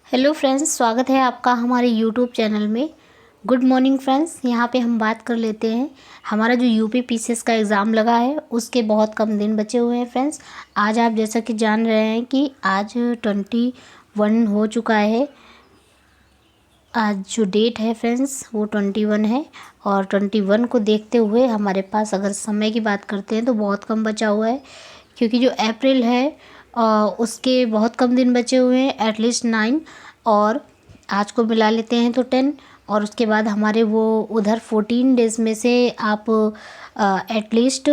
Hello friends, स्वागत है आपका हमारे यूट्यूब चैनल में। Good morning friends. यहाँ पे हम बात कर लेते हैं हमारा जो यूपी पीसीएस का एग्ज़ाम लगा है उसके बहुत कम दिन बचे हुए हैं फ्रेंड्स। आज आप जैसा कि जान रहे हैं कि आज 21 हो चुका है। आज जो डेट है फ्रेंड्स वो 21 है और 21 को देखते हुए हमारे पास अगर समय की बात करते हैं तो बहुत कम बचा हुआ है, क्योंकि जो अप्रैल है उसके बहुत कम दिन बचे हुए हैं, एटलीस्ट 9, और आज को मिला लेते हैं तो 10, और उसके बाद हमारे वो उधर 14 डेज़ में से आप एटलीस्ट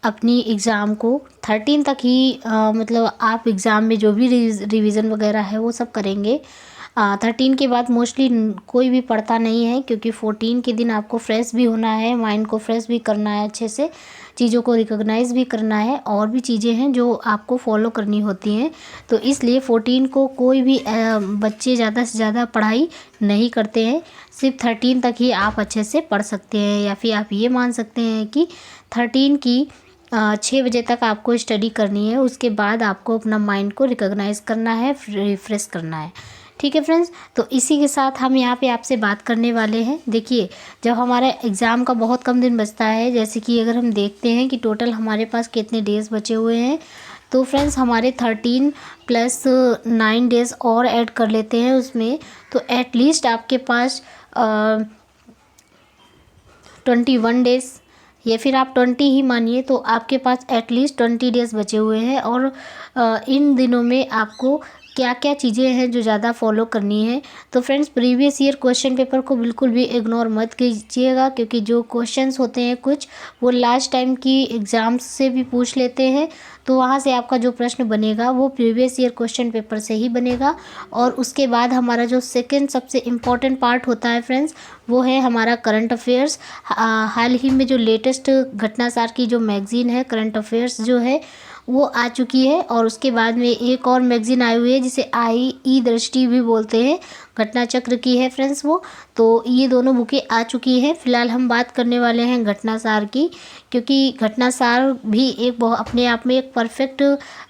अपनी एग्ज़ाम को 13 तक ही मतलब आप एग्ज़ाम में जो भी रिवीजन वगैरह है वो सब करेंगे। 13 के बाद मोस्टली कोई भी पढ़ता नहीं है, क्योंकि 14 के दिन आपको फ्रेश भी होना है, माइंड को फ्रेश भी करना है, अच्छे से चीज़ों को रिकॉग्नाइज़ भी करना है, और भी चीज़ें हैं जो आपको फॉलो करनी होती हैं। तो इसलिए 14 को कोई भी बच्चे ज़्यादा से ज़्यादा पढ़ाई नहीं करते हैं। सिर्फ 13 तक ही आप अच्छे से पढ़ सकते हैं, या फिर आप ये मान सकते हैं कि 13 की 6 बजे तक आपको स्टडी करनी है। उसके बाद आपको अपना माइंड को रिकॉग्नाइज़ करना है, रिफ्रेश करना है। ठीक है फ्रेंड्स, तो इसी के साथ हम यहाँ पे आपसे बात करने वाले हैं। देखिए, जब हमारे एग्ज़ाम का बहुत कम दिन बचता है, जैसे कि अगर हम देखते हैं कि टोटल हमारे पास कितने डेज़ बचे हुए हैं, तो फ्रेंड्स हमारे 13 प्लस 9 डेज़ और ऐड कर लेते हैं उसमें, तो एटलीस्ट आपके पास 21 डेज़, या फिर आप 20 ही मानिए, तो आपके पास एटलीस्ट 20 डेज़ बचे हुए हैं। और इन दिनों में आपको क्या क्या चीज़ें हैं जो ज़्यादा फॉलो करनी है। तो friends, previous year question paper को बिल्कुल भी इग्नोर मत कीजिएगा, क्योंकि जो क्वेश्चंस होते हैं कुछ वो लास्ट टाइम की एग्ज़ाम्स से भी पूछ लेते हैं। तो वहाँ से आपका जो प्रश्न बनेगा वो प्रीवियस ईयर क्वेश्चन पेपर से ही बनेगा। और उसके बाद हमारा जो सेकंड सबसे इम्पॉर्टेंट पार्ट होता है फ्रेंड्स, वो है हमारा करंट अफेयर्स। हाल ही में जो लेटेस्ट घटनासार की जो मैगज़ीन है करंट अफेयर्स जो है वो आ चुकी है, और उसके बाद में एक और मैगज़ीन आई हुई है जिसे आई ई दृष्टि भी बोलते हैं, घटना चक्र की है फ्रेंड्स वो। तो ये दोनों बुकें आ चुकी हैं। फ़िलहाल हम बात करने वाले हैं घटनासार की, क्योंकि घटनासार भी एक अपने आप में एक परफेक्ट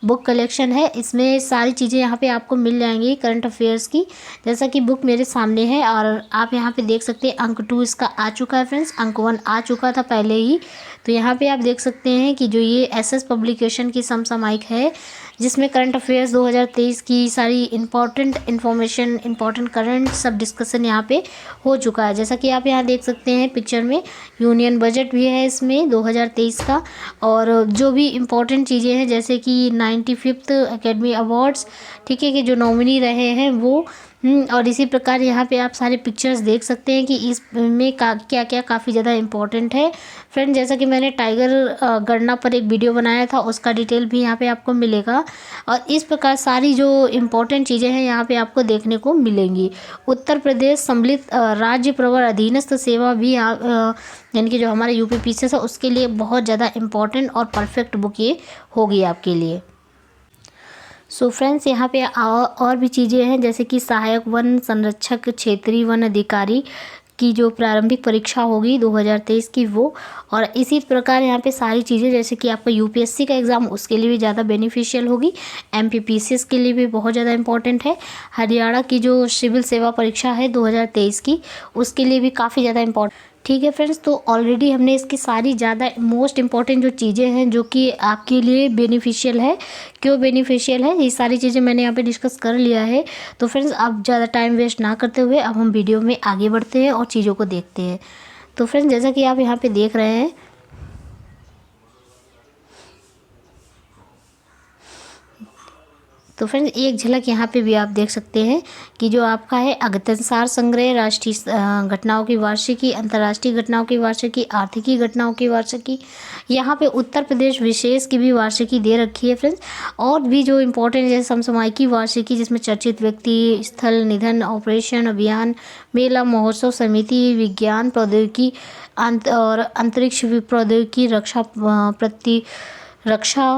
बुक कलेक्शन है। इसमें सारी चीज़ें यहाँ पे आपको मिल जाएंगी करंट अफेयर्स की, जैसा कि बुक मेरे सामने है और आप यहाँ पे देख सकते हैं। अंक 2 इसका आ चुका है फ्रेंड्स, अंक 1 आ चुका था पहले ही। तो यहाँ पे आप देख सकते हैं कि जो ये एसएस पब्लिकेशन की समसामयिक है, जिसमें करंट अफेयर्स 2023 की सारी इंपॉर्टेंट इन्फॉर्मेशन, इंपॉर्टेंट करंट सब डिस्कशन यहाँ पे हो चुका है। जैसा कि आप यहाँ देख सकते हैं पिक्चर में, यूनियन बजट भी है इसमें 2023 का, और जो भी इम्पॉर्टेंट चीज़ें हैं जैसे कि 95th एकेडमी अवार्ड्स, ठीक है, कि जो नॉमिनी रहे हैं वो, और इसी प्रकार यहाँ पे आप सारे पिक्चर्स देख सकते हैं कि इसमें क्या क्या काफ़ी ज़्यादा इम्पोर्टेंट है फ्रेंड। जैसा कि मैंने टाइगर गणना पर एक वीडियो बनाया था, उसका डिटेल भी यहाँ पे आपको मिलेगा। और इस प्रकार सारी जो इम्पोर्टेंट चीज़ें हैं यहाँ पे आपको देखने को मिलेंगी। उत्तर प्रदेश सम्मिलित राज्य प्रवर अधीनस्थ सेवा भी यानी कि जो हमारा यूपी पीसीएस है उसके लिए बहुत ज़्यादा इम्पोर्टेंट और परफेक्ट बुक ये होगी आपके लिए। सो फ्रेंड्स, यहाँ पे और भी चीज़ें हैं, जैसे कि सहायक वन संरक्षक क्षेत्रीय वन अधिकारी की जो प्रारंभिक परीक्षा होगी 2023 की वो, और इसी प्रकार यहाँ पे सारी चीज़ें, जैसे कि आपका यूपीएससी का एग्ज़ाम उसके लिए भी ज़्यादा बेनिफिशियल होगी, एमपीपीसीएस के लिए भी बहुत ज़्यादा इंपॉर्टेंट है, हरियाणा की जो सिविल सेवा परीक्षा है 2023 की उसके लिए भी काफ़ी ज़्यादा इंपॉर्टेंट। ठीक है फ्रेंड्स, तो ऑलरेडी हमने इसकी सारी ज़्यादा मोस्ट इम्पॉर्टेंट जो चीज़ें हैं जो कि आपके लिए बेनिफिशियल है, क्यों बेनिफिशियल है, ये सारी चीज़ें मैंने यहाँ पे डिस्कस कर लिया है। तो फ्रेंड्स, अब ज़्यादा टाइम वेस्ट ना करते हुए अब हम वीडियो में आगे बढ़ते हैं और चीज़ों को देखते हैं। तो फ्रेंड्स, जैसा कि आप यहाँ पे देख रहे हैं, तो फ्रेंड्स एक झलक यहाँ पे भी आप देख सकते हैं कि जो आपका है अगतसार संग्रह, राष्ट्रीय घटनाओं की वार्षिकी, अंतर्राष्ट्रीय घटनाओं की वार्षिकी, आर्थिकी घटनाओं की वार्षिकी, यहाँ पे उत्तर प्रदेश विशेष की भी वार्षिकी दे रखी है फ्रेंड्स। और भी जो इम्पोर्टेंट जैसे समसामयिकी वार्षिकी, जिसमें चर्चित व्यक्ति, स्थल, निधन, ऑपरेशन, अभियान, मेला, महोत्सव, समिति, विज्ञान प्रौद्योगिकी और अंतरिक्ष प्रौद्योगिकी, रक्षा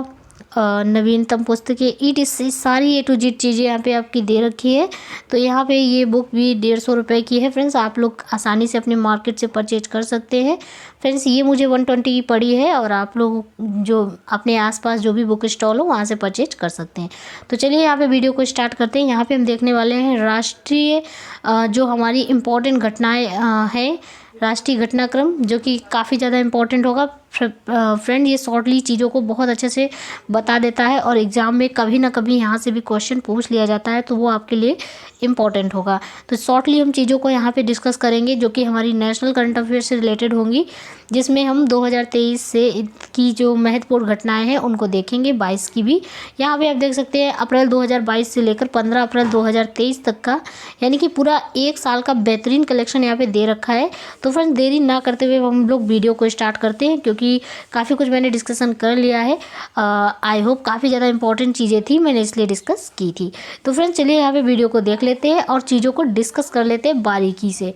नवीनतम पुस्तकें सारी ए टू जेड चीज़ें यहाँ पे आपकी दे रखी है। तो यहाँ पे ये बुक भी 150 रुपये की है फ्रेंड्स, आप लोग आसानी से अपने मार्केट से परचेज कर सकते हैं फ्रेंड्स। ये मुझे 120 की पड़ी है और आप लोग जो अपने आसपास जो भी बुक स्टॉल हो वहाँ से परचेज कर सकते हैं। तो चलिए यहाँ पे वीडियो को स्टार्ट करते हैं। यहाँ पे हम देखने वाले हैं राष्ट्रीय जो हमारी इम्पोर्टेंट घटनाएँ हैं, राष्ट्रीय घटनाक्रम, जो कि काफ़ी ज़्यादा इम्पोर्टेंट होगा फ्रेंड। ये शॉर्टली चीज़ों को बहुत अच्छे से बता देता है और एग्ज़ाम में कभी ना कभी यहाँ से भी क्वेश्चन पूछ लिया जाता है, तो वो आपके लिए इम्पॉर्टेंट होगा। तो शॉर्टली हम चीज़ों को यहाँ पे डिस्कस करेंगे जो कि हमारी नेशनल करंट अफेयर से रिलेटेड होंगी, जिसमें हम 2023 से की जो महत्वपूर्ण घटनाएं हैं उनको देखेंगे, 22 की भी। यहाँ पे आप देख सकते हैं अप्रैल 2022 से लेकर 15 अप्रैल 2023 तक का, यानी कि पूरा एक साल का बेहतरीन कलेक्शन यहाँ पे दे रखा है। तो फ्रेंड्स देरी ना करते हुए हम लोग वीडियो को स्टार्ट करते हैं, क्योंकि काफ़ी कुछ मैंने डिस्कशन कर लिया है। आई होप काफ़ी ज़्यादा इंपॉर्टेंट चीज़ें थी, मैंने इसलिए डिस्कस की थी। तो फ्रेंड्स चलिए यहाँ पे वीडियो को देख लेते हैं और चीज़ों को डिस्कस कर लेते हैं बारीकी से।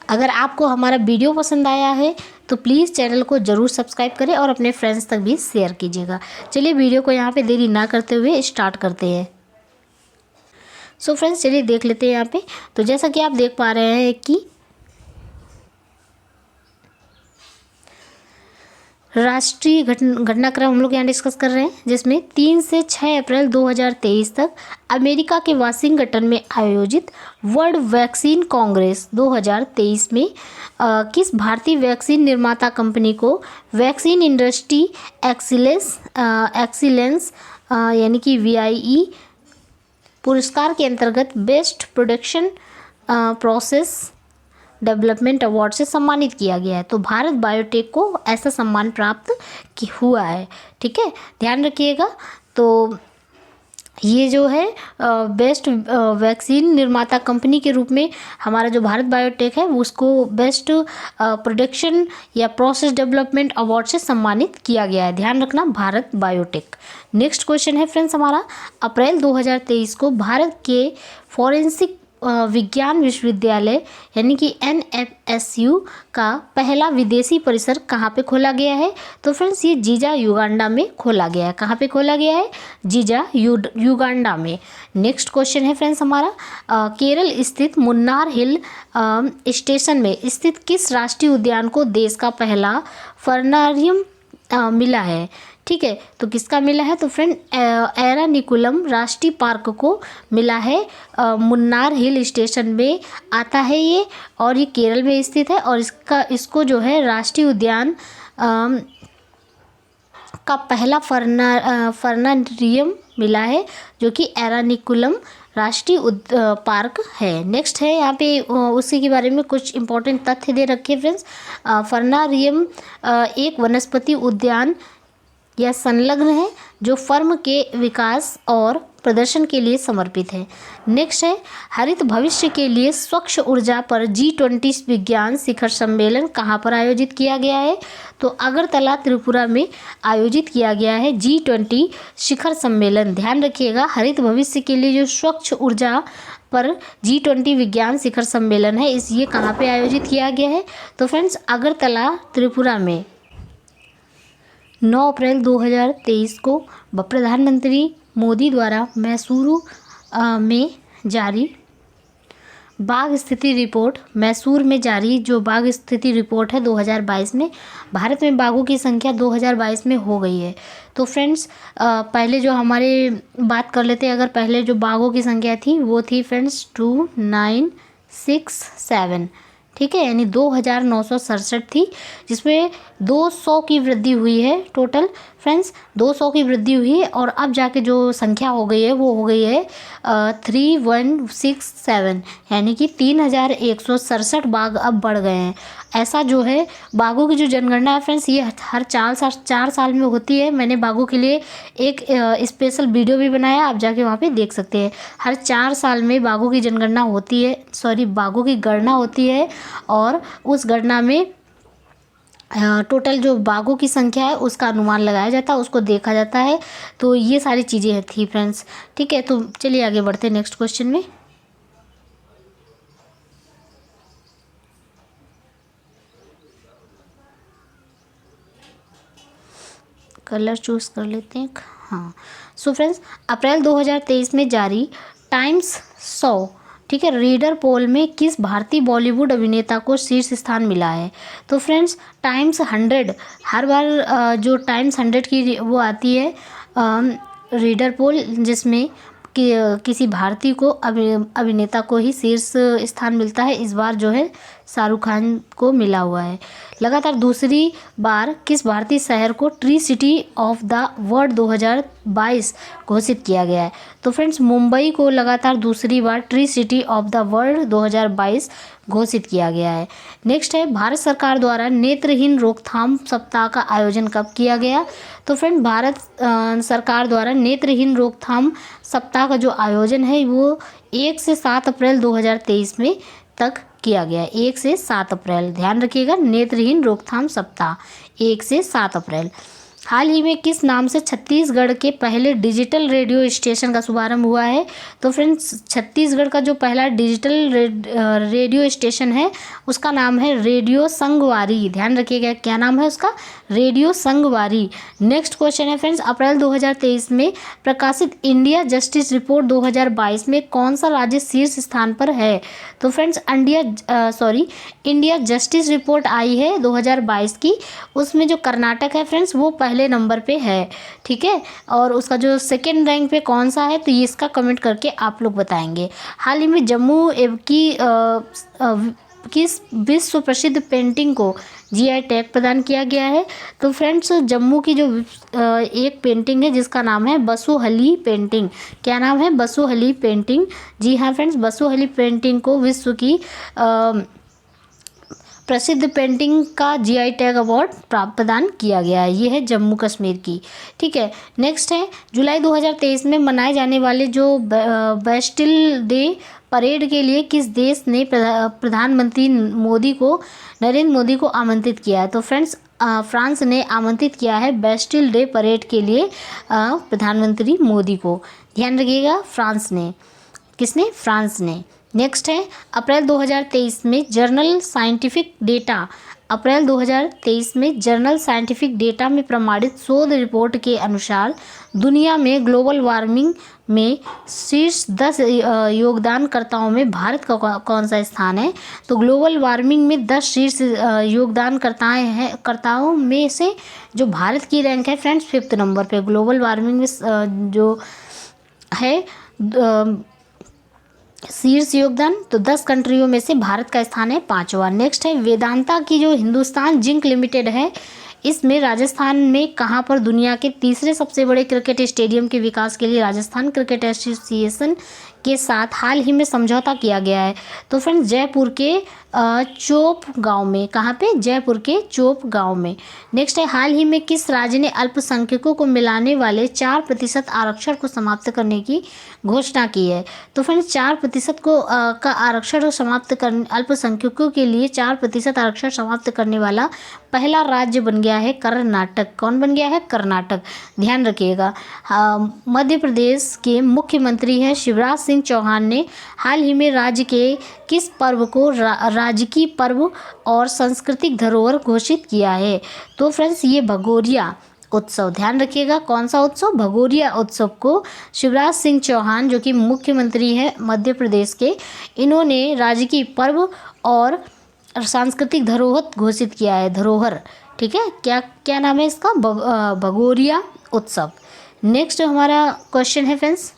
अगर आपको हमारा वीडियो पसंद आया है तो प्लीज़ चैनल को ज़रूर सब्सक्राइब करें और अपने फ्रेंड्स तक भी शेयर कीजिएगा। चलिए वीडियो को यहाँ पे देरी ना करते हुए स्टार्ट करते हैं। सो फ्रेंड्स चलिए देख लेते हैं यहाँ पे। तो जैसा कि आप देख पा रहे हैं कि राष्ट्रीय घटनाक्रम हम लोग यहाँ डिस्कस कर रहे हैं, जिसमें 3 से 6 अप्रैल 2023 तक अमेरिका के वाशिंगटन में आयोजित वर्ल्ड वैक्सीन कांग्रेस 2023 में किस भारतीय वैक्सीन निर्माता कंपनी को वैक्सीन इंडस्ट्री एक्सीलेंस यानी कि VIE पुरस्कार के अंतर्गत best production process development award से सम्मानित किया गया है। तो भारत बायोटेक को ऐसा सम्मान प्राप्त हुआ है। ठीक है, ध्यान रखिएगा। तो ये जो है बेस्ट वैक्सीन निर्माता कंपनी के रूप में हमारा जो भारत बायोटेक है उसको बेस्ट प्रोडक्शन या प्रोसेस डेवलपमेंट अवार्ड से सम्मानित किया गया है। ध्यान रखना, भारत बायोटेक। नेक्स्ट क्वेश्चन है फ्रेंड्स हमारा, अप्रैल 2023 को भारत के फॉरेंसिक विज्ञान विश्वविद्यालय यानी कि NFSU का पहला विदेशी परिसर कहाँ पे खोला गया है? तो फ्रेंड्स ये जीजा युगांडा में खोला गया है। कहाँ पे खोला गया है? जीजा युगांडा में। नेक्स्ट क्वेश्चन है फ्रेंड्स हमारा, केरल स्थित मुन्नार हिल स्टेशन में स्थित किस राष्ट्रीय उद्यान को देश का पहला फर्नारियम मिला है? ठीक है, तो किसका मिला है? तो फ्रेंड एरानिकुलम राष्ट्रीय पार्क को मिला है। मुन्नार हिल स्टेशन में आता है ये, और ये केरल में स्थित है, और इसको जो है राष्ट्रीय उद्यान का पहला फर्नारियम मिला है, जो कि एरानिकुलम राष्ट्रीय पार्क है। नेक्स्ट है यहाँ पे उसी के बारे में कुछ इंपॉर्टेंट तथ्य दे रखे फ्रेंड्स। फर्नारियम एक वनस्पति उद्यान यह संलग्न है जो फर्म के विकास और प्रदर्शन के लिए समर्पित है। नेक्स्ट है, हरित भविष्य के लिए स्वच्छ ऊर्जा पर G20 विज्ञान शिखर सम्मेलन कहाँ पर आयोजित किया गया है? तो अगरतला त्रिपुरा में आयोजित किया गया है G20 शिखर सम्मेलन। ध्यान रखिएगा, हरित भविष्य के लिए जो स्वच्छ ऊर्जा पर G20 विज्ञान शिखर सम्मेलन है, ये कहाँ पे आयोजित किया गया है? तो फ्रेंड्स अगरतला त्रिपुरा में 9 अप्रैल 2023 को प्रधानमंत्री मोदी द्वारा मैसूरू में जारी बाघ स्थिति रिपोर्ट, मैसूर में जारी जो बाघ स्थिति रिपोर्ट है 2022 में, भारत में बाघों की संख्या 2022 में हो गई है। तो फ्रेंड्स पहले जो हमारे बात कर लेते हैं, अगर पहले जो बाघों की संख्या थी वो थी फ्रेंड्स 2967, ठीक है, यानी 2967 थी, जिसमें 200 की वृद्धि हुई है टोटल फ्रेंड्स, 200 की वृद्धि हुई है, और अब जाके जो संख्या हो गई है वो हो गई है 3167, यानी कि 3167 बाघ अब बढ़ गए हैं। ऐसा जो है बाघों की जो जनगणना है फ्रेंड्स, ये हर 4 साल में होती है। मैंने बाघों के लिए एक स्पेशल वीडियो भी बनाया, आप जाके वहाँ पे देख सकते हैं। हर 4 साल में बाघों की जनगणना होती है, बाघों की गणना होती है, और उस गणना में टोटल जो बाघों की संख्या है उसका अनुमान लगाया जाता है, उसको देखा जाता है। तो ये सारी चीज़ें थी फ्रेंड्स, ठीक है। तो चलिए आगे बढ़ते हैं नेक्स्ट क्वेश्चन में। कलर चूज़ कर लेते हैं। हाँ, सो फ्रेंड्स, अप्रैल 2023 में जारी टाइम्स 100, ठीक है, रीडर पोल में किस भारतीय बॉलीवुड अभिनेता को शीर्ष स्थान मिला है? तो फ्रेंड्स, टाइम्स 100, हर बार जो टाइम्स 100 की वो आती है रीडर पोल, जिसमें कि किसी भारतीय को अभिनेता को ही शीर्ष स्थान मिलता है। इस बार जो है शाहरुख खान को मिला हुआ है। लगातार दूसरी बार किस भारतीय शहर को tree city of the world 2022 घोषित किया गया है? तो फ्रेंड्स, मुंबई को लगातार दूसरी बार tree city of the world 2022 घोषित किया गया है। नेक्स्ट है, भारत सरकार द्वारा नेत्रहीन रोकथाम सप्ताह का आयोजन कब किया गया? तो फ्रेंड, भारत सरकार द्वारा नेत्रहीन रोकथाम सप्ताह का जो आयोजन है वो 1 से 7 अप्रैल 2023 में तक किया गया है। 1 से 7 अप्रैल, ध्यान रखिएगा, नेत्रहीन रोकथाम सप्ताह 1 से 7 अप्रैल। हाल ही में किस नाम से छत्तीसगढ़ के पहले डिजिटल रेडियो स्टेशन का शुभारंभ हुआ है? तो फ्रेंड्स, छत्तीसगढ़ का जो पहला डिजिटल रेडियो स्टेशन है उसका नाम है रेडियो संगवारी। ध्यान रखिएगा, क्या नाम है उसका? रेडियो संगवारी। नेक्स्ट क्वेश्चन है फ्रेंड्स, अप्रैल 2023 में प्रकाशित इंडिया जस्टिस रिपोर्ट 2022 में कौन सा राज्य शीर्ष स्थान पर है? तो फ्रेंड्स, इंडिया जस्टिस रिपोर्ट आई है 2022 की, उसमें जो कर्नाटक है फ्रेंड्स वो पहले नंबर पे है, ठीक है। और उसका जो सेकंड रैंक पे कौन सा है, तो ये इसका कमेंट करके आप लोग बताएंगे। हाल ही में जम्मू किस विश्व प्रसिद्ध पेंटिंग को जीआई टैग प्रदान किया गया है? तो फ्रेंड्स, जम्मू की जो एक पेंटिंग है जिसका नाम है बसोहली पेंटिंग। क्या नाम है? बसोहली पेंटिंग। जी हाँ फ्रेंड्स, बसोहली पेंटिंग को विश्व की प्रसिद्ध पेंटिंग का जीआई टैग अवार्ड प्रदान किया गया है। ये है जम्मू कश्मीर की, ठीक है। नेक्स्ट है, जुलाई 2023 में मनाए जाने वाले जो बेस्टिल डे परेड के लिए किस देश ने प्रधानमंत्री नरेंद्र मोदी को आमंत्रित किया है? तो फ्रेंड्स, फ्रांस ने आमंत्रित किया है बेस्टिल डे परेड के लिए प्रधानमंत्री मोदी को। ध्यान रखिएगा, फ्रांस ने। किसने? फ्रांस ने। नेक्स्ट है, अप्रैल 2023 में जर्नल साइंटिफिक डेटा में प्रमाणित शोध रिपोर्ट के अनुसार दुनिया में ग्लोबल वार्मिंग में शीर्ष 10 योगदानकर्ताओं में भारत का कौन सा स्थान है? तो ग्लोबल वार्मिंग में 10 शीर्ष योगदानकर्ताओं में से जो भारत की रैंक है फ्रेंड्स 5th नंबर पे। ग्लोबल वार्मिंग में जो है शीर्ष योगदान, तो 10 कंट्रियों में से भारत का स्थान है 5वां। नेक्स्ट है, वेदांता की जो हिंदुस्तान जिंक लिमिटेड है, इसमें राजस्थान में कहाँ पर दुनिया के तीसरे सबसे बड़े क्रिकेट स्टेडियम के विकास के लिए राजस्थान क्रिकेट एसोसिएशन के साथ हाल ही में समझौता किया गया है? तो फ्रेंड्स, जयपुर के चोप गांव में। कहाँ पे? जयपुर के चोप गांव में। नेक्स्ट है, हाल ही में किस राज्य ने अल्पसंख्यकों को मिलाने वाले 4% आरक्षण को समाप्त करने की घोषणा की है? तो फ्रेंड्स, 4% का आरक्षण समाप्त करने, अल्पसंख्यकों के लिए 4% आरक्षण समाप्त करने वाला पहला राज्य बन गया है कर्नाटक। कौन बन गया है? कर्नाटक। ध्यान रखिएगा। मध्य प्रदेश के मुख्यमंत्री हैं शिवराज सिंह चौहान ने हाल ही में राज्य के किस पर्व को राजकीय पर्व और सांस्कृतिक धरोहर घोषित किया है? तो फ्रेंड्स, ये भगोरिया उत्सव। ध्यान रखिएगा, कौन सा उत्सव? भगोरिया उत्सव को शिवराज सिंह चौहान, जो कि मुख्यमंत्री हैं मध्य प्रदेश के, इन्होंने राजकीय पर्व और सांस्कृतिक धरोहर घोषित किया है। धरोहर, ठीक है। क्या नाम है इसका? भगोरिया उत्सव। नेक्स्ट हमारा क्वेश्चन है फ्रेंड्स,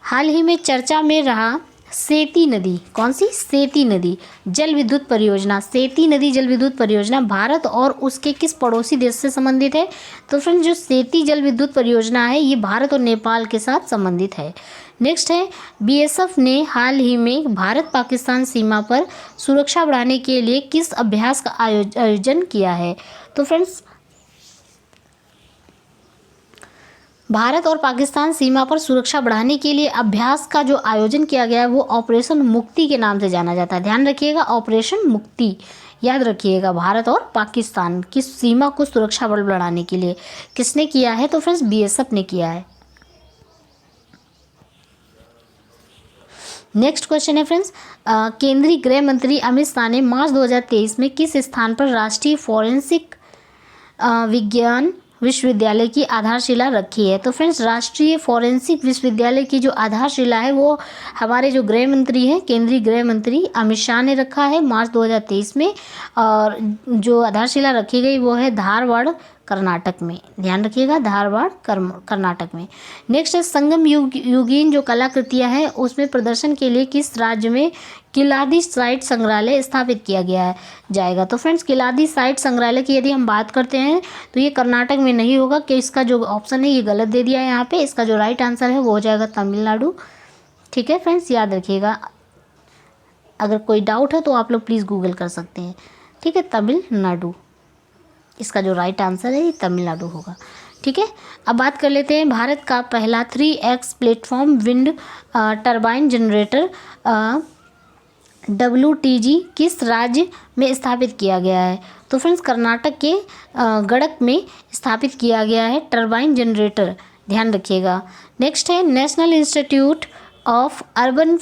हाल ही में चर्चा में रहा सेती नदी। कौन सी? सेती नदी जल विद्युत परियोजना। सेती नदी जल विद्युत परियोजना भारत और उसके किस पड़ोसी देश से संबंधित है? तो फ्रेंड्स, जो सेती जल विद्युत परियोजना है ये भारत और नेपाल के साथ संबंधित है। नेक्स्ट है, बीएसएफ ने हाल ही में भारत पाकिस्तान सीमा पर सुरक्षा बढ़ाने के लिए किस अभ्यास का आयोजन किया है? तो फ्रेंड्स, भारत और पाकिस्तान सीमा पर सुरक्षा बढ़ाने के लिए अभ्यास का जो आयोजन किया गया है वो ऑपरेशन मुक्ति के नाम से जाना जाता है। ध्यान रखिएगा, ऑपरेशन मुक्ति। याद रखिएगा, भारत और पाकिस्तान की सीमा को सुरक्षा बल बढ़ाने के लिए किसने किया है? तो फ्रेंड्स, बीएसएफ ने किया है। नेक्स्ट क्वेश्चन है फ्रेंड्स, केंद्रीय गृह मंत्री अमित शाह ने मार्च 2023 में किस स्थान पर राष्ट्रीय फॉरेंसिक विज्ञान विश्वविद्यालय की आधारशिला रखी है। तो फ्रेंड्स, राष्ट्रीय फॉरेंसिक विश्वविद्यालय की जो आधारशिला है वो हमारे जो गृह मंत्री हैं, केंद्रीय गृह मंत्री अमित शाह ने रखा है मार्च 2023 में। और जो आधारशिला रखी गई वो है धारवाड़, कर्नाटक में। ध्यान रखिएगा, धारवाड़ कर्नाटक में। नेक्स्ट है संगम युगीन जो कलाकृतियाँ हैं उसमें प्रदर्शन के लिए किस राज्य में किलादी साइट संग्रहालय स्थापित किया गया जाएगा। तो फ्रेंड्स, किलादी साइट संग्रहालय की यदि हम बात करते हैं तो ये कर्नाटक में नहीं होगा, कि इसका जो ऑप्शन है ये गलत दे दिया है यहाँ पे। इसका जो राइट आंसर है वो हो जाएगा तमिलनाडु। ठीक है फ्रेंड्स, याद रखिएगा। अगर कोई डाउट है तो आप लोग प्लीज़ गूगल कर सकते हैं। ठीक है, तमिलनाडु इसका जो राइट आंसर है ये तमिलनाडु होगा। ठीक है, अब बात कर लेते हैं भारत का पहला 3x platform wind turbine generator WTG किस राज्य में स्थापित किया गया है। तो फ्रेंड्स, कर्नाटक के गड़क में स्थापित किया गया है टरबाइन जनरेटर। ध्यान रखिएगा। नेक्स्ट है national institute of urban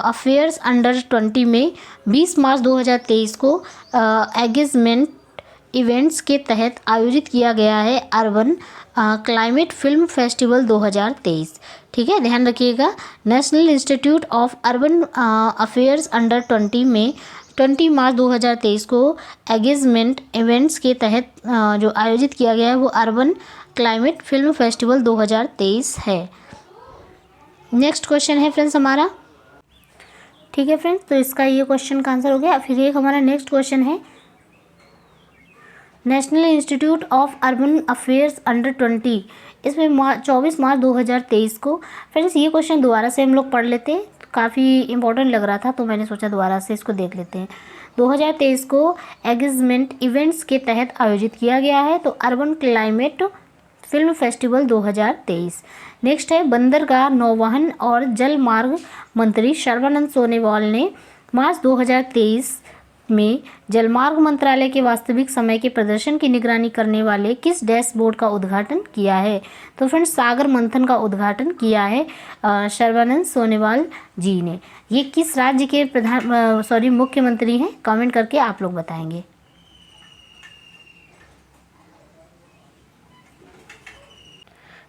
affairs under 20 में 20 मार्च 2023 को एंगेजमेंट इवेंट्स के तहत आयोजित किया गया है अर्बन क्लाइमेट फिल्म फेस्टिवल 2023। ठीक है, ध्यान रखिएगा। National institute of urban affairs under 20 में 20 मार्च 2023 को एंगेजमेंट इवेंट्स के तहत जो आयोजित किया गया है वो अर्बन क्लाइमेट फिल्म फेस्टिवल 2023 है। नेक्स्ट क्वेश्चन है फ्रेंड्स हमारा। ठीक है फ्रेंड्स, तो इसका ये क्वेश्चन का आंसर हो गया। फिर एक हमारा नेक्स्ट क्वेश्चन है national institute of urban affairs under 20, इसमें 24 मार्च 2023 को। फ्रेंड्स, ये क्वेश्चन दोबारा से हम लोग पढ़ लेते हैं, काफ़ी इंपॉर्टेंट लग रहा था तो मैंने सोचा दोबारा से इसको देख लेते हैं। 2023 को एंगेजमेंट इवेंट्स के तहत आयोजित किया गया है तो urban climate film festival 2023। Next है बंदरगाह, नौवहन और जल मार्ग मंत्री सर्बानंद सोनोवाल ने मार्च 2023 में जलमार्ग मंत्रालय के वास्तविक समय के प्रदर्शन की निगरानी करने वाले किस डैशबोर्ड का उद्घाटन किया है। तो फ्रेंड्स, सागर मंथन का उद्घाटन किया है सर्बानंद सोनोवाल जी ने। ये किस राज्य के मुख्यमंत्री हैं, कमेंट करके आप लोग बताएंगे।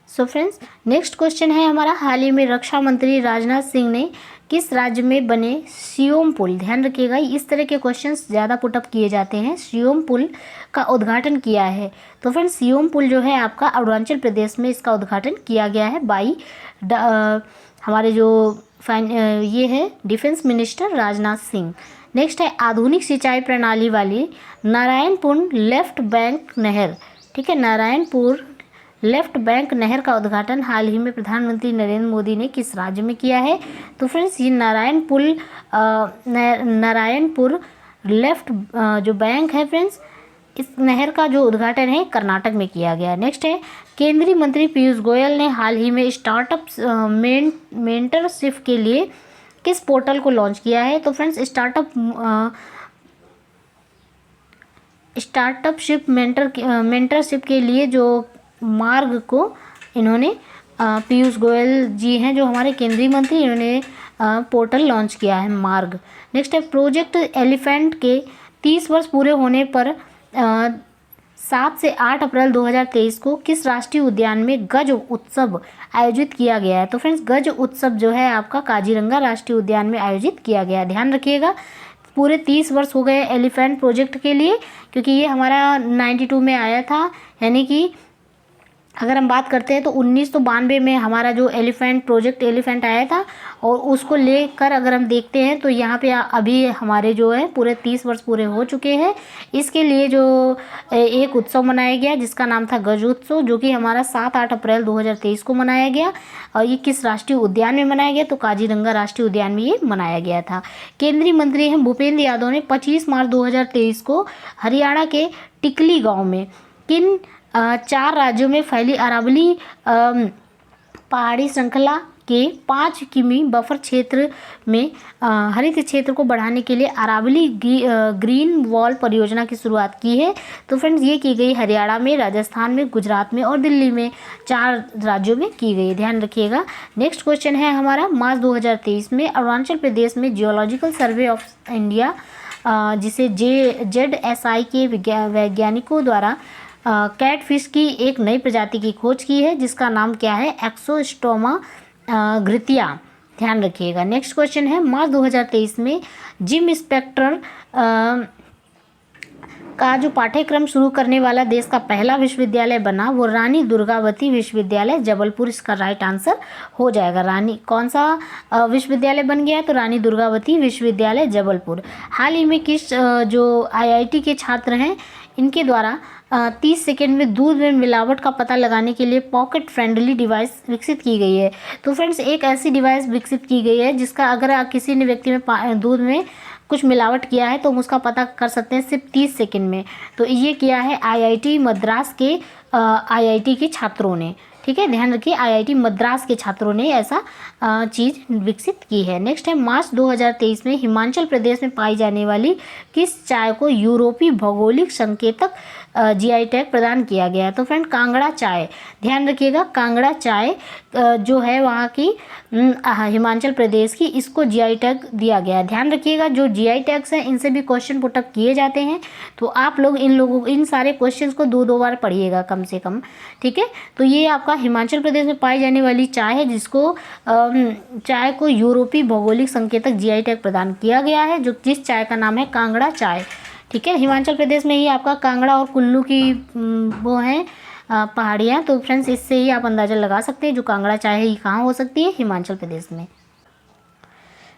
सो फ्रेंड्स, नेक्स्ट क्वेश्चन है हमारा, हाल ही में रक्षा मंत्री राजनाथ सिंह ने किस राज्य में बने सियोम पुल, ध्यान रखिएगा इस तरह के क्वेश्चंस ज़्यादा पुटअप किए जाते हैं, सियोम पुल का उद्घाटन किया है। तो फ्रेंड्स, सियोम पुल जो है आपका अरुणाचल प्रदेश में इसका उद्घाटन किया गया है बाई हमारे जो ये है defence minister Rajnath Singh. Next है आधुनिक सिंचाई प्रणाली वाली नारायणपुर लेफ्ट बैंक नहर। ठीक है, नारायणपुर लेफ्ट बैंक नहर का उद्घाटन हाल ही में प्रधानमंत्री नरेंद्र मोदी ने किस राज्य में किया है। तो फ्रेंड्स, ये नारायणपुर लेफ्ट जो बैंक है फ्रेंड्स, इस नहर का जो उद्घाटन है कर्नाटक में किया गया। नेक्स्ट है केंद्रीय मंत्री पीयूष गोयल ने हाल ही में स्टार्टअप मेंटरशिप के लिए किस पोर्टल को लॉन्च किया है। तो फ्रेंड्स, स्टार्टअपशिप मेंटरशिप के लिए जो मार्ग को इन्होंने पीयूष गोयल जी हैं जो हमारे केंद्रीय मंत्री, इन्होंने पोर्टल लॉन्च किया है मार्ग। नेक्स्ट है प्रोजेक्ट एलिफेंट के 30 वर्ष पूरे होने पर 7 से 8 अप्रैल 2023 को किस राष्ट्रीय उद्यान में गज उत्सव आयोजित किया गया है। तो फ्रेंड्स, गज उत्सव जो है आपका काजीरंगा राष्ट्रीय उद्यान में आयोजित किया गया है। ध्यान रखिएगा, पूरे 30 वर्ष हो गए एलिफेंट प्रोजेक्ट के लिए, क्योंकि ये हमारा 92 में आया था, यानी कि अगर हम बात करते हैं तो 1992 में हमारा जो प्रोजेक्ट एलिफेंट आया था, और उसको लेकर अगर हम देखते हैं तो यहाँ पे अभी हमारे जो है पूरे 30 वर्ष पूरे हो चुके हैं। इसके लिए जो एक उत्सव मनाया गया जिसका नाम था गज उत्सव, जो कि हमारा 7-8 अप्रैल 2023 को मनाया गया। और ये किस राष्ट्रीय उद्यान में मनाया गया, तो काजीरंगा राष्ट्रीय उद्यान में ये मनाया गया था। केंद्रीय मंत्री हैं भूपेंद्र यादव ने 25 मार्च 2023 को हरियाणा के टिकली गाँव में किन 4 राज्यों में फैली अरावली पहाड़ी श्रृंखला के 5 किमी बफर क्षेत्र में हरित क्षेत्र को बढ़ाने के लिए अरावली ग्रीन वॉल परियोजना की शुरुआत की है। तो फ्रेंड्स, ये की गई हरियाणा में, राजस्थान में, गुजरात में और दिल्ली में, 4 राज्यों में की गई। ध्यान रखिएगा। नेक्स्ट क्वेश्चन है हमारा, मार्च 2023 में अरुणाचल प्रदेश में जियोलॉजिकल सर्वे ऑफ इंडिया जिसे ZSI के वैज्ञानिकों द्वारा कैटफिश की एक नई प्रजाति की खोज की है जिसका नाम क्या है? एक्सोस्टोमा घृतिया। ध्यान रखिएगा। नेक्स्ट क्वेश्चन है, मार्च 2023 में जिम इंस्पेक्टर का जो पाठ्यक्रम शुरू करने वाला देश का पहला विश्वविद्यालय बना वो रानी दुर्गावती विश्वविद्यालय जबलपुर इसका राइट आंसर हो जाएगा। रानी कौन सा विश्वविद्यालय बन गया है? तो रानी दुर्गावती विश्वविद्यालय जबलपुर। हाल ही में किस जो आईआईटी के छात्र हैं इनके द्वारा 30 सेकेंड में दूध में मिलावट का पता लगाने के लिए पॉकेट फ्रेंडली डिवाइस विकसित की गई है। तो फ्रेंड्स एक ऐसी डिवाइस विकसित की गई है जिसका अगर किसी ने व्यक्ति में दूध में कुछ मिलावट किया है तो हम उसका पता कर सकते हैं सिर्फ 30 सेकंड में। तो ये किया है आईआईटी मद्रास के आईआईटी के छात्रों ने। ठीक है, ध्यान रखिए, आईआईटी मद्रास के छात्रों ने ऐसा चीज़ विकसित की है। नेक्स्ट है, मार्च 2023 में हिमाचल प्रदेश में पाई जाने वाली किस चाय को यूरोपीय भौगोलिक संकेतक जीआई टैग प्रदान किया गया है? तो फ्रेंड कांगड़ा चाय। ध्यान रखिएगा, कांगड़ा चाय जो है वहाँ की हिमाचल प्रदेश की, इसको जीआई टैग दिया गया है। ध्यान रखिएगा, जो जीआई टैग्स हैं इनसे भी क्वेश्चन पुटअप किए जाते हैं, तो आप लोग इन सारे क्वेश्चंस को दो बार पढ़िएगा कम से कम। ठीक है, तो ये आपका हिमाचल प्रदेश में पाई जाने वाली चाय है जिसको चाय को यूरोपीय भौगोलिक संकेतक जीआई टैग प्रदान किया गया है, जो जिस चाय का नाम है कांगड़ा चाय। ठीक है, हिमाचल प्रदेश में ही आपका कांगड़ा और कुल्लू की वो हैं पहाड़ियाँ। तो फ्रेंड्स इससे ही आप अंदाज़ा लगा सकते हैं जो कांगड़ा चाय है ये कहाँ हो सकती है? हिमाचल प्रदेश में।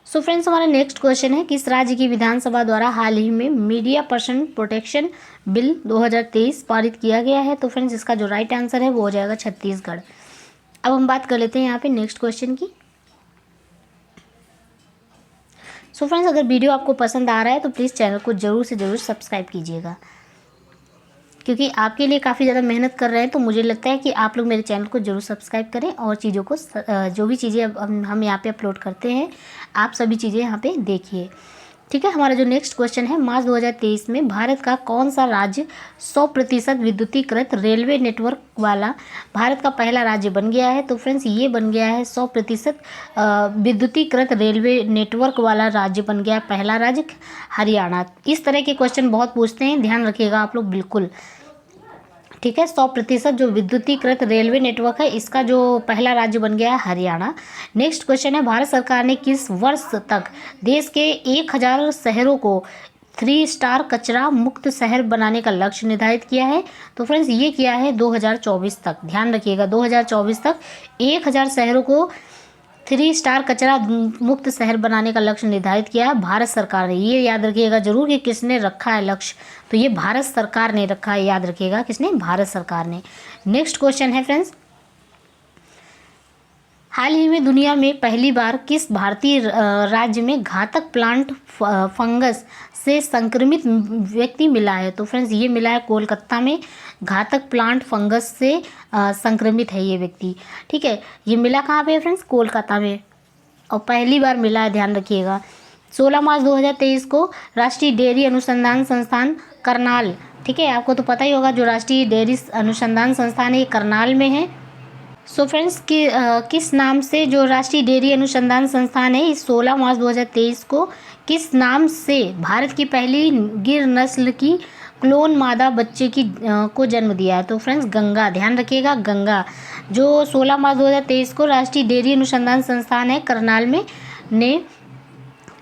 सो फ्रेंड्स हमारा नेक्स्ट क्वेश्चन है, किस राज्य की विधानसभा द्वारा हाल ही में मीडिया पर्सन प्रोटेक्शन बिल 2023 पारित किया गया है? तो फ्रेंड्स इसका जो राइट आंसर है वो हो जाएगा छत्तीसगढ़। अब हम बात कर लेते हैं यहाँ पे नेक्स्ट क्वेश्चन की। सो फ्रेंड्स अगर वीडियो आपको पसंद आ रहा है तो प्लीज़ चैनल को ज़रूर से ज़रूर सब्सक्राइब कीजिएगा, क्योंकि आपके लिए काफ़ी ज़्यादा मेहनत कर रहे हैं। तो मुझे लगता है कि आप लोग मेरे चैनल को ज़रूर सब्सक्राइब करें और चीज़ों को जो भी चीज़ें हम यहाँ पे अपलोड करते हैं आप सभी चीज़ें यहाँ पे देखिए। ठीक है, हमारा जो नेक्स्ट क्वेश्चन है, मार्च 2023 में भारत का कौन सा राज्य 100% विद्युतीकृत रेलवे नेटवर्क वाला भारत का पहला राज्य बन गया है? तो फ्रेंड्स ये बन गया है 100% विद्युतीकृत रेलवे नेटवर्क वाला राज्य बन गया है पहला राज्य हरियाणा। इस तरह के क्वेश्चन बहुत पूछते हैं, ध्यान रखिएगा आप लोग बिल्कुल। ठीक है, 100% जो विद्युतीकृत रेलवे नेटवर्क है इसका जो पहला राज्य बन गया है हरियाणा। नेक्स्ट क्वेश्चन है, भारत सरकार ने किस वर्ष तक देश के 1000 शहरों को 3 स्टार कचरा मुक्त शहर बनाने का लक्ष्य निर्धारित किया है? तो फ्रेंड्स ये किया है 2024 तक। ध्यान रखिएगा, 2024 तक 1000 शहरों को 3 स्टार कचरा मुक्त शहर बनाने का लक्ष्य निर्धारित किया है भारत सरकार ने। ये याद रखिएगा जरूर कि किसने रखा है लक्ष्य, तो ये भारत सरकार ने रखा है, याद रखिएगा किसने? भारत सरकार ने। नेक्स्ट क्वेश्चन है फ्रेंड्स, हाल ही में दुनिया में पहली बार किस भारतीय राज्य में घातक प्लांट फंगस से संक्रमित व्यक्ति मिला है? तो फ्रेंड्स ये मिला है कोलकाता में, घातक प्लांट फंगस से संक्रमित है ये व्यक्ति। ठीक है, ये मिला कहाँ पे है फ्रेंड्स? कोलकाता में, और पहली बार मिला है, ध्यान रखिएगा। 16 मार्च 2023 को राष्ट्रीय डेयरी अनुसंधान संस्थान करनाल, ठीक है आपको तो पता ही होगा जो राष्ट्रीय डेयरी अनुसंधान संस्थान है ये करनाल में है। सो फ्रेंड्स किस नाम से जो राष्ट्रीय डेयरी अनुसंधान संस्थान है इस 16 मार्च 2023 को किस नाम से भारत की पहली गिर नस्ल की क्लोन मादा बच्चे की को जन्म दिया है? तो फ्रेंड्स गंगा, ध्यान रखिएगा गंगा। जो 16 मार्च 2023 को राष्ट्रीय डेयरी अनुसंधान संस्थान है करनाल में ने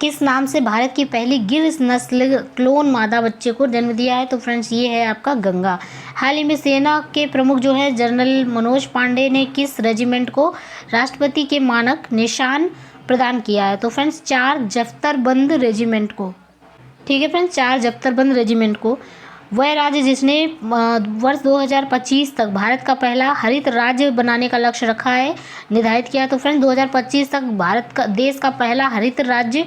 किस नाम से भारत की पहली गिर नस्ल क्लोन मादा बच्चे को जन्म दिया है? तो फ्रेंड्स ये है आपका गंगा। हाल ही में सेना के प्रमुख जो है जनरल मनोज पांडे ने किस रेजिमेंट को राष्ट्रपति के मानक निशान प्रदान किया है? तो फ्रेंड्स 4 जफ्तरबंद रेजिमेंट को। ठीक है फ्रेंड्स, 4 जफ्तरबंद रेजिमेंट को। वह राज्य जिसने वर्ष 2025 तक भारत का पहला हरित राज्य बनाने का लक्ष्य रखा है, निर्धारित किया। तो फ्रेंड्स 2025 तक भारत का देश का पहला हरित राज्य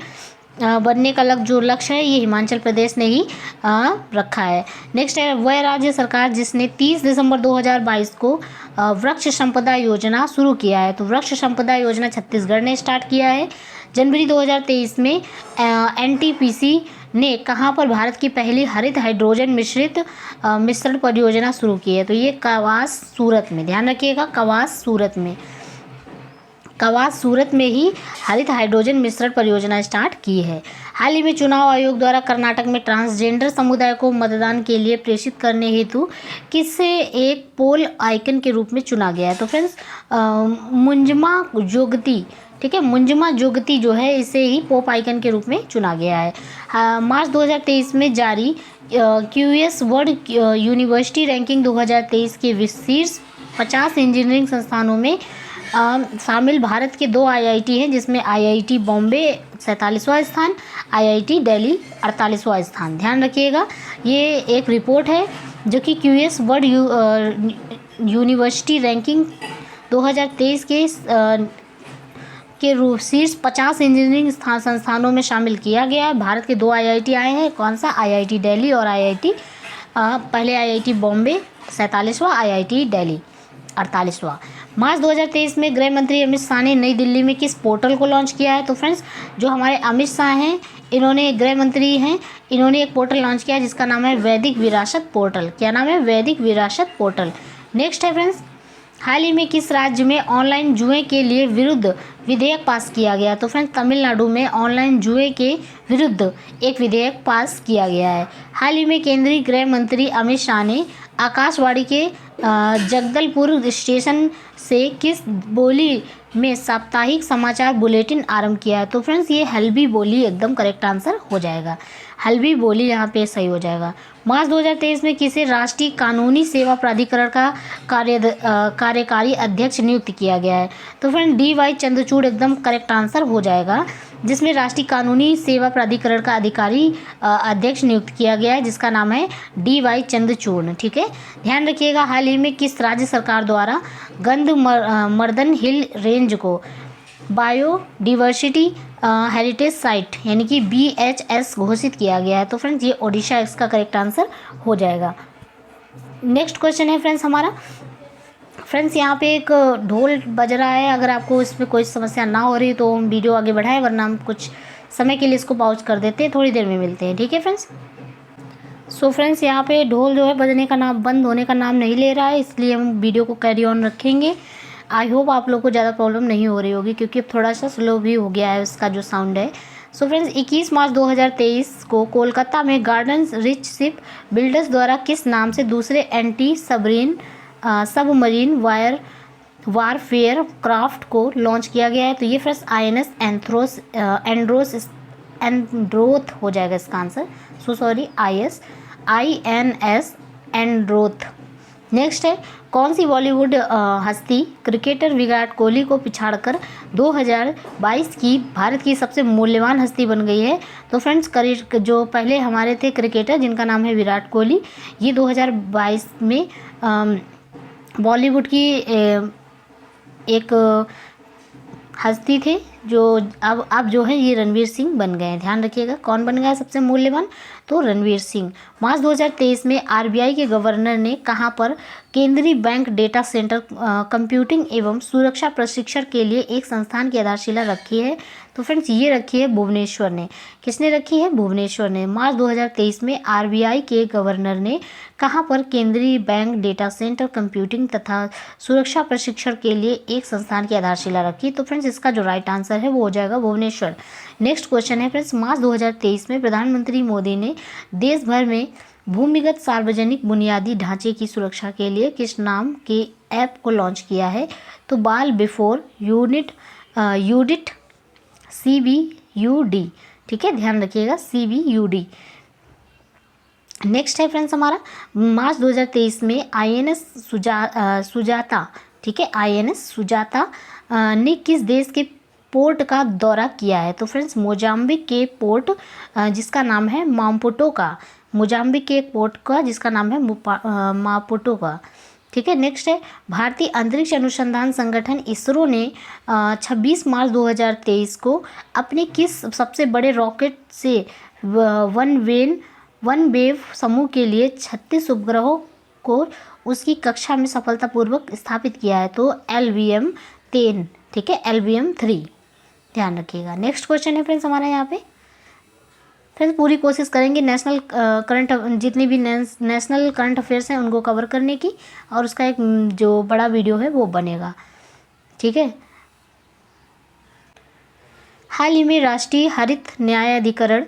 बनने का जो लक्ष्य है ये हिमाचल प्रदेश ने ही रखा है। नेक्स्ट है, वह राज्य सरकार जिसने 30 दिसंबर 2022 को वृक्ष संपदा योजना शुरू किया है। तो वृक्ष संपदा योजना छत्तीसगढ़ ने स्टार्ट किया है। जनवरी 2023 में एनटीपीसी ने कहाँ पर भारत की पहली हरित हाइड्रोजन मिश्रण परियोजना शुरू की है? तो ये कवास सूरत में, ध्यान रखिएगा कवास सूरत में। कवास सूरत में ही हरित हाइड्रोजन मिश्रण परियोजना स्टार्ट की है। हाल ही में चुनाव आयोग द्वारा कर्नाटक में ट्रांसजेंडर समुदाय को मतदान के लिए प्रेषित करने हेतु किसे एक पोल आइकन के रूप में चुना गया है? तो फ्रेंड्स मुंजमा जोगती, ठीक है, मुंजमा जोगती जो है इसे ही पोप आइकन के रूप में चुना गया है। मार्च 2023 में जारी क्यूएस वर्ल्ड यूनिवर्सिटी रैंकिंग 2023 के शीर्ष 50 इंजीनियरिंग संस्थानों में शामिल भारत के 2 आईआईटी हैं, जिसमें आईआईटी बॉम्बे 47वां स्थान, आईआईटी दिल्ली 48वां स्थान। ध्यान रखिएगा, ये एक रिपोर्ट है जो कि क्यूएस वर्ल्ड यूनिवर्सिटी रैंकिंग 2023 के शीर्ष 50 इंजीनियरिंग संस्थानों में शामिल किया गया है। भारत के 2 आईआईटी आए हैं, कौन सा? आईआईटी दिल्ली और आईआईटी पहले आईआईटी बॉम्बे 47वां, आईआईटी दिल्ली 48वां। मार्च 2023 में गृह मंत्री अमित शाह ने नई दिल्ली में किस पोर्टल को लॉन्च किया है? तो फ्रेंड्स जो हमारे अमित शाह हैं, इन्होंने गृह मंत्री हैं, इन्होंने एक पोर्टल लॉन्च किया है जिसका नाम है वैदिक विरासत पोर्टल। क्या नाम है? वैदिक विरासत पोर्टल। नेक्स्ट है फ्रेंड्स, हाल ही में किस राज्य में ऑनलाइन जुए के लिए विरुद्ध विधेयक पास किया गया? तो फ्रेंड्स तमिलनाडु में ऑनलाइन जुए के विरुद्ध एक विधेयक पास किया गया है। हाल ही में केंद्रीय गृह मंत्री अमित शाह ने आकाशवाणी के जगदलपुर स्टेशन से किस बोली में साप्ताहिक समाचार बुलेटिन आरंभ किया है? तो फ्रेंड्स ये हल्बी बोली एकदम करेक्ट आंसर हो जाएगा। हल्बी बोली यहाँ पे सही हो जाएगा। मार्च 2023 में किसे राष्ट्रीय कानूनी सेवा प्राधिकरण का कार्यकारी अध्यक्ष नियुक्त किया गया है? तो फ्रेंड DY चंद्रचूड़ एकदम करेक्ट आंसर हो जाएगा, जिसमें राष्ट्रीय कानूनी सेवा प्राधिकरण का अधिकारी अध्यक्ष नियुक्त किया गया है जिसका नाम है DY चंद्रचूड़। ठीक है, ध्यान रखिएगा, हाल ही में किस राज्य सरकार द्वारा गंधमर्दन हिल रेंज को बायोडिवर्सिटी हेरिटेज साइट यानी कि BHS घोषित किया गया है? तो फ्रेंड्स ये ओडिशा इसका करेक्ट आंसर हो जाएगा। नेक्स्ट क्वेश्चन है फ्रेंड्स हमारा, फ्रेंड्स यहाँ पे एक ढोल बज रहा है, अगर आपको इसमें कोई समस्या ना हो रही तो हम वीडियो आगे बढ़ाएं, वरना हम कुछ समय के लिए इसको पॉज कर देते हैं, थोड़ी देर में मिलते हैं। ठीक है फ्रेंड्स। सो फ्रेंड्स यहाँ पे ढोल जो है बजने का नाम, बंद होने का नाम नहीं ले रहा है, इसलिए हम वीडियो को कैरी ऑन रखेंगे। आई होप आप लोग को ज़्यादा प्रॉब्लम नहीं हो रही होगी, क्योंकि अब थोड़ा सा स्लो भी हो गया है उसका जो साउंड है। सो फ्रेंड्स 21 मार्च 2023 को कोलकाता में गार्डन रिच शिप बिल्डर्स द्वारा किस नाम से दूसरे एंटी सबमरीन वारफेयर क्राफ्ट को लॉन्च किया गया है? तो ये फ्रेंड्स INS एंड्रोथ हो जाएगा इसका answer. So sorry, INS Androth. Next है, कौन सी बॉलीवुड हस्ती क्रिकेटर विराट कोहली को पिछाड़कर 2022 की भारत की सबसे मूल्यवान हस्ती बन गई है? तो फ्रेंड्स जो पहले हमारे थे क्रिकेटर जिनका नाम है विराट कोहली, ये 2022 में बॉलीवुड की एक हस्ती थे, जो अब जो है ये रणवीर सिंह बन गए हैं। ध्यान रखिएगा, कौन बन गया है सबसे मूल्यवान? तो रणवीर सिंह। मार्च 2023 में RBI के गवर्नर ने कहां पर केंद्रीय बैंक डेटा सेंटर कंप्यूटिंग एवं सुरक्षा प्रशिक्षण के लिए एक संस्थान की आधारशिला रखी है? तो फ्रेंड्स ये रखी है भुवनेश्वर ने। किसने रखी है? भुवनेश्वर ने। मार्च 2023 में RBI के गवर्नर ने कहां पर केंद्रीय बैंक डेटा सेंटर कंप्यूटिंग तथा सुरक्षा प्रशिक्षण के लिए एक संस्थान की आधारशिला रखी? तो फ्रेंड्स इसका जो राइट आंसर है वो हो जाएगा भुवनेश्वर। नेक्स्ट क्वेश्चन है फ्रेंड्स, मार्च 2023 में प्रधानमंत्री मोदी ने देश भर में भूमिगत सार्वजनिक बुनियादी ढांचे की सुरक्षा के लिए किस नाम के ऐप को लॉन्च किया है? तो बाल बिफोर यूडिट CBUD। ठीक है, ध्यान रखिएगा CBUD। नेक्स्ट है फ्रेंड्स हमारा, मार्च 2023 में INS सुजाता, ठीक है, INS सुजाता ने किस देश के पोर्ट का दौरा किया है? तो फ्रेंड्स मोजाम्बिक के पोर्ट जिसका नाम है मापुटो का, मोजाम्बिक के एक पोर्ट का जिसका नाम है मापुटो का। ठीक है, नेक्स्ट है, भारतीय अंतरिक्ष अनुसंधान संगठन इसरो ने 26 मार्च 2023 को अपने किस सबसे बड़े रॉकेट से वन वेव समूह के लिए 36 उपग्रहों को उसकी कक्षा में सफलतापूर्वक स्थापित किया है? तो LVM-3, ठीक है, LVM-3। ध्यान रखिएगा। नेक्स्ट क्वेश्चन है फ्रेंड्स हमारा यहाँ पे, फ्रेंड्स पूरी कोशिश करेंगे नेशनल करंट, जितनी भी नेशनल करंट अफेयर्स हैं उनको कवर करने की, और उसका एक जो बड़ा वीडियो है वो बनेगा। ठीक है, हाल ही में राष्ट्रीय हरित न्यायाधिकरण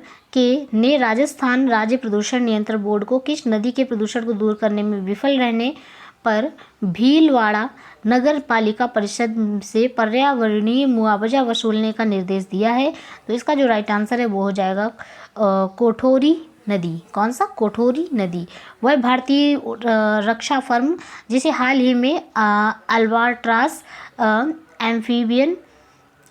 ने राजस्थान राज्य प्रदूषण नियंत्रण बोर्ड को किस नदी के प्रदूषण को दूर करने में विफल रहने पर भीलवाड़ा नगर पालिका परिषद से पर्यावरणीय मुआवजा वसूलने का निर्देश दिया है। तो इसका जो राइट आंसर है वो हो जाएगा कोठोरी नदी। कौन सा? कोठोरी नदी। वह भारतीय रक्षा फर्म जिसे हाल ही में अल्बाट्रॉस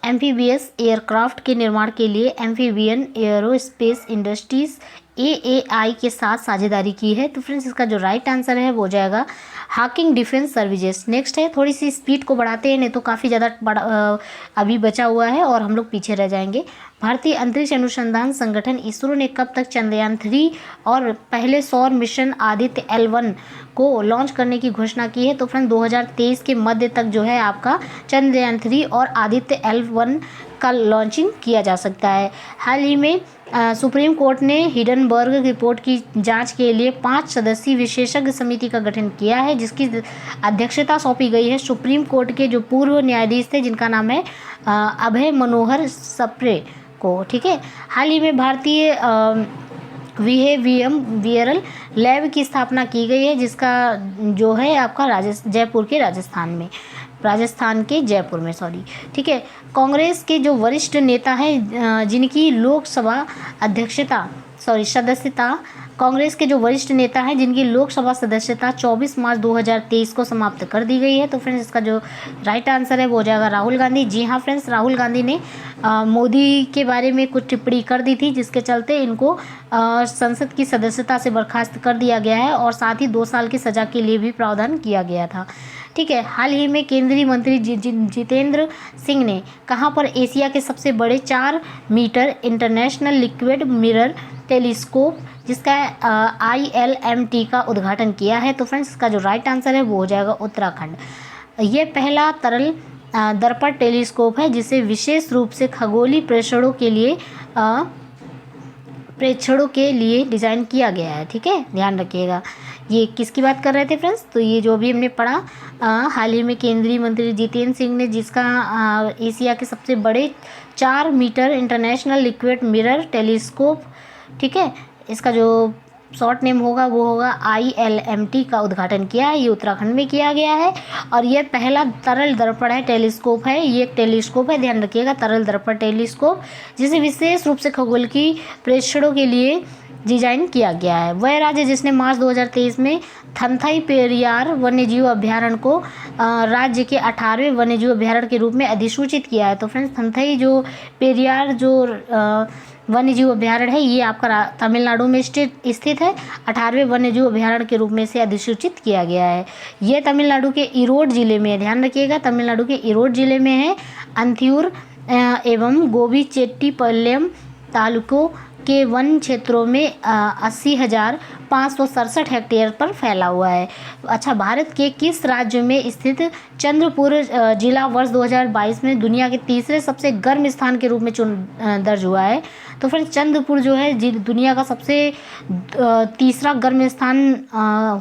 एम्फीबियस एयरक्राफ्ट के निर्माण के लिए एम्फीबियन एरोस्पेस इंडस्ट्रीज AAI के साथ साझेदारी की है। तो फ्रेंड्स इसका जो राइट आंसर है वो हो जाएगा हाकिंग डिफेंस सर्विसेज। नेक्स्ट है, थोड़ी सी स्पीड को बढ़ाते हैं नहीं तो काफ़ी ज़्यादा अभी बचा हुआ है और हम लोग पीछे रह जाएंगे। भारतीय अंतरिक्ष अनुसंधान संगठन इसरो ने कब तक चंद्रयान 3 और पहले सौर मिशन आदित्य L1 को लॉन्च करने की घोषणा की है? तो फ्रेंड 2023 के मध्य तक जो है आपका चंद्रयान 3 और आदित्य L1 का लॉन्चिंग किया जा सकता है। हाल ही में सुप्रीम कोर्ट ने हिडनबर्ग रिपोर्ट की जांच के लिए 5 सदस्यीय विशेषज्ञ समिति का गठन किया है, जिसकी अध्यक्षता सौंपी गई है सुप्रीम कोर्ट के जो पूर्व न्यायाधीश थे जिनका नाम है अभय मनोहर सप्रे को। ठीक है। हाल ही में भारतीय बिहेवियरल लैब की स्थापना की गई है, जिसका जो है आपका राजस्थान के जयपुर में सॉरी। ठीक है। कांग्रेस के जो वरिष्ठ नेता हैं जिनकी लोकसभा सदस्यता कांग्रेस के जो वरिष्ठ नेता हैं जिनकी लोकसभा सदस्यता 24 मार्च 2023 को समाप्त कर दी गई है। तो फ्रेंड्स इसका जो राइट आंसर है वो हो जाएगा राहुल गांधी। जी हाँ फ्रेंड्स, राहुल गांधी ने मोदी के बारे में कुछ टिप्पणी कर दी थी, जिसके चलते इनको संसद की सदस्यता से बर्खास्त कर दिया गया है और साथ ही 2 साल की सज़ा के लिए भी प्रावधान किया गया था। ठीक है। हाल ही में केंद्रीय मंत्री जितेंद्र सिंह ने कहाँ पर एशिया के सबसे बड़े 4 meter international liquid mirror telescope जिसका ILMT का उद्घाटन किया है? तो फ्रेंड्स इसका जो राइट आंसर है वो हो जाएगा उत्तराखंड। ये पहला तरल दर्पण टेलीस्कोप है जिसे विशेष रूप से खगोलीय प्रेक्षणों के लिए डिज़ाइन किया गया है। ठीक है, ध्यान रखिएगा। ये किसकी बात कर रहे थे फ्रेंड्स? तो ये जो अभी हमने पढ़ा हाल ही में केंद्रीय मंत्री जितेंद्र सिंह ने जिसका एशिया के सबसे बड़े 4 meter international liquid mirror telescope, ठीक है, इसका जो शॉर्ट नेम होगा वो होगा ILMT का उद्घाटन किया है। ये उत्तराखंड में किया गया है और ये पहला तरल दर्पण है, टेलीस्कोप है। ये एक टेलीस्कोप है, ध्यान रखिएगा, तरल दर्पण टेलीस्कोप जिसे विशेष रूप से खगोल की प्रेक्षणों के लिए डिजाइन किया गया है। वह राज्य जिसने मार्च 2023 में थंथई पेरियार वन्यजीव अभ्यारण्य को राज्य के 18वें वन्यजीव अभ्यारण्य के रूप में अधिसूचित किया है। तो फ्रेंड्स थंथई जो पेरियार जो वन्यजीव अभ्यारण्य है ये आपका तमिलनाडु में स्थित है। 18वें वन्यजीव अभ्यारण्य के रूप में इसे अधिसूचित किया गया है। ये तमिलनाडु के ईरोड जिले में है, ध्यान रखिएगा, तमिलनाडु के ईरोड जिले में है। अंथियूर एवं गोबीचेट्टीपाल्यम तालुकों के वन क्षेत्रों में 80,567 हेक्टेयर पर फैला हुआ है। अच्छा, भारत के किस राज्य में स्थित चंद्रपुर जिला वर्ष 2022 में दुनिया के तीसरे सबसे गर्म स्थान के रूप में दर्ज हुआ है? तो फिर चंद्रपुर जो है दुनिया का सबसे तीसरा गर्म स्थान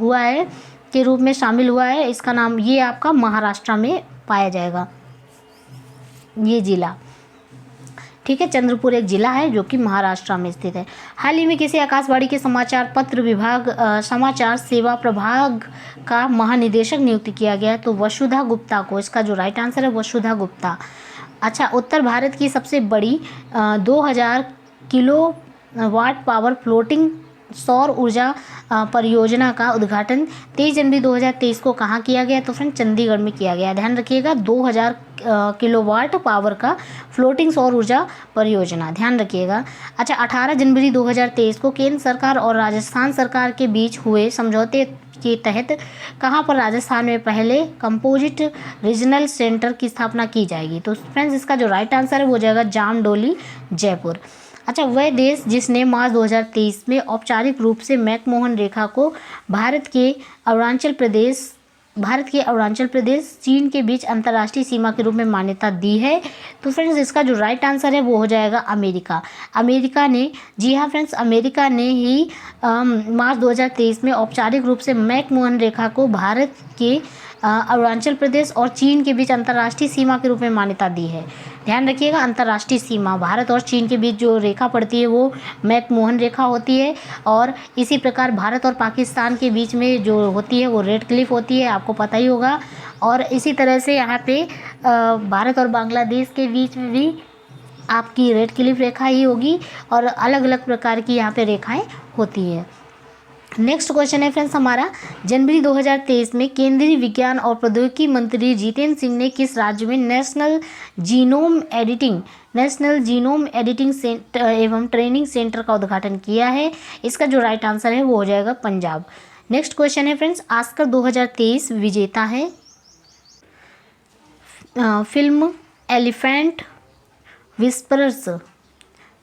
हुआ है के रूप में शामिल हुआ है। इसका नाम ये आपका महाराष्ट्र में पाया जाएगा ये जिला। ठीक है, चंद्रपुर एक जिला है जो कि महाराष्ट्र में स्थित है। हाल ही में किसी आकाशवाणी के समाचार पत्र विभाग समाचार सेवा प्रभाग का महानिदेशक नियुक्त किया गया है? तो वसुधा गुप्ता को। इसका जो राइट आंसर है वसुधा गुप्ता। अच्छा, उत्तर भारत की सबसे बड़ी 2000 किलोवाट पावर फ्लोटिंग सौर ऊर्जा परियोजना का उद्घाटन 23 जनवरी 2023 को कहाँ किया गया? तो फ्रेंड चंडीगढ़ में किया गया। ध्यान रखिएगा, 2000 किलोवाट पावर का फ्लोटिंग सौर ऊर्जा परियोजना, ध्यान रखिएगा। अच्छा, 18 जनवरी 2023 को केंद्र सरकार और राजस्थान सरकार के बीच हुए समझौते के तहत कहाँ पर राजस्थान में पहले कंपोजिट रीजनल सेंटर की स्थापना की जाएगी? तो फ्रेंड्स इसका जो राइट आंसर है वो हो जाएगा जामडोली, जयपुर। अच्छा, वह देश जिसने मार्च 2023 में औपचारिक रूप से मैकमोहन रेखा को भारत के अरुणाचल प्रदेश चीन के बीच अंतर्राष्ट्रीय सीमा के रूप में मान्यता दी है? तो फ्रेंड्स इसका जो राइट आंसर है वो हो जाएगा अमेरिका। अमेरिका ने, जी हाँ फ्रेंड्स, अमेरिका ने ही मार्च 2023 में औपचारिक रूप से मैकमोहन रेखा को भारत के अरुणाचल प्रदेश और चीन के बीच अंतर्राष्ट्रीय सीमा के रूप में मान्यता दी है। ध्यान रखिएगा। अंतर्राष्ट्रीय सीमा, भारत और चीन के बीच जो रेखा पड़ती है वो मैकमोहन रेखा होती है, और इसी प्रकार भारत और पाकिस्तान के बीच में जो होती है वो रेड क्लिफ होती है, आपको पता ही होगा। और इसी तरह से यहाँ पे भारत और बांग्लादेश के बीच में भी आपकी रेड क्लिफ रेखा ही होगी, और अलग अलग प्रकार की यहाँ पे रेखाएं होती है। नेक्स्ट क्वेश्चन है फ्रेंड्स हमारा, जनवरी 2023 में केंद्रीय विज्ञान और प्रौद्योगिकी मंत्री जितेंद्र सिंह ने किस राज्य में नेशनल जीनोम एडिटिंग सेंटर एवं ट्रेनिंग सेंटर का उद्घाटन किया है? इसका जो राइट आंसर है वो हो जाएगा पंजाब। नेक्स्ट क्वेश्चन है फ्रेंड्स, ऑस्कर 2023 विजेता है फिल्म एलिफेंट विस्परर्स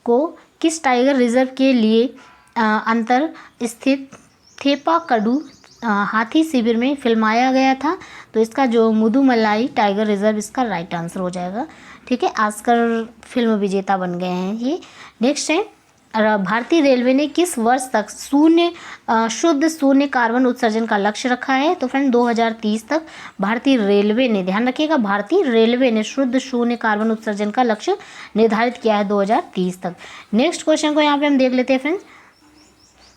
को किस टाइगर रिजर्व के लिए अंतर स्थित थेपाकडू हाथी शिविर में फिल्माया गया था? तो इसका जो मुदुमलाई टाइगर रिजर्व इसका राइट आंसर हो जाएगा। ठीक है, ऑस्कर फिल्म विजेता बन गए हैं ये। नेक्स्ट है, भारतीय रेलवे ने किस वर्ष तक शुद्ध शून्य कार्बन उत्सर्जन का लक्ष्य रखा है? तो फ्रेंड 2030 तक भारतीय रेलवे ने, ध्यान रखिएगा, भारतीय रेलवे ने शुद्ध शून्य कार्बन उत्सर्जन का लक्ष्य निर्धारित किया है 2030 तक। नेक्स्ट क्वेश्चन को यहाँ पे हम देख लेते हैं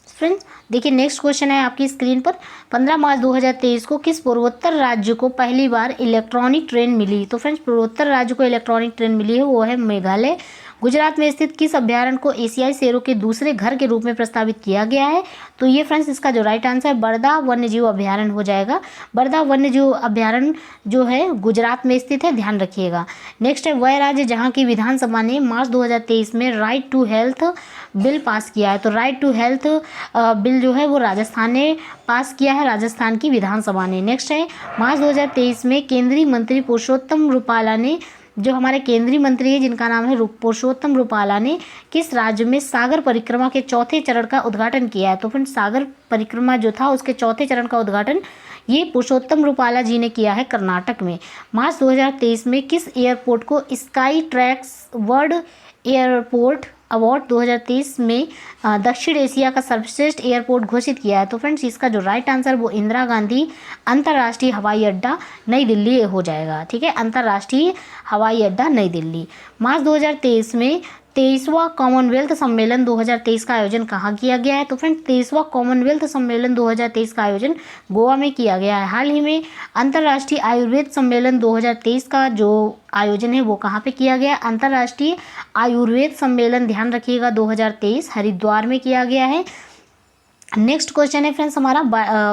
फ्रेंड्स देखिए, नेक्स्ट क्वेश्चन है आपकी स्क्रीन पर, 15 मार्च 2023 को किस पूर्वोत्तर राज्य को पहली बार इलेक्ट्रॉनिक ट्रेन मिली? तो फ्रेंड्स पूर्वोत्तर राज्य को इलेक्ट्रॉनिक ट्रेन मिली है वो है मेघालय। गुजरात में स्थित किस अभ्यारण्य को एशियाई शेरों के दूसरे घर के रूप में प्रस्तावित किया गया है? तो ये फ्रेंड्स इसका जो राइट आंसर है बरदा वन्यजीव अभ्यारण्य हो जाएगा। बरदा वन्यजीव अभ्यारण्य जो है गुजरात में स्थित है, ध्यान रखिएगा। नेक्स्ट है, वह राज्य जहां की विधानसभा ने मार्च 2023 में right to health bill pass किया है? तो राइट टू हेल्थ बिल जो है वो राजस्थान ने पास किया है, राजस्थान की विधानसभा ने। नेक्स्ट है, मार्च 2023 में केंद्रीय मंत्री पुरुषोत्तम रूपाला ने, जो हमारे केंद्रीय मंत्री है जिनका नाम है पुरुषोत्तम रूपाला ने, किस राज्य में सागर परिक्रमा के चौथे चरण का उद्घाटन किया है? तो फ्रेंड सागर परिक्रमा जो था उसके चौथे चरण का उद्घाटन ये पुरुषोत्तम रूपाला जी ने किया है कर्नाटक में। मार्च 2023 में किस एयरपोर्ट को sky tracks world airport award 2023 में दक्षिण एशिया का सर्वश्रेष्ठ एयरपोर्ट घोषित किया है? तो फ्रेंड्स इसका जो राइट आंसर वो इंदिरा गांधी अंतर्राष्ट्रीय हवाई अड्डा नई दिल्ली हो जाएगा। ठीक है, अंतर्राष्ट्रीय हवाई अड्डा नई दिल्ली। मार्च 2023 में 23वां कॉमनवेल्थ सम्मेलन 2023 का आयोजन कहाँ किया गया है? तो फ्रेंड 23वां कॉमनवेल्थ सम्मेलन 2023 का आयोजन गोवा में किया गया है। हाल ही में अंतर्राष्ट्रीय आयुर्वेद सम्मेलन 2023 का जो आयोजन है वो कहाँ पे किया गया? अंतर्राष्ट्रीय आयुर्वेद सम्मेलन, ध्यान रखिएगा, 2023 हरिद्वार में किया गया है। नेक्स्ट क्वेश्चन है फ्रेंड्स हमारा,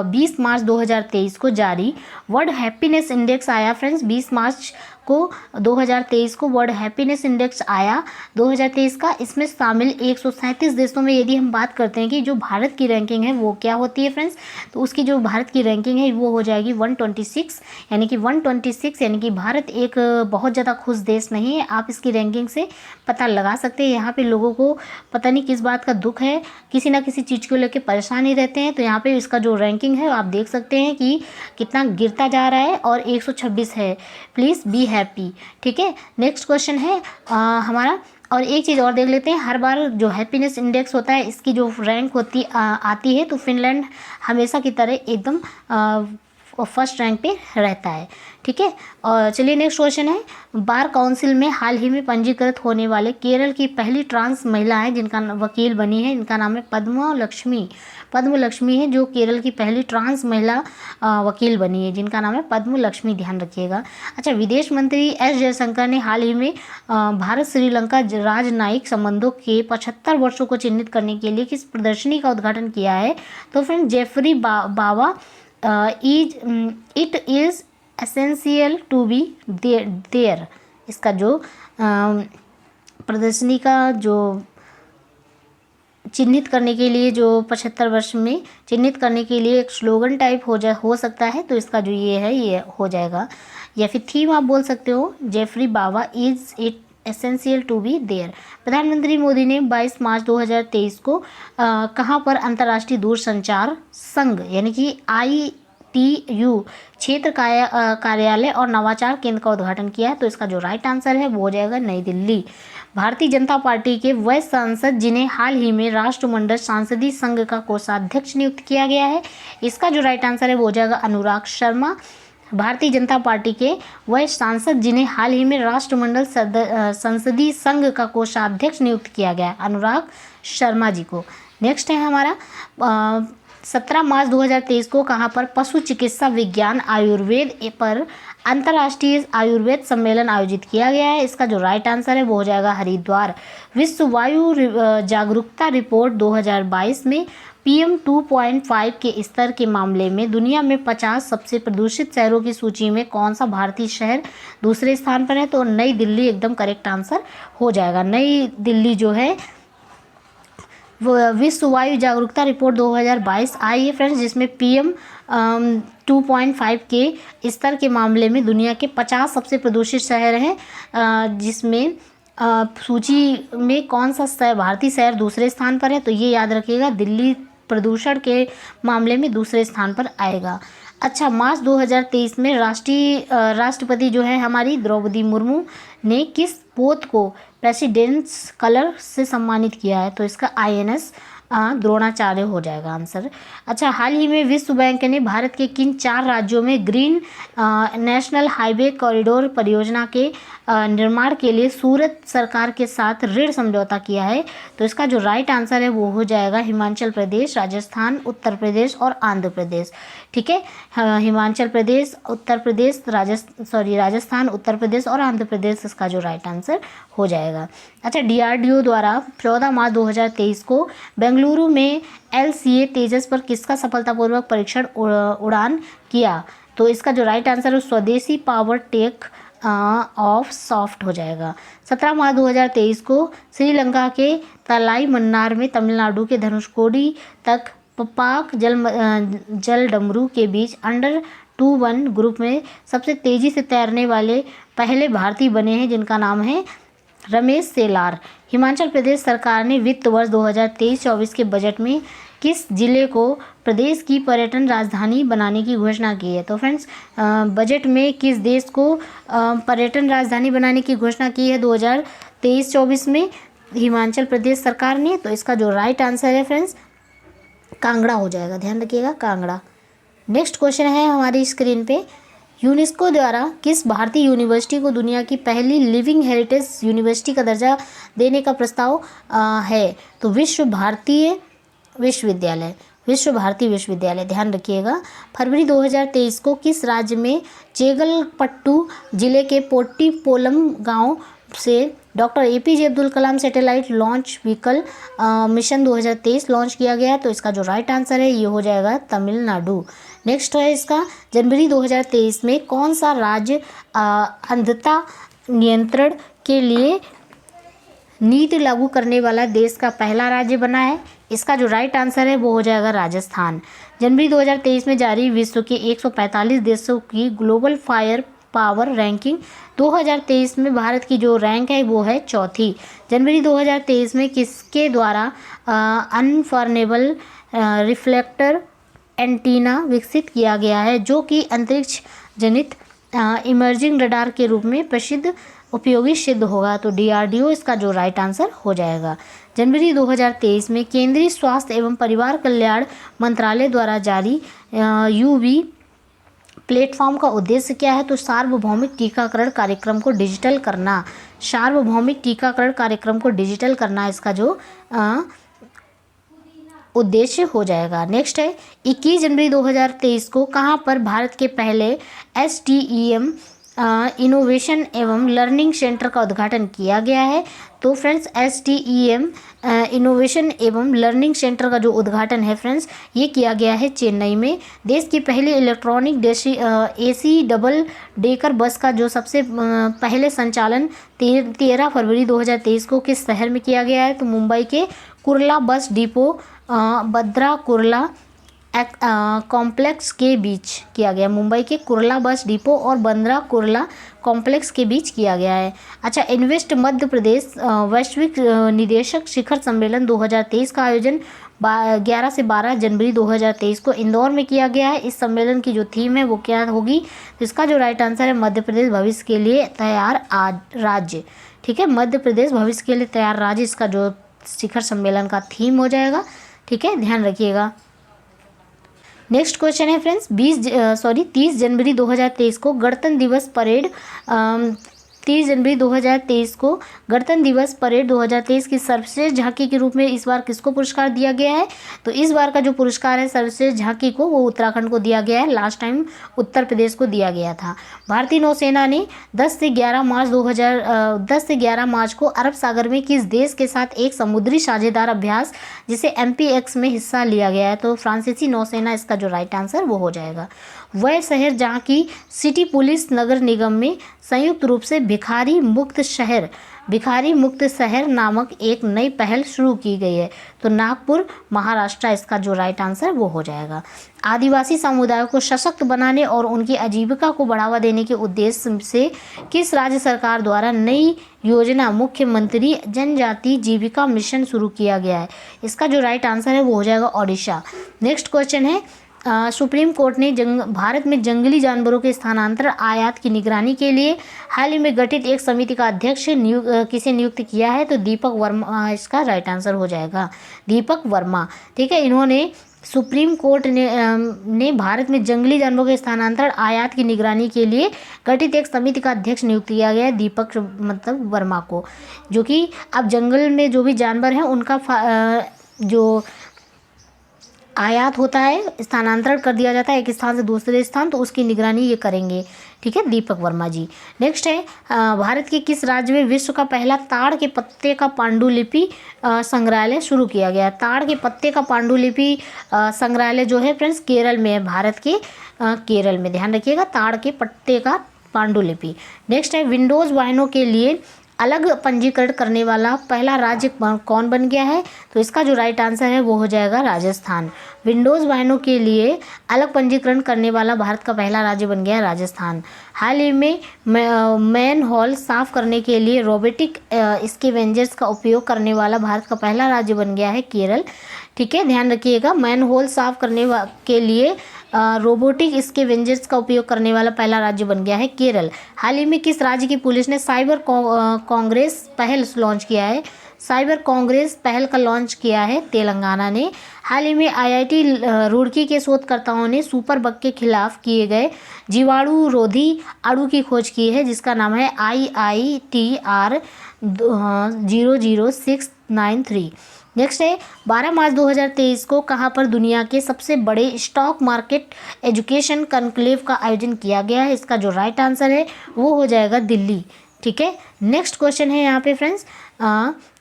20 मार्च 2023 को जारी वर्ल्ड हैप्पीनेस इंडेक्स आया। फ्रेंड्स 20 मार्च को 2023 को वर्ल्ड हैप्पीनेस इंडेक्स आया 2023 का। इसमें शामिल 137 देशों में यदि हम बात करते हैं कि जो भारत की रैंकिंग है वो क्या होती है फ्रेंड्स, तो उसकी जो भारत की रैंकिंग है वो हो जाएगी 126, यानी कि 126, यानी कि भारत एक बहुत ज़्यादा खुश देश नहीं है। आप इसकी रैंकिंग से पता लगा सकते हैं। यहाँ पे लोगों को पता नहीं किस बात का दुख है, किसी ना किसी चीज़ को लेकर परेशान ही रहते हैं। तो यहाँ पे इसका जो रैंकिंग है आप देख सकते हैं कि कितना गिरता जा रहा है और 126 है। Please be happy. ठीक है, नेक्स्ट क्वेश्चन है हमारा, और एक चीज़ और देख लेते हैं, हर बार जो हैप्पीनेस इंडेक्स होता है इसकी जो रैंक होती आती है तो फिनलैंड हमेशा की तरह एकदम फर्स्ट रैंक पे रहता है। ठीक है, और चलिए नेक्स्ट क्वेश्चन है, बार काउंसिल में हाल ही में पंजीकृत होने वाले केरल की पहली ट्रांस महिला है जिनका वकील बनी है, इनका नाम है पद्म लक्ष्मी है, जो केरल की पहली ट्रांस महिला वकील बनी है जिनका नाम है पद्म लक्ष्मी, ध्यान रखिएगा। अच्छा, विदेश मंत्री एस जयशंकर ने हाल ही में भारत श्रीलंका राजनयिक संबंधों के 75 वर्षों को चिन्हित करने के लिए किस प्रदर्शनी का उद्घाटन किया है? तो friend Geoffrey Bawa it is essential to be there, इसका जो प्रदर्शनी का जो चिन्हित करने के लिए, जो 75 वर्ष में चिन्हित करने के लिए एक स्लोगन टाइप हो सकता है, तो इसका जो ये है ये हो जाएगा, या फिर थीम आप बोल सकते हो, Geoffrey Bawa is it essential to be there. प्रधानमंत्री मोदी ने 22 मार्च 2023 को कहाँ पर अंतर्राष्ट्रीय दूरसंचार संघ यानी कि ITU क्षेत्र कार्यालय और नवाचार केंद्र का उद्घाटन किया है? तो इसका जो राइट आंसर है वो हो जाएगा नई दिल्ली। भारतीय जनता पार्टी के वह सांसद जिन्हें हाल ही में राष्ट्रमंडल सांसदीय संघ का कोषाध्यक्ष नियुक्त किया गया है, इसका जो राइट आंसर है वो हो जाएगा अनुराग शर्मा। भारतीय जनता पार्टी के वह सांसद जिन्हें हाल ही में राष्ट्रमंडल संसदीय संघ का कोषाध्यक्ष नियुक्त किया गया, अनुराग शर्मा जी को। नेक्स्ट है हमारा 17 मार्च 2023 को कहाँ पर पशु चिकित्सा विज्ञान आयुर्वेद पर अंतर्राष्ट्रीय आयुर्वेद सम्मेलन आयोजित किया गया है। इसका जो राइट आंसर है वो हो जाएगा हरिद्वार। विश्व वायु जागरूकता रिपोर्ट 2022 में PM 2.5 के स्तर के मामले में दुनिया में 50 सबसे प्रदूषित शहरों की सूची में कौन सा भारतीय शहर दूसरे स्थान पर है? तो नई दिल्ली एकदम करेक्ट आंसर हो जाएगा। नई दिल्ली जो है विश्व वायु जागरूकता रिपोर्ट 2022 आई है फ्रेंड्स, जिसमें PM 2.5 के स्तर के मामले में दुनिया के 50 सबसे प्रदूषित शहर हैं, जिसमें सूची में कौन सा भारतीय शहर दूसरे स्थान पर है? तो ये याद रखिएगा, दिल्ली प्रदूषण के मामले में दूसरे स्थान पर आएगा। अच्छा, मार्च 2023 में राष्ट्रपति जो है हमारी द्रौपदी मुर्मू ने किस पोत को प्रेसिडेंट्स कलर से सम्मानित किया है? तो इसका INS द्रोणाचार्य हो जाएगा आंसर। अच्छा, हाल ही में विश्व बैंक ने भारत के किन 4 राज्यों में ग्रीन नेशनल हाईवे कॉरिडोर परियोजना के निर्माण के लिए सूरत सरकार के साथ ऋण समझौता किया है? तो इसका जो राइट आंसर है वो हो जाएगा हिमाचल प्रदेश, राजस्थान, उत्तर प्रदेश और आंध्र प्रदेश। ठीक है, हिमाचल प्रदेश, उत्तर प्रदेश, राजस्थान, उत्तर प्रदेश और आंध्र प्रदेश इसका जो राइट आंसर हो जाएगा। अच्छा, DRDO द्वारा 14 मार्च 2023 को बेंगलुरु में LCA तेजस पर किसका सफलतापूर्वक परीक्षण उड़ान किया? तो इसका जो राइट आंसर है स्वदेशी पावर टेक ऑफ सॉफ्ट हो जाएगा। 17 मार्च 2023 को श्रीलंका के तलाई मन्नार में तमिलनाडु के धनुषकोडी तक पाक जलडमरू के बीच अंडर-21 ग्रुप में सबसे तेज़ी से तैरने वाले पहले भारतीय बने हैं, जिनका नाम है रमेश सेलार। हिमाचल प्रदेश सरकार ने वित्त वर्ष 2023-24 के बजट में किस जिले को प्रदेश की पर्यटन राजधानी बनाने की घोषणा की है? तो फ्रेंड्स, बजट में किस देश को पर्यटन राजधानी बनाने की घोषणा की है 2023-24 में? हिमाचल प्रदेश सरकार ने। तो इसका जो राइट आंसर है फ्रेंड्स कांगड़ा हो जाएगा, ध्यान रखिएगा, कांगड़ा। नेक्स्ट क्वेश्चन है हमारी स्क्रीन पे, यूनेस्को द्वारा किस भारतीय यूनिवर्सिटी को दुनिया की पहली लिविंग हेरिटेज यूनिवर्सिटी का दर्जा देने का प्रस्ताव है? तो विश्व भारती विश्वविद्यालय, ध्यान रखिएगा। फरवरी 2023 को किस राज्य में चेंगलपट्टू जिले के पोट्टीपोलम गांव से doctor APJ Abdul Kalam satellite launch vehicle mission 2023 launch किया गया? तो इसका जो राइट आंसर है ये हो जाएगा तमिलनाडु। नेक्स्ट है इसका, जनवरी 2023 में कौन सा राज्य अंधता नियंत्रण के लिए नीति लागू करने वाला देश का पहला राज्य बना है? इसका जो राइट आंसर है वो हो जाएगा राजस्थान। जनवरी 2023 में जारी विश्व के 145 देशों की ग्लोबल फायर पावर रैंकिंग 2023 में भारत की जो रैंक है वो है 4थी। जनवरी 2023 में किसके द्वारा अनफॉर्नेबल रिफ्लेक्टर एंटीना विकसित किया गया है, जो कि अंतरिक्ष जनित इमर्जिंग रडार के रूप में प्रसिद्ध उपयोगी सिद्ध होगा? तो DRDO इसका जो राइट आंसर हो जाएगा। जनवरी 2023 में केंद्रीय स्वास्थ्य एवं परिवार कल्याण मंत्रालय द्वारा जारी UV प्लेटफॉर्म का उद्देश्य क्या है? तो सार्वभौमिक टीकाकरण कार्यक्रम को डिजिटल करना। सार्वभौमिक टीकाकरण कार्यक्रम को डिजिटल करना इसका जो उद्देश्य हो जाएगा। नेक्स्ट है, 21 जनवरी 2023 को कहाँ पर भारत के पहले STEM इनोवेशन एवं लर्निंग सेंटर का उद्घाटन किया गया है? तो फ्रेंड्स, STEM इनोवेशन एवं लर्निंग सेंटर का जो उद्घाटन है फ्रेंड्स ये किया गया है चेन्नई में। देश की पहली electronic AC double decker bus का जो सबसे पहले संचालन 13 फरवरी 2023 को किस शहर में किया गया है? तो मुंबई के Kurla bus depot Bhadra Kurla complex के बीच किया गया। मुंबई के कुर्ला बस डिपो और बंद्रा कुर्ला कॉम्प्लेक्स के बीच किया गया है। अच्छा, इन्वेस्ट मध्य प्रदेश वैश्विक निदेशक शिखर सम्मेलन 2023 का आयोजन 11 से 12 जनवरी 2023 को इंदौर में किया गया है। इस सम्मेलन की जो थीम है वो क्या होगी? तो इसका जो राइट आंसर है मध्य प्रदेश भविष्य के लिए तैयार राज्य। ठीक है, मध्य प्रदेश भविष्य के लिए तैयार राज्य इसका जो शिखर सम्मेलन का थीम हो जाएगा। ठीक है, ध्यान रखिएगा। नेक्स्ट क्वेश्चन है फ्रेंड्स 30 जनवरी 2023 को गणतंत्र दिवस परेड 30 जनवरी 2023 को गणतंत्र दिवस परेड 2023 की सर्वश्रेष्ठ झांकी के रूप में इस बार किसको पुरस्कार दिया गया है? तो इस बार का जो पुरस्कार है सर्वश्रेष्ठ झांकी को, वो उत्तराखंड को दिया गया है। लास्ट टाइम उत्तर प्रदेश को दिया गया था। भारतीय नौसेना ने 10 से 11 मार्च को अरब सागर में किस देश के साथ एक समुद्री साझेदार अभ्यास जिसे MPX में हिस्सा लिया गया है? तो फ्रांसीसी नौसेना इसका जो राइट आंसर वो हो जाएगा। वह शहर जहाँ की सिटी पुलिस नगर निगम में संयुक्त रूप से भिखारी मुक्त शहर नामक एक नई पहल शुरू की गई है। तो नागपुर महाराष्ट्र इसका जो राइट आंसर वो हो जाएगा। आदिवासी समुदायों को सशक्त बनाने और उनकी आजीविका को बढ़ावा देने के उद्देश्य से किस राज्य सरकार द्वारा नई योजना मुख्यमंत्री जनजाति जीविका मिशन शुरू किया गया है? इसका जो राइट आंसर है वो हो जाएगा ओडिशा। नेक्स्ट क्वेश्चन है सुप्रीम कोर्ट ने भारत में जंगली जानवरों के स्थानांतरण आयात की निगरानी के लिए हाल ही में गठित एक समिति का अध्यक्ष किसे नियुक्त किया है? तो दीपक वर्मा इसका राइट आंसर हो जाएगा, दीपक वर्मा। ठीक है, इन्होंने सुप्रीम कोर्ट ने भारत में जंगली जानवरों के स्थानांतरण आयात की निगरानी के लिए गठित एक समिति का अध्यक्ष नियुक्त किया गया है दीपक वर्मा को, जो कि अब जंगल में जो भी जानवर हैं उनका जो आयात होता है, स्थानांतरण कर दिया जाता है एक स्थान से दूसरे स्थान, तो उसकी निगरानी ये करेंगे। ठीक है, दीपक वर्मा जी। नेक्स्ट है भारत के किस राज्य में विश्व का पहला ताड़ के पत्ते का पांडुलिपि संग्रहालय शुरू किया गया? ताड़ के पत्ते का पांडुलिपि संग्रहालय जो है फ्रेंड्स केरल में है, भारत के केरल में, ध्यान रखिएगा, ताड़ के पत्ते का पांडुलिपि। नेक्स्ट है विंडोज़ वाहनों के लिए अलग पंजीकरण करने वाला पहला राज्य कौन बन गया है? तो इसका जो राइट आंसर है वो हो जाएगा राजस्थान। विंडोज़ वाहनों के लिए अलग पंजीकरण करने वाला भारत का पहला राज्य बन गया है राजस्थान। हाल ही में मैन हॉल साफ करने के लिए रोबोटिक स्कैवेंजर्स का उपयोग करने वाला भारत का पहला राज्य बन गया है केरल। ठीक है, ध्यान रखिएगा, मैन होल साफ करने के लिए रोबोटिक स्कैवेंजर्स का उपयोग करने वाला पहला राज्य बन गया है केरल। हाल ही में किस राज्य की पुलिस ने साइबर कांग्रेस पहल लॉन्च किया है? साइबर कांग्रेस पहल का लॉन्च किया है तेलंगाना ने। हाल ही में IIT रुड़की के शोधकर्ताओं ने सुपर बग के खिलाफ किए गए जीवाणु रोधी अणु की खोज की है जिसका नाम है IITR 00693। नेक्स्ट है 12 मार्च 2023 को कहाँ पर दुनिया के सबसे बड़े स्टॉक मार्केट एजुकेशन कॉन्क्लेव का आयोजन किया गया है? इसका जो राइट आंसर है वो हो जाएगा दिल्ली। ठीक है, नेक्स्ट क्वेश्चन है यहाँ पे फ्रेंड्स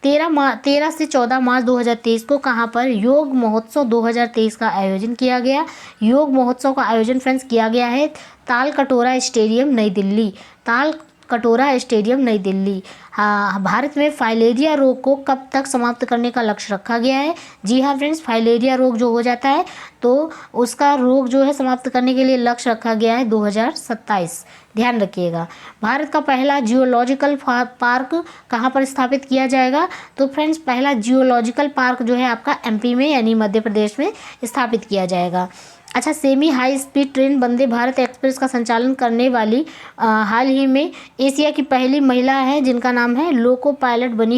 13 से 14 मार्च 2023 को कहाँ पर योग महोत्सव 2023 का आयोजन किया गया? योग महोत्सव का आयोजन फ्रेंड्स किया गया है ताल कटोरा स्टेडियम नई दिल्ली, ताल कटोरा स्टेडियम नई दिल्ली। भारत में फाइलेरिया रोग को कब तक समाप्त करने का लक्ष्य रखा गया है? जी हाँ फ्रेंड्स, फाइलेरिया रोग जो हो जाता है तो उसका रोग जो है समाप्त करने के लिए लक्ष्य रखा गया है 2027, ध्यान रखिएगा। भारत का पहला जियोलॉजिकल पार्क कहाँ पर स्थापित किया जाएगा? तो फ्रेंड्स पहला जियोलॉजिकल पार्क जो है आपका MP में यानी मध्य प्रदेश में स्थापित किया जाएगा। अच्छा, semi high speed train Vande Bharat express का संचालन करने वाली हाल ही में एशिया की पहली महिला है जिनका नाम है लोको पायलट बन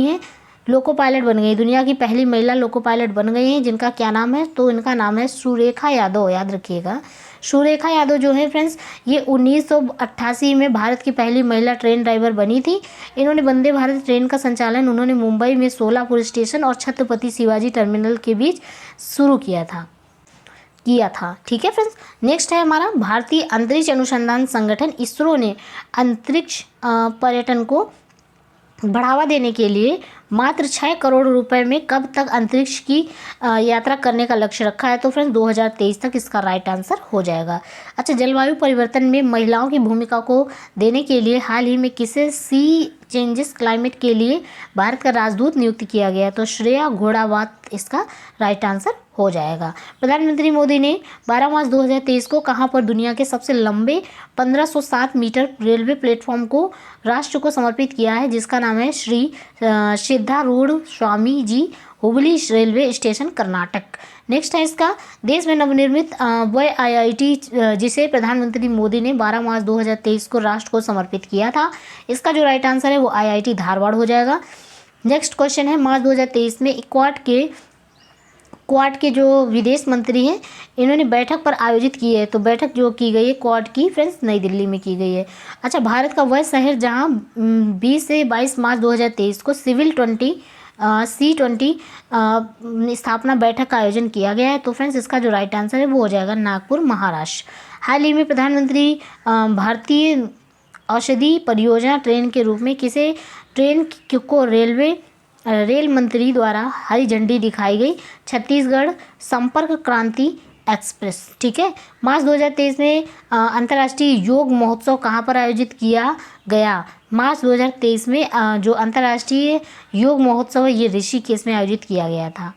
गई, दुनिया की पहली महिला लोको पायलट बन गई हैं जिनका क्या नाम है? तो इनका नाम है सुरेखा यादव, याद रखिएगा। सुरेखा यादव जो है फ्रेंड्स ये 1988 में भारत की पहली महिला ट्रेन ड्राइवर बनी थी। इन्होंने वंदे भारत ट्रेन का संचालन उन्होंने मुंबई में सोलापुर स्टेशन और छत्रपति शिवाजी टर्मिनल के बीच शुरू किया था। ठीक है फ्रेंड्स, नेक्स्ट है हमारा भारतीय अंतरिक्ष अनुसंधान संगठन इसरो ने अंतरिक्ष पर्यटन को बढ़ावा देने के लिए मात्र 6 करोड़ रुपए में कब तक अंतरिक्ष की यात्रा करने का लक्ष्य रखा है? तो फ्रेंड्स 2023 तक इसका राइट आंसर हो जाएगा। अच्छा, जलवायु परिवर्तन में महिलाओं की भूमिका को देने के लिए हाल ही में किसे सी चेंजेस क्लाइमेट के लिए भारत का राजदूत नियुक्त किया गया? तो श्रेया घोड़ावत इसका राइट आंसर हो जाएगा। प्रधानमंत्री मोदी ने 12 मार्च 2023 को कहाँ पर दुनिया के सबसे लंबे 1507 मीटर रेलवे प्लेटफॉर्म को राष्ट्र को समर्पित किया है जिसका नाम है Shri Siddharudha Swami ji Hubli railway station Karnataka. Next है इसका देश में नवनिर्मित वह IIT जिसे प्रधानमंत्री मोदी ने 12 मार्च 2023 को राष्ट्र को समर्पित किया था। इसका जो राइट आंसर है वो IIT धारवाड़ हो जाएगा। नेक्स्ट क्वेश्चन है मार्च 2023 में क्वाड के जो विदेश मंत्री हैं इन्होंने बैठक पर आयोजित की है। तो बैठक जो की गई है क्वाड की फ्रेंड्स नई दिल्ली में की गई है। अच्छा, भारत का वह शहर जहां 20 से 22 मार्च 2023 को सिविल C20 स्थापना बैठक का आयोजन किया गया है। तो फ्रेंड्स इसका जो राइट आंसर है वो हो जाएगा नागपुर, महाराष्ट्र। हाल ही में प्रधानमंत्री भारतीय औषधि परियोजना ट्रेन के रूप में किसे ट्रेन को रेल मंत्री द्वारा हरी झंडी दिखाई गई? छत्तीसगढ़ संपर्क क्रांति एक्सप्रेस। ठीक है। मार्च 2023 में अंतर्राष्ट्रीय योग महोत्सव कहाँ पर आयोजित किया गया? मार्च 2023 में जो अंतर्राष्ट्रीय योग महोत्सव है ये ऋषिकेश में आयोजित किया गया था।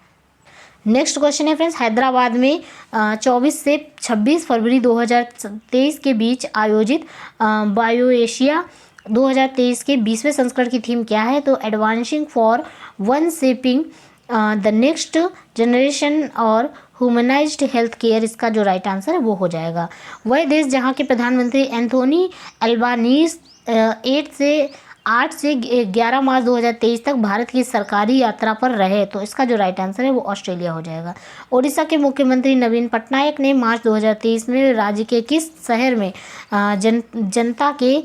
नेक्स्ट क्वेश्चन है फ्रेंड्स, हैदराबाद में 24 से 26 फरवरी 2023 के बीच आयोजित बायो एशिया 2023 के 20वें संस्करण की थीम क्या है? तो advancing for one shaping the next generation और ह्यूमनाइज्ड हेल्थ केयर, इसका जो राइट आंसर है वो हो जाएगा। वह देश जहां के प्रधानमंत्री एंथोनी अल्बानीज 8 से 11 मार्च 2023 तक भारत की सरकारी यात्रा पर रहे। तो इसका जो राइट आंसर है वो ऑस्ट्रेलिया हो जाएगा। ओडिशा के मुख्यमंत्री नवीन पटनायक ने मार्च 2023 में राज्य के किस शहर में जनता के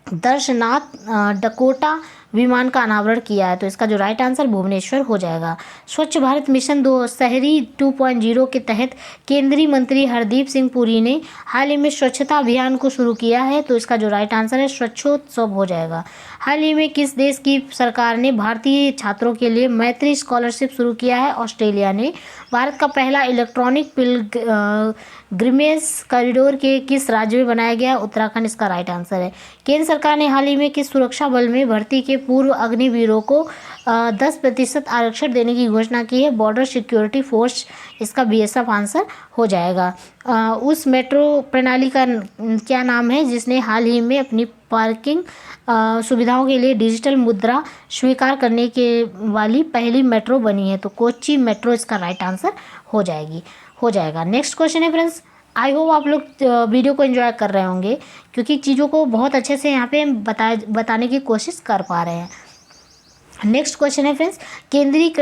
दर्शनाथ डकोटा विमान का अनावरण किया है? तो इसका जो राइट आंसर भुवनेश्वर हो जाएगा। स्वच्छ भारत मिशन 2 शहरी 2.0 के तहत केंद्रीय मंत्री हरदीप सिंह पुरी ने हाल ही में स्वच्छता अभियान को शुरू किया है। तो इसका जो राइट आंसर है स्वच्छोत्सव हो जाएगा। हाल ही में किस देश की सरकार ने भारतीय छात्रों के लिए मैत्री स्कॉलरशिप शुरू किया है? ऑस्ट्रेलिया ने। भारत का पहला इलेक्ट्रॉनिक पिलग्रिमेज कॉरिडोर के किस राज्य में बनाया गया? उत्तराखंड, इसका राइट आंसर है। केंद्र सरकार ने हाल ही में किस सुरक्षा बल में भर्ती के पूर्व अग्निवीरों को 10% आरक्षण देने की घोषणा की है? बॉर्डर सिक्योरिटी फोर्स, इसका BSF आंसर हो जाएगा। उस मेट्रो प्रणाली का क्या नाम है जिसने हाल ही में अपनी पार्किंग सुविधाओं के लिए डिजिटल मुद्रा स्वीकार करने के वाली पहली मेट्रो बनी है? तो कोच्चि मेट्रो, इसका राइट आंसर हो जाएगा। नेक्स्ट क्वेश्चन है फ्रेंड्स, आई होप आप लोग वीडियो को एंजॉय कर रहे होंगे क्योंकि चीज़ों को बहुत अच्छे से यहाँ पे बताने की कोशिश कर पा रहे हैं। नेक्स्ट क्वेश्चन है फ्रेंड्स, केंद्रीय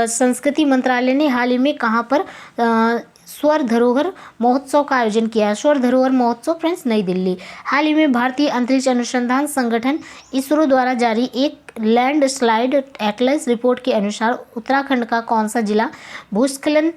संस्कृति मंत्रालय ने हाल ही में कहाँ पर स्वर धरोहर महोत्सव का आयोजन किया है? स्वर धरोहर महोत्सव फ्रेंड्स नई दिल्ली। हाल ही में भारतीय अंतरिक्ष अनुसंधान संगठन इसरो द्वारा जारी एक लैंडस्लाइड एटलस रिपोर्ट के अनुसार उत्तराखंड का कौन सा जिला भूस्खलन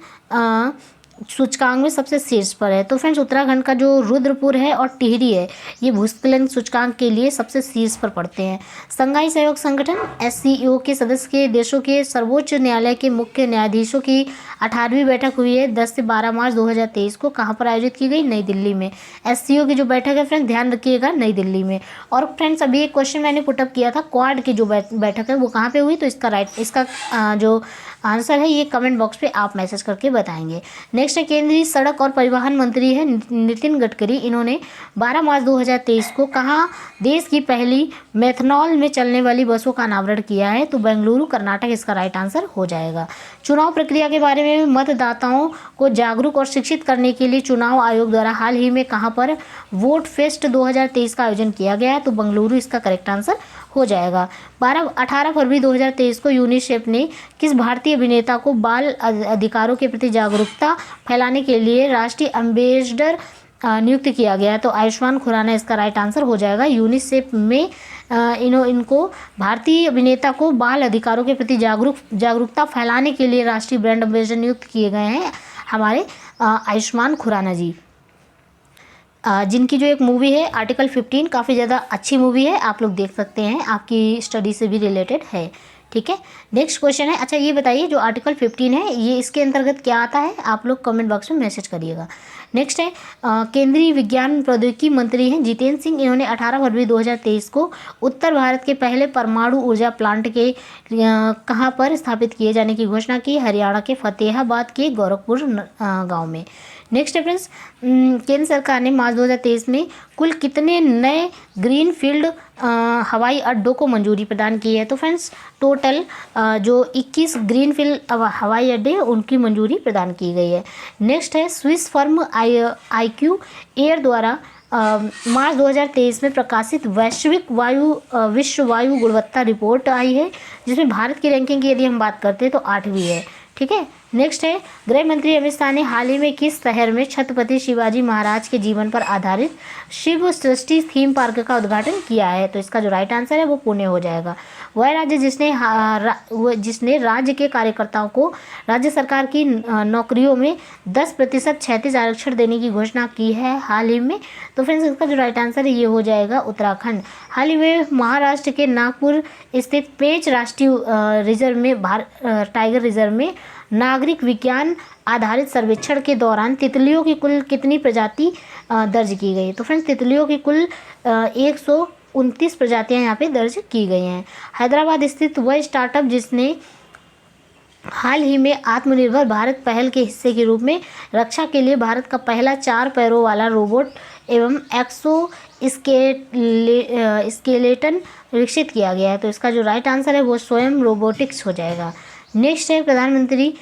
सूचकांक में सबसे शीर्ष पर है? तो फ्रेंड्स उत्तराखंड का जो रुद्रपुर है और टिहरी है ये भूस्खलन सूचकांक के लिए सबसे शीर्ष पर पड़ते हैं। संघाई सहयोग संगठन SCO के सदस्य के देशों के सर्वोच्च न्यायालय के मुख्य न्यायाधीशों की 18वीं बैठक हुई है 10 से 12 मार्च 2023 को। कहाँ पर आयोजित की गई? नई दिल्ली में। SCO की जो बैठक है फ्रेंड्स ध्यान रखिएगा नई दिल्ली में। और फ्रेंड्स अभी एक क्वेश्चन मैंने पुटअप किया था, क्वाड की जो बैठक है वो कहाँ पे हुई? तो इसका जो आंसर है ये कमेंट बॉक्स पे आप मैसेज करके बताएंगे। नेक्स्ट है केंद्रीय सड़क और परिवहन मंत्री है नितिन गडकरी। इन्होंने 12 मार्च 2023 को कहाँ देश की पहली मेथनॉल में चलने वाली बसों का अनावरण किया है? तो बेंगलुरु, कर्नाटक, इसका राइट आंसर हो जाएगा। चुनाव प्रक्रिया के बारे में मतदाताओं को जागरूक और शिक्षित करने के लिए चुनाव आयोग द्वारा हाल ही में कहाँ पर वोट फेस्ट 2023 का आयोजन किया गया है? तो बेंगलुरु, इसका करेक्ट आंसर हो जाएगा। 18 फरवरी 2023 को यूनिसेफ ने किस भारतीय अभिनेता को बाल अधिकारों के प्रति जागरूकता फैलाने के लिए राष्ट्रीय एम्बेसडर नियुक्त किया गया? तो आयुष्मान खुराना, इसका राइट आंसर हो जाएगा। यूनिसेफ में इनको भारतीय अभिनेता को बाल अधिकारों के प्रति जागरूकता फैलाने के लिए राष्ट्रीय ब्रांड एम्बेसडर नियुक्त किए गए हैं हमारे आयुष्मान खुराना जी, जिनकी जो एक मूवी है आर्टिकल 15 काफ़ी ज़्यादा अच्छी मूवी है, आप लोग देख सकते हैं, आपकी स्टडी से भी रिलेटेड है। ठीक है। नेक्स्ट क्वेश्चन है, अच्छा ये बताइए जो आर्टिकल 15 है ये इसके अंतर्गत क्या आता है? आप लोग कमेंट बॉक्स में मैसेज करिएगा। नेक्स्ट है केंद्रीय विज्ञान प्रौद्योगिकी मंत्री हैं जितेंद्र सिंह। इन्होंने 18 फरवरी 2023 को उत्तर भारत के पहले परमाणु ऊर्जा प्लांट के कहाँ पर स्थापित किए जाने की घोषणा की? हरियाणा के फतेहाबाद के गोरखपुर गाँव में। नेक्स्ट है फ्रेंड्स, केंद्र सरकार ने मार्च 2023 में कुल कितने नए ग्रीन फील्ड हवाई अड्डों को मंजूरी प्रदान की है? तो फ्रेंड्स टोटल जो 21 ग्रीन फील्ड हवाई अड्डे हैं उनकी मंजूरी प्रदान की गई है। नेक्स्ट है स्विस फर्म IQ एयर द्वारा मार्च 2023 में प्रकाशित विश्व वायु गुणवत्ता रिपोर्ट आई है जिसमें भारत की रैंकिंग की यदि हम बात करते हैं तो 8वीं है। ठीक है। नेक्स्ट है, गृह मंत्री अमित शाह ने हाल ही में किस शहर में छत्रपति शिवाजी महाराज के जीवन पर आधारित शिव सृष्टि थीम पार्क का उद्घाटन किया है? तो इसका जो राइट आंसर है वो पुणे हो जाएगा। वह राज्य जिसने राज्य के कार्यकर्ताओं को राज्य सरकार की नौकरियों में 10% क्षैतिज आरक्षण देने की घोषणा की है हाल ही में। तो फ्रेंड्स इसका जो राइट आंसर है ये हो जाएगा उत्तराखंड। हाल ही में महाराष्ट्र के नागपुर स्थित पेंच राष्ट्रीय रिजर्व में टाइगर रिजर्व में नागरिक विज्ञान आधारित सर्वेक्षण के दौरान तितलियों की कुल कितनी प्रजाति दर्ज की गई? तो फ्रेंड्स तितलियों की कुल 129 प्रजातियां यहाँ पे दर्ज की गई हैं। हैदराबाद स्थित वह स्टार्टअप जिसने हाल ही में आत्मनिर्भर भारत पहल के हिस्से के रूप में रक्षा के लिए भारत का पहला 4 पैरों वाला रोबोट एवं स्केलेटन विकसित किया गया है। तो इसका जो राइट आंसर है वो स्वयं रोबोटिक्स हो जाएगा। नेक्स्ट है, प्रधानमंत्री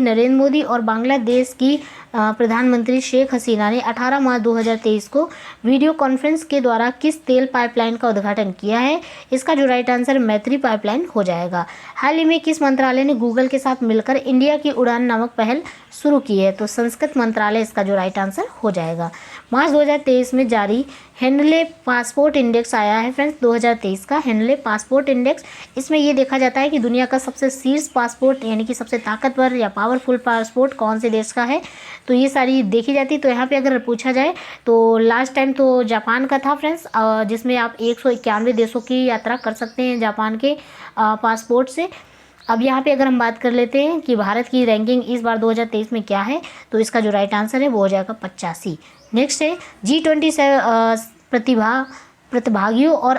नरेंद्र मोदी और बांग्लादेश की प्रधानमंत्री शेख हसीना ने 18 मार्च 2023 को वीडियो कॉन्फ्रेंस के द्वारा किस तेल पाइपलाइन का उद्घाटन किया है? इसका जो राइट आंसर मैत्री पाइपलाइन हो जाएगा। हाल ही में किस मंत्रालय ने गूगल के साथ मिलकर इंडिया की उड़ान नामक पहल शुरू की है? तो संस्कृत मंत्रालय इसका जो राइट आंसर हो जाएगा। मार्च 2023 में जारी हेनले पासपोर्ट इंडेक्स आया है फ्रेंड्स, 2023 का हेनले पासपोर्ट इंडेक्स। इसमें ये देखा जाता है कि दुनिया का सबसे शीर्ष पासपोर्ट यानी कि सबसे ताकतवर या पावरफुल पासपोर्ट कौन से देश का है, तो ये सारी देखी जाती है। तो यहाँ पे अगर पूछा जाए तो लास्ट टाइम तो जापान का था फ्रेंड्स, जिसमें आप 191 देशों की यात्रा कर सकते हैं जापान के पासपोर्ट से। अब यहाँ पे अगर हम बात कर लेते हैं कि भारत की रैंकिंग इस बार 2023 में क्या है, तो इसका जो राइट आंसर है वो हो जाएगा 85। नेक्स्ट है, G20 से प्रतिभागियों और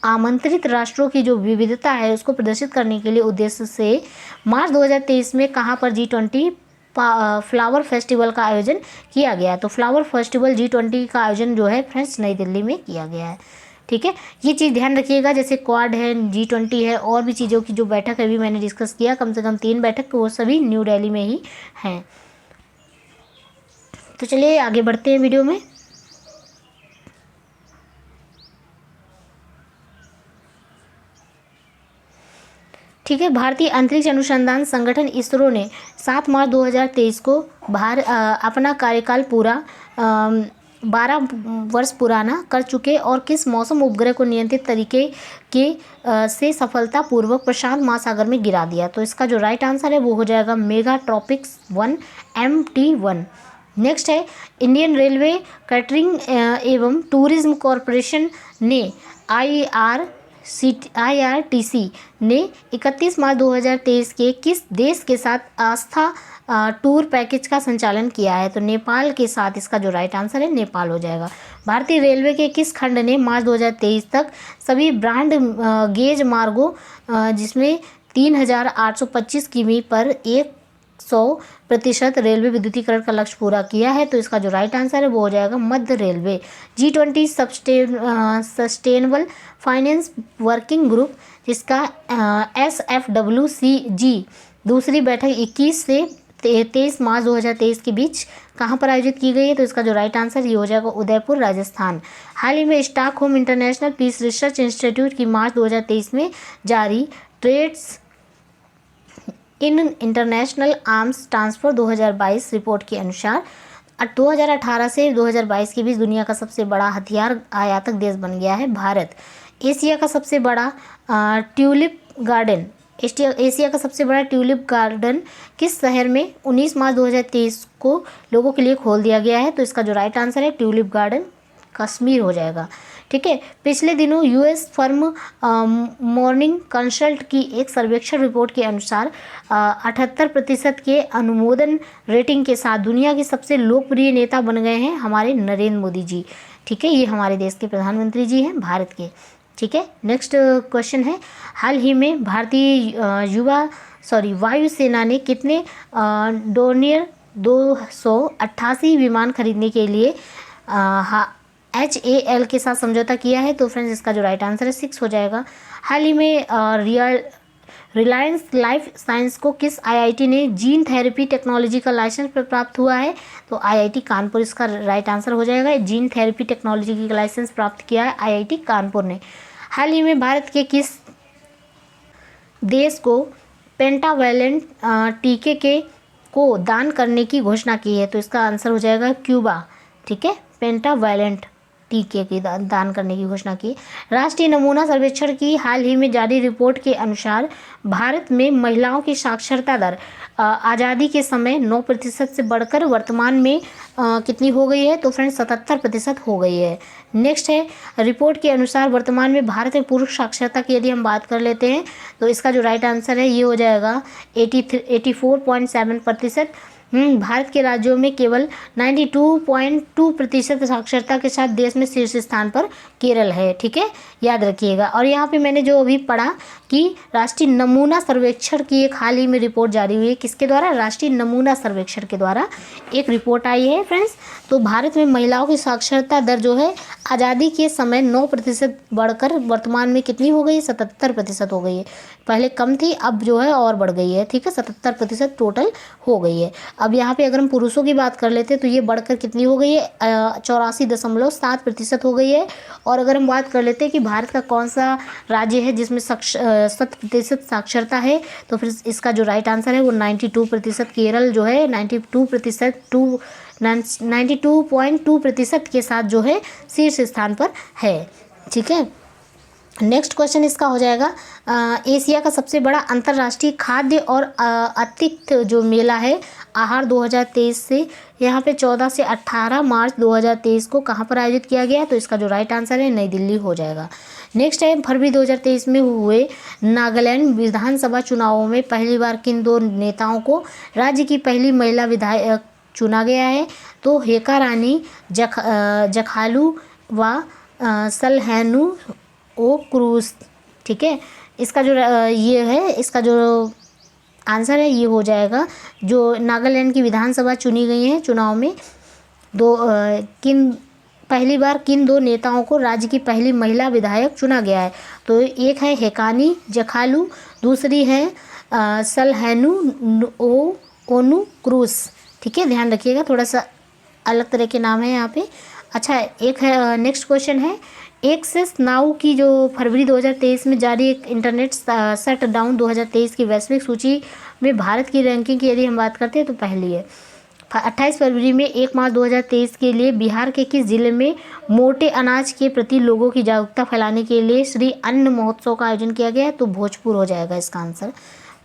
आमंत्रित राष्ट्रों की जो विविधता है उसको प्रदर्शित करने के लिए उद्देश्य से मार्च 2023 में कहाँ पर G20 फ्लावर फेस्टिवल का आयोजन किया गया? तो फ्लावर फेस्टिवल G20 का आयोजन जो है फ्रेंड्स नई दिल्ली में किया गया है। ठीक है, ये चीज़ ध्यान रखिएगा। जैसे क्वाड है, G20 है, और भी चीज़ों की जो बैठक अभी मैंने डिस्कस किया, कम से कम 3 बैठक, वो सभी न्यू दिल्ली में ही हैं। तो चलिए आगे बढ़ते हैं वीडियो में। ठीक है, भारतीय अंतरिक्ष अनुसंधान संगठन इसरो ने 7 मार्च 2023 को अपना कार्यकाल पूरा 12 वर्ष पुराना कर चुके और किस मौसम उपग्रह को नियंत्रित तरीके से सफलतापूर्वक प्रशांत महासागर में गिरा दिया? तो इसका जो राइट आंसर है वो हो जाएगा मेगाट्रॉपिक्स 1 MT1। नेक्स्ट है, इंडियन रेलवे कैटरिंग एवं टूरिज्म कॉरपोरेशन ने IRTC ने 31 मार्च 2023 के किस देश के साथ आस्था टूर पैकेज का संचालन किया है? तो नेपाल के साथ इसका जो राइट आंसर है नेपाल हो जाएगा। भारतीय रेलवे के किस खंड ने मार्च 2023 तक सभी ब्रॉड गेज मार्गों जिसमें 3825 किमी पर 100% रेलवे विद्युतीकरण का लक्ष्य पूरा किया है? तो इसका जो राइट आंसर है वो हो जाएगा Madhya railway. G20 sustainable finance working group जिसका SFWCG दूसरी बैठक 21 से 23 मार्च 2023 के बीच कहाँ पर आयोजित की गई है? तो इसका जो राइट आंसर ये हो जाएगा उदयपुर राजस्थान। हाल ही में Stockholm International Peace Research Institute की मार्च 2023 में जारी trends in international arms transfer 2022 report के अनुसार 2018 से 2022 के बीच दुनिया का सबसे बड़ा हथियार आयातक देश बन गया है भारत। एशिया का सबसे बड़ा ट्यूलिप गार्डन किस शहर में 19 मार्च 2023 को लोगों के लिए खोल दिया गया है? तो इसका जो राइट आंसर है ट्यूलिप गार्डन कश्मीर हो जाएगा। ठीक है, पिछले दिनों US फर्म मॉर्निंग कंसल्ट की एक सर्वेक्षण रिपोर्ट के अनुसार 78% के अनुमोदन रेटिंग के साथ दुनिया के सबसे लोकप्रिय नेता बन गए हैं हमारे नरेंद्र मोदी जी। ठीक है, ये हमारे देश के प्रधानमंत्री जी हैं भारत के। ठीक है, नेक्स्ट क्वेश्चन है, हाल ही में भारतीय वायुसेना ने कितने डोनियर 288 विमान खरीदने के लिए HAL के साथ समझौता किया है? तो फ्रेंड्स इसका जो राइट आंसर है 6 हो जाएगा। हाल ही में रिलायंस लाइफ साइंस को किस IIT ने जीन थेरेपी टेक्नोलॉजी का लाइसेंस प्राप्त हुआ है? तो IIT कानपुर इसका राइट आंसर हो जाएगा। जीन थेरेपी टेक्नोलॉजी की लाइसेंस प्राप्त किया है IIT कानपुर ने। हाल ही में भारत के किस देश को पेंटावैलेंट टीके के को दान करने की घोषणा की है? तो इसका आंसर हो जाएगा क्यूबा। ठीक है, पेंटावैलेंट टीके की दान करने की घोषणा की। राष्ट्रीय नमूना सर्वेक्षण की हाल ही में जारी रिपोर्ट के अनुसार भारत में महिलाओं की साक्षरता दर आज़ादी के समय 9% से बढ़कर वर्तमान में कितनी हो गई है? तो फ्रेंड्स 77% हो गई है। नेक्स्ट है, रिपोर्ट के अनुसार वर्तमान में भारत में पुरुष साक्षरता की यदि हम बात कर लेते हैं तो इसका जो राइट आंसर है ये हो जाएगा 84.7%। भारत के राज्यों में केवल 92.2% साक्षरता के साथ देश में शीर्ष स्थान पर केरल है। ठीक है, याद रखिएगा। और यहाँ पे मैंने जो अभी पढ़ा कि राष्ट्रीय नमूना सर्वेक्षण की एक हाल ही में रिपोर्ट जारी हुई है, किसके द्वारा? राष्ट्रीय नमूना सर्वेक्षण के द्वारा एक रिपोर्ट आई है फ्रेंड्स। तो भारत में महिलाओं की साक्षरता दर जो है आज़ादी के समय 9% बढ़कर वर्तमान में कितनी हो गई है? 77% हो गई है। पहले कम थी, अब जो है और बढ़ गई है। ठीक है, 77% टोटल हो गई है। अब यहाँ पे अगर हम पुरुषों की बात कर लेते हैं तो ये बढ़कर कितनी हो गई है? 84.7% हो गई है। और अगर हम बात कर लेते हैं कि भारत का कौन सा राज्य है जिसमें 100% साक्षरता है, तो फिर इसका जो राइट आंसर है वो 92%। केरल जो है 92.2% के साथ जो है शीर्ष स्थान पर है। ठीक है, नेक्स्ट क्वेश्चन इसका हो जाएगा एशिया का सबसे बड़ा अंतर्राष्ट्रीय खाद्य और आतिथ्य जो मेला है आहार 2023 से यहाँ पे 14 से 18 मार्च 2023 को कहाँ पर आयोजित किया गया? तो इसका जो राइट आंसर है नई दिल्ली हो जाएगा। नेक्स्ट है, फरवरी 2023 में हुए नागालैंड विधानसभा चुनावों में पहली बार किन दो नेताओं को राज्य की पहली महिला विधायक चुना गया है? तो हेका रानी जखालू व सलहेनू ओ क्रूज। ठीक है, इसका जो ये है इसका जो आंसर है ये हो जाएगा, जो नागालैंड की विधानसभा चुनी गई है चुनाव में पहली बार किन दो नेताओं को राज्य की पहली महिला विधायक चुना गया है? तो एक है हेकानी जखालू, दूसरी है सलहेनू ओनू क्रूज। ठीक है, ध्यान रखिएगा, थोड़ा सा अलग तरह के नाम है यहाँ पे। अच्छा, एक है नेक्स्ट क्वेश्चन है, एक्सेस नाउ की जो फरवरी 2023 में जारी एक इंटरनेट शटडाउन 2023 की वैश्विक सूची में भारत की रैंकिंग की यदि हम बात करते हैं तो पहली है। 28 फरवरी में 1 मार्च 2023 के लिए बिहार के किस जिले में मोटे अनाज के प्रति लोगों की जागरूकता फैलाने के लिए श्री अन्न महोत्सव का आयोजन किया गया है? तो भोजपुर हो जाएगा इसका आंसर।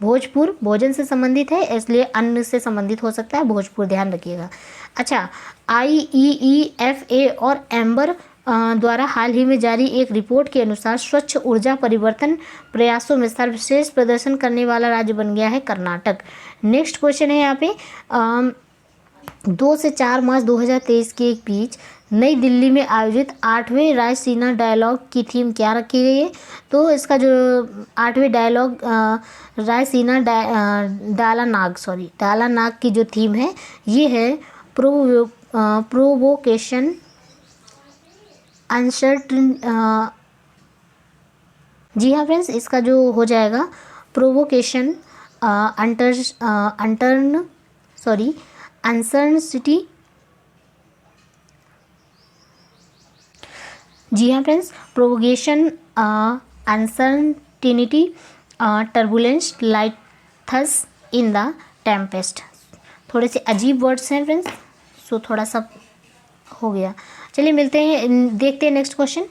भोजपुर भोजन से संबंधित है, इसलिए अन्न से संबंधित हो सकता है भोजपुर, ध्यान रखिएगा। अच्छा, IEEFA और एम्बर द्वारा हाल ही में जारी एक रिपोर्ट के अनुसार स्वच्छ ऊर्जा परिवर्तन प्रयासों में सर्वश्रेष्ठ प्रदर्शन करने वाला राज्य बन गया है कर्नाटक। नेक्स्ट क्वेश्चन है यहाँ पे 2 से 4 मार्च 2023 के बीच नई दिल्ली में आयोजित 8वें रायसीना डायलॉग की थीम क्या रखी गई है? तो इसका जो 8वें डायलॉग रायसीना डालानाग की जो थीम है ये है प्रोवोकेशन अनसर्टन। जी हाँ फ्रेंड्स, इसका जो हो जाएगा प्रोवोकेशन अनसर्टनिटी। जी हाँ friends, provocation uncertainty turbulence lighthouse in the tempest. थोड़े से अजीब वर्ड्स हैं फ्रेंड्स, सो थोड़ा सा हो गया। चलिए मिलते हैं, देखते हैं नेक्स्ट क्वेश्चन।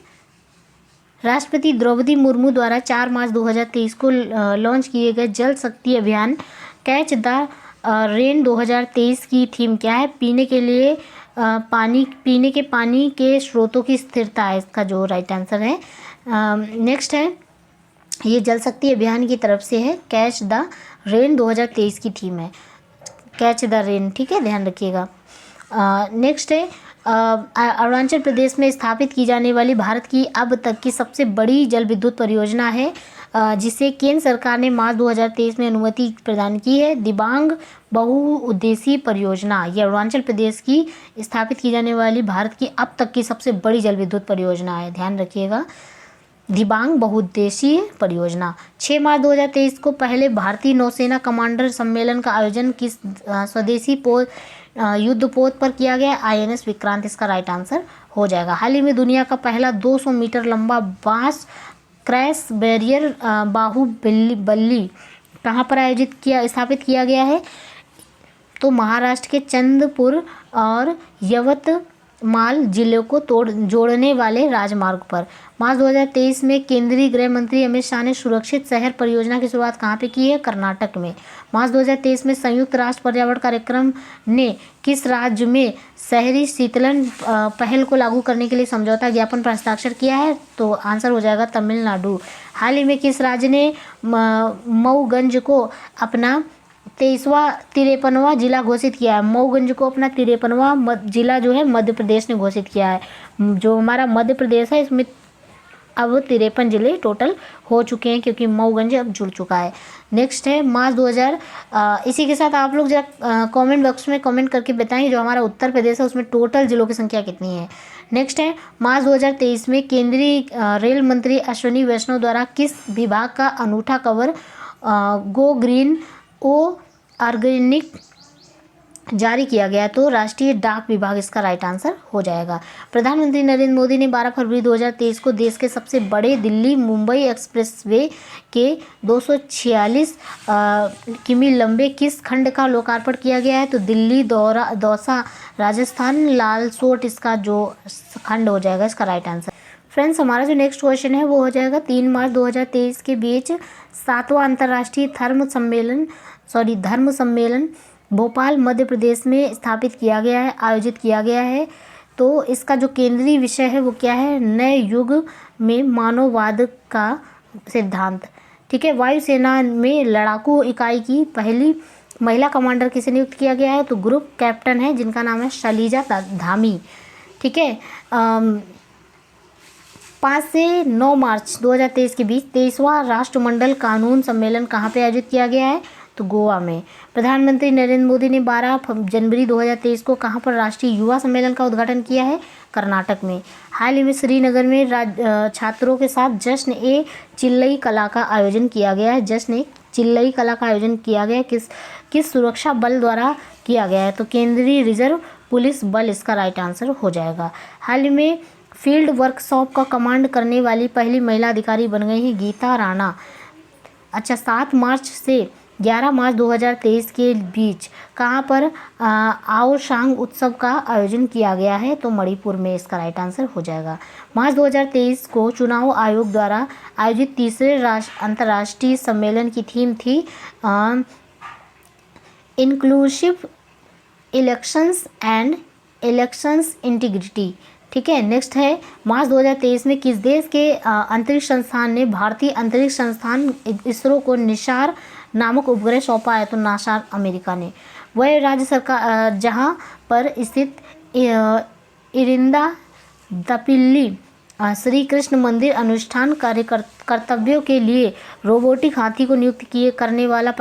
राष्ट्रपति द्रौपदी मुर्मू द्वारा 4 मार्च 2023 को लॉन्च किए गए जल शक्ति अभियान कैच द रेन 2023 की थीम क्या है? पीने के पानी के स्रोतों की स्थिरता है इसका जो राइट आंसर है। नेक्स्ट है, ये जल शक्ति अभियान की तरफ से है, कैच द रेन 2023 की थीम है, कैच द रेन। ठीक है, ध्यान रखिएगा। नेक्स्ट है, अरुणाचल प्रदेश में स्थापित की जाने वाली भारत की अब तक की सबसे बड़ी जल विद्युत परियोजना है जिसे केंद्र सरकार ने मार्च 2023 में अनुमति प्रदान की है। दिबांग बहुउद्देशीय परियोजना, ये अरुणाचल प्रदेश की स्थापित की जाने वाली भारत की अब तक की सबसे बड़ी जल विद्युत परियोजना है, ध्यान रखिएगा। दिबांग बहुउद्देशीय परियोजना। 6 मार्च 2023 को पहले भारतीय नौसेना कमांडर सम्मेलन का आयोजन किस स्वदेशी युद्धपोत पर किया गया? INS विक्रांत इसका राइट आंसर हो जाएगा। हाल ही में दुनिया का पहला 200 मीटर लंबा बांस क्रैश बैरियर बाहुबली कहाँ पर स्थापित किया गया है? तो महाराष्ट्र के चंद्रपुर और यवतमाल जिलों को जोड़ने वाले राजमार्ग पर। मार्च 2023 में केंद्रीय गृह मंत्री अमित शाह ने सुरक्षित शहर परियोजना की शुरुआत कहाँ पे की है? कर्नाटक में। मार्च 2023 में संयुक्त राष्ट्र पर्यावरण कार्यक्रम ने किस राज्य में शहरी शीतलन पहल को लागू करने के लिए समझौता ज्ञापन पर हस्ताक्षर किया है? तो आंसर हो जाएगा तमिलनाडु। हाल ही में किस राज्य ने मऊगंज को अपना 53वां जिला घोषित किया है? मऊगंज को अपना 53वां जिला जो है मध्य प्रदेश ने घोषित किया है। जो हमारा मध्य प्रदेश है इसमें अब 53 जिले टोटल हो चुके हैं, क्योंकि मऊगंज अब जुड़ चुका है। नेक्स्ट है मार्च 2000। इसी के साथ आप लोग जरा कमेंट बॉक्स में कमेंट करके बताएं जो हमारा उत्तर प्रदेश है उसमें टोटल जिलों की संख्या कितनी है। नेक्स्ट है मार्च 2023 में केंद्रीय रेल मंत्री अश्विनी वैष्णव द्वारा किस विभाग का अनूठा कवर गो ग्रीन ऑर्गेनिक जारी किया गया? तो राष्ट्रीय डाक विभाग इसका राइट आंसर हो जाएगा। प्रधानमंत्री नरेंद्र मोदी ने 12 फरवरी 2023 को देश के सबसे बड़े दिल्ली मुंबई एक्सप्रेसवे के 246 किमी लंबे किस खंड का लोकार्पण किया गया है? तो दिल्ली दौसा राजस्थान लालसोट इसका जो खंड हो जाएगा इसका राइट आंसर। फ्रेंड्स, हमारा जो नेक्स्ट क्वेश्चन है वो हो जाएगा 3 मार्च 2023 के बीच 7वां अंतर्राष्ट्रीय धर्म सम्मेलन भोपाल मध्य प्रदेश में स्थापित किया गया है, आयोजित किया गया है। तो इसका जो केंद्रीय विषय है वो क्या है? नए युग में मानववाद का सिद्धांत। ठीक है। वायुसेना में लड़ाकू इकाई की पहली महिला कमांडर किसे नियुक्त किया गया है? तो ग्रुप कैप्टन है जिनका नाम है शैलजा धामी। ठीक है। 5 से 9 मार्च 2023 के बीच 23वां राष्ट्रमंडल कानून सम्मेलन कहाँ पे आयोजित किया गया है? तो गोवा में। प्रधानमंत्री नरेंद्र मोदी ने 12 जनवरी 2023 को कहाँ पर राष्ट्रीय युवा सम्मेलन का उद्घाटन किया है? कर्नाटक में। हाल ही में श्रीनगर में छात्रों के साथ जश्न ए चिल्लई कला का आयोजन किया गया है। जश्न ए चिल्लई कला का आयोजन किया गया किस सुरक्षा बल द्वारा किया गया है? तो केंद्रीय रिजर्व पुलिस बल इसका राइट आंसर हो जाएगा। हाल ही में फील्ड वर्कशॉप का कमांड करने वाली पहली महिला अधिकारी बन गई हैं गीता राणा। अच्छा, 7 मार्च से 11 मार्च 2023 के बीच कहाँ पर आओशांग उत्सव का आयोजन किया गया है? तो मणिपुर में इसका राइट आंसर हो जाएगा। मार्च 2023 को चुनाव आयोग द्वारा आयोजित तीसरे अंतर्राष्ट्रीय सम्मेलन की थीम थी inclusive elections and elections integrity. ठीक है। नेक्स्ट है मार्च 2023 में किस देश के अंतरिक्ष संस्थान ने भारतीय अंतरिक्ष संस्थान इसरो को निसार नामक उपग्रह सौंपा है? तो नासा अमेरिका ने। वह राज्य सरकार जहां पर स्थित इरिंदा दपिल्ली श्री कृष्ण मंदिर अनुष्ठान कर्तव्यों के लिए रोबोटिक हाथी को नियुक्त करने वाला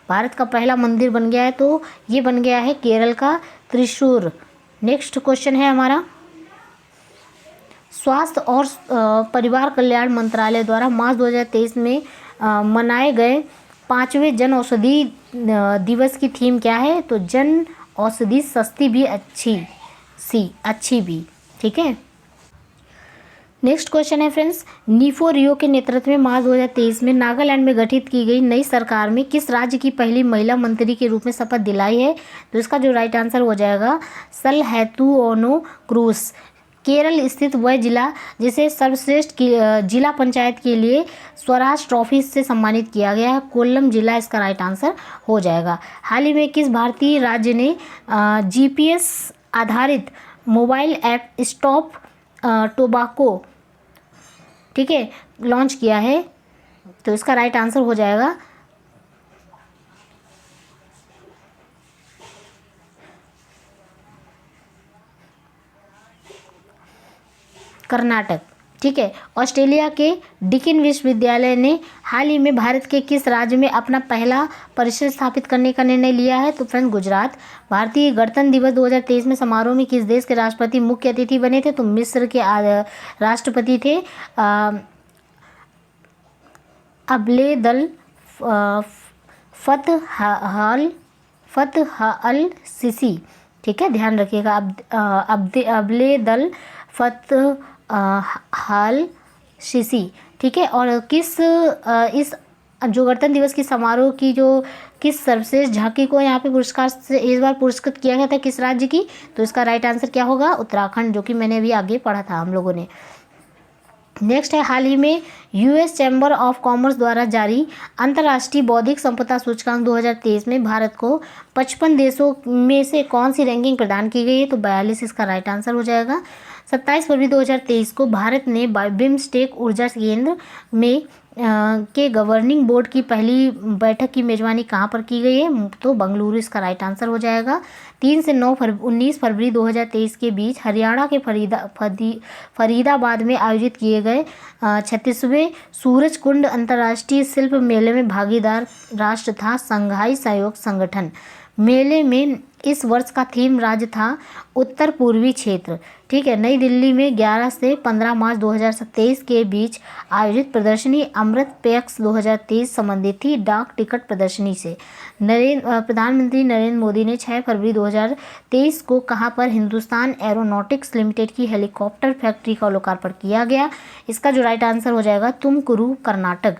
भारत का पहला मंदिर बन गया है। तो ये बन गया है केरल का त्रिशूर। नेक्स्ट क्वेश्चन है हमारा स्वास्थ्य और परिवार कल्याण मंत्रालय द्वारा मार्च 2023 में मनाए गए 5वें जन औषधि दिवस की थीम क्या है? तो जन औषधि सस्ती भी अच्छी भी। ठीक है। नेक्स्ट क्वेश्चन है फ्रेंड्स, नीफो रियो के नेतृत्व में मार्च 2023 में नागालैंड में गठित की गई नई सरकार में किस राज्य की पहली महिला मंत्री के रूप में शपथ दिलाई है? तो इसका जो राइट आंसर हो जाएगा सलहेतुओनो क्रूस। केरल स्थित वह जिला जिसे सर्वश्रेष्ठ जिला पंचायत के लिए स्वराज ट्रॉफी से सम्मानित किया गया है, कोल्लम जिला इसका राइट आंसर हो जाएगा। हाल ही में किस भारतीय राज्य ने GPS आधारित मोबाइल ऐप स्टॉप टोबैको, ठीक है, लॉन्च किया है? तो इसका राइट आंसर हो जाएगा कर्नाटक। ठीक है। ऑस्ट्रेलिया के डिकिन विश्वविद्यालय ने हाल ही में भारत के किस राज्य में अपना पहला परिसर स्थापित करने का निर्णय लिया है? तो फ्रेंड गुजरात। भारतीय गणतंत्र दिवस 2023 में समारोह में किस देश के राष्ट्रपति मुख्य अतिथि बने थे? तो मिस्र के राष्ट्रपति थे अब्देल फतह अल सीसी। ठीक है, ध्यान रखिएगा अब्देल फतह अल सीसी। ठीक है। और इस जो गणतंत्र दिवस की समारोह की जो किस सर्वश्रेष्ठ झांकी को यहाँ पे पुरस्कार से इस बार पुरस्कृत किया गया था, किस राज्य की? तो इसका राइट आंसर क्या होगा? उत्तराखंड, जो कि मैंने अभी आगे पढ़ा था हम लोगों ने। नेक्स्ट है, हाल ही में यूएस चैम्बर ऑफ कॉमर्स द्वारा जारी अंतर्राष्ट्रीय बौद्धिक संपदा सूचकांक 2023 में भारत को 55 देशों में से कौन सी रैंकिंग प्रदान की गई है? तो 42 इसका राइट आंसर हो जाएगा। 27 फरवरी 2023 को भारत ने बिम्स्टेक ऊर्जा केंद्र में के गवर्निंग बोर्ड की पहली बैठक की मेजबानी कहाँ पर की गई है? तो बेंगलुरु इसका राइट आंसर हो जाएगा। 3 से 19 फरवरी 2023 के बीच हरियाणा के फरीदाबाद में आयोजित किए गए 36वें सूरज कुंड अंतर्राष्ट्रीय शिल्प मेले में भागीदार राष्ट्र था संघाई सहयोग संगठन। मेले में इस वर्ष का थीम राज्य था उत्तर पूर्वी क्षेत्र। ठीक है। नई दिल्ली में 11 से 15 मार्च 2023 के बीच आयोजित प्रदर्शनी अमृत पैक्स 2023 संबंधित थी डाक टिकट प्रदर्शनी से। प्रधानमंत्री नरेंद्र मोदी ने 6 फरवरी 2023 को कहां पर हिंदुस्तान एरोनॉटिक्स लिमिटेड की हेलीकॉप्टर फैक्ट्री का लोकार्पण किया गया? इसका जो राइट आंसर हो जाएगा तुमकुरू, कर्नाटक।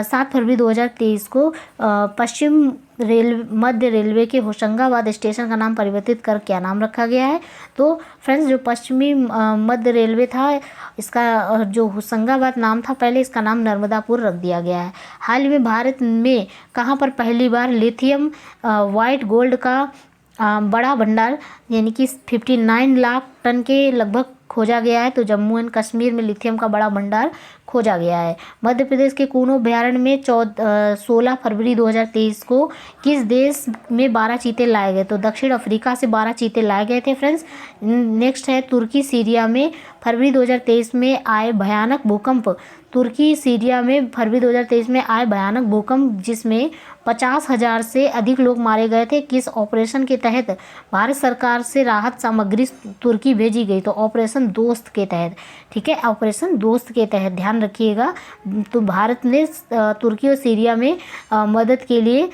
7 फरवरी 2023 को पश्चिम मध्य रेलवे के होशंगाबाद स्टेशन का नाम परिवर्तित कर क्या नाम रखा गया है? तो फ्रेंड्स, जो पश्चिमी मध्य रेलवे था, इसका जो होशंगाबाद नाम था पहले, इसका नाम नर्मदापुर रख दिया गया है। हाल ही में भारत में कहां पर पहली बार लिथियम वाइट गोल्ड का बड़ा भंडार यानी कि 59 लाख टन के लगभग खोजा गया है? तो जम्मू एंड कश्मीर में लिथियम का बड़ा भंडार खोजा गया है। मध्य प्रदेश के कूनो अभ्यारण्य में 16 फरवरी 2023 को किस देश में 12 चीते लाए गए? तो दक्षिण अफ्रीका से 12 चीते लाए गए थे फ्रेंड्स। नेक्स्ट है, तुर्की सीरिया में फरवरी 2023 में आए भयानक भूकंप। तुर्की सीरिया में फरवरी 2023 में आए भयानक भूकंप जिसमें 50,000 से अधिक लोग मारे गए थे, किस ऑपरेशन के तहत भारत सरकार से राहत सामग्री तुर्की भेजी गई? तो ऑपरेशन दोस्त के तहत। ठीक है, ऑपरेशन दोस्त के तहत, ध्यान रखिएगा। तो भारत ने तुर्की और सीरिया में मदद के लिए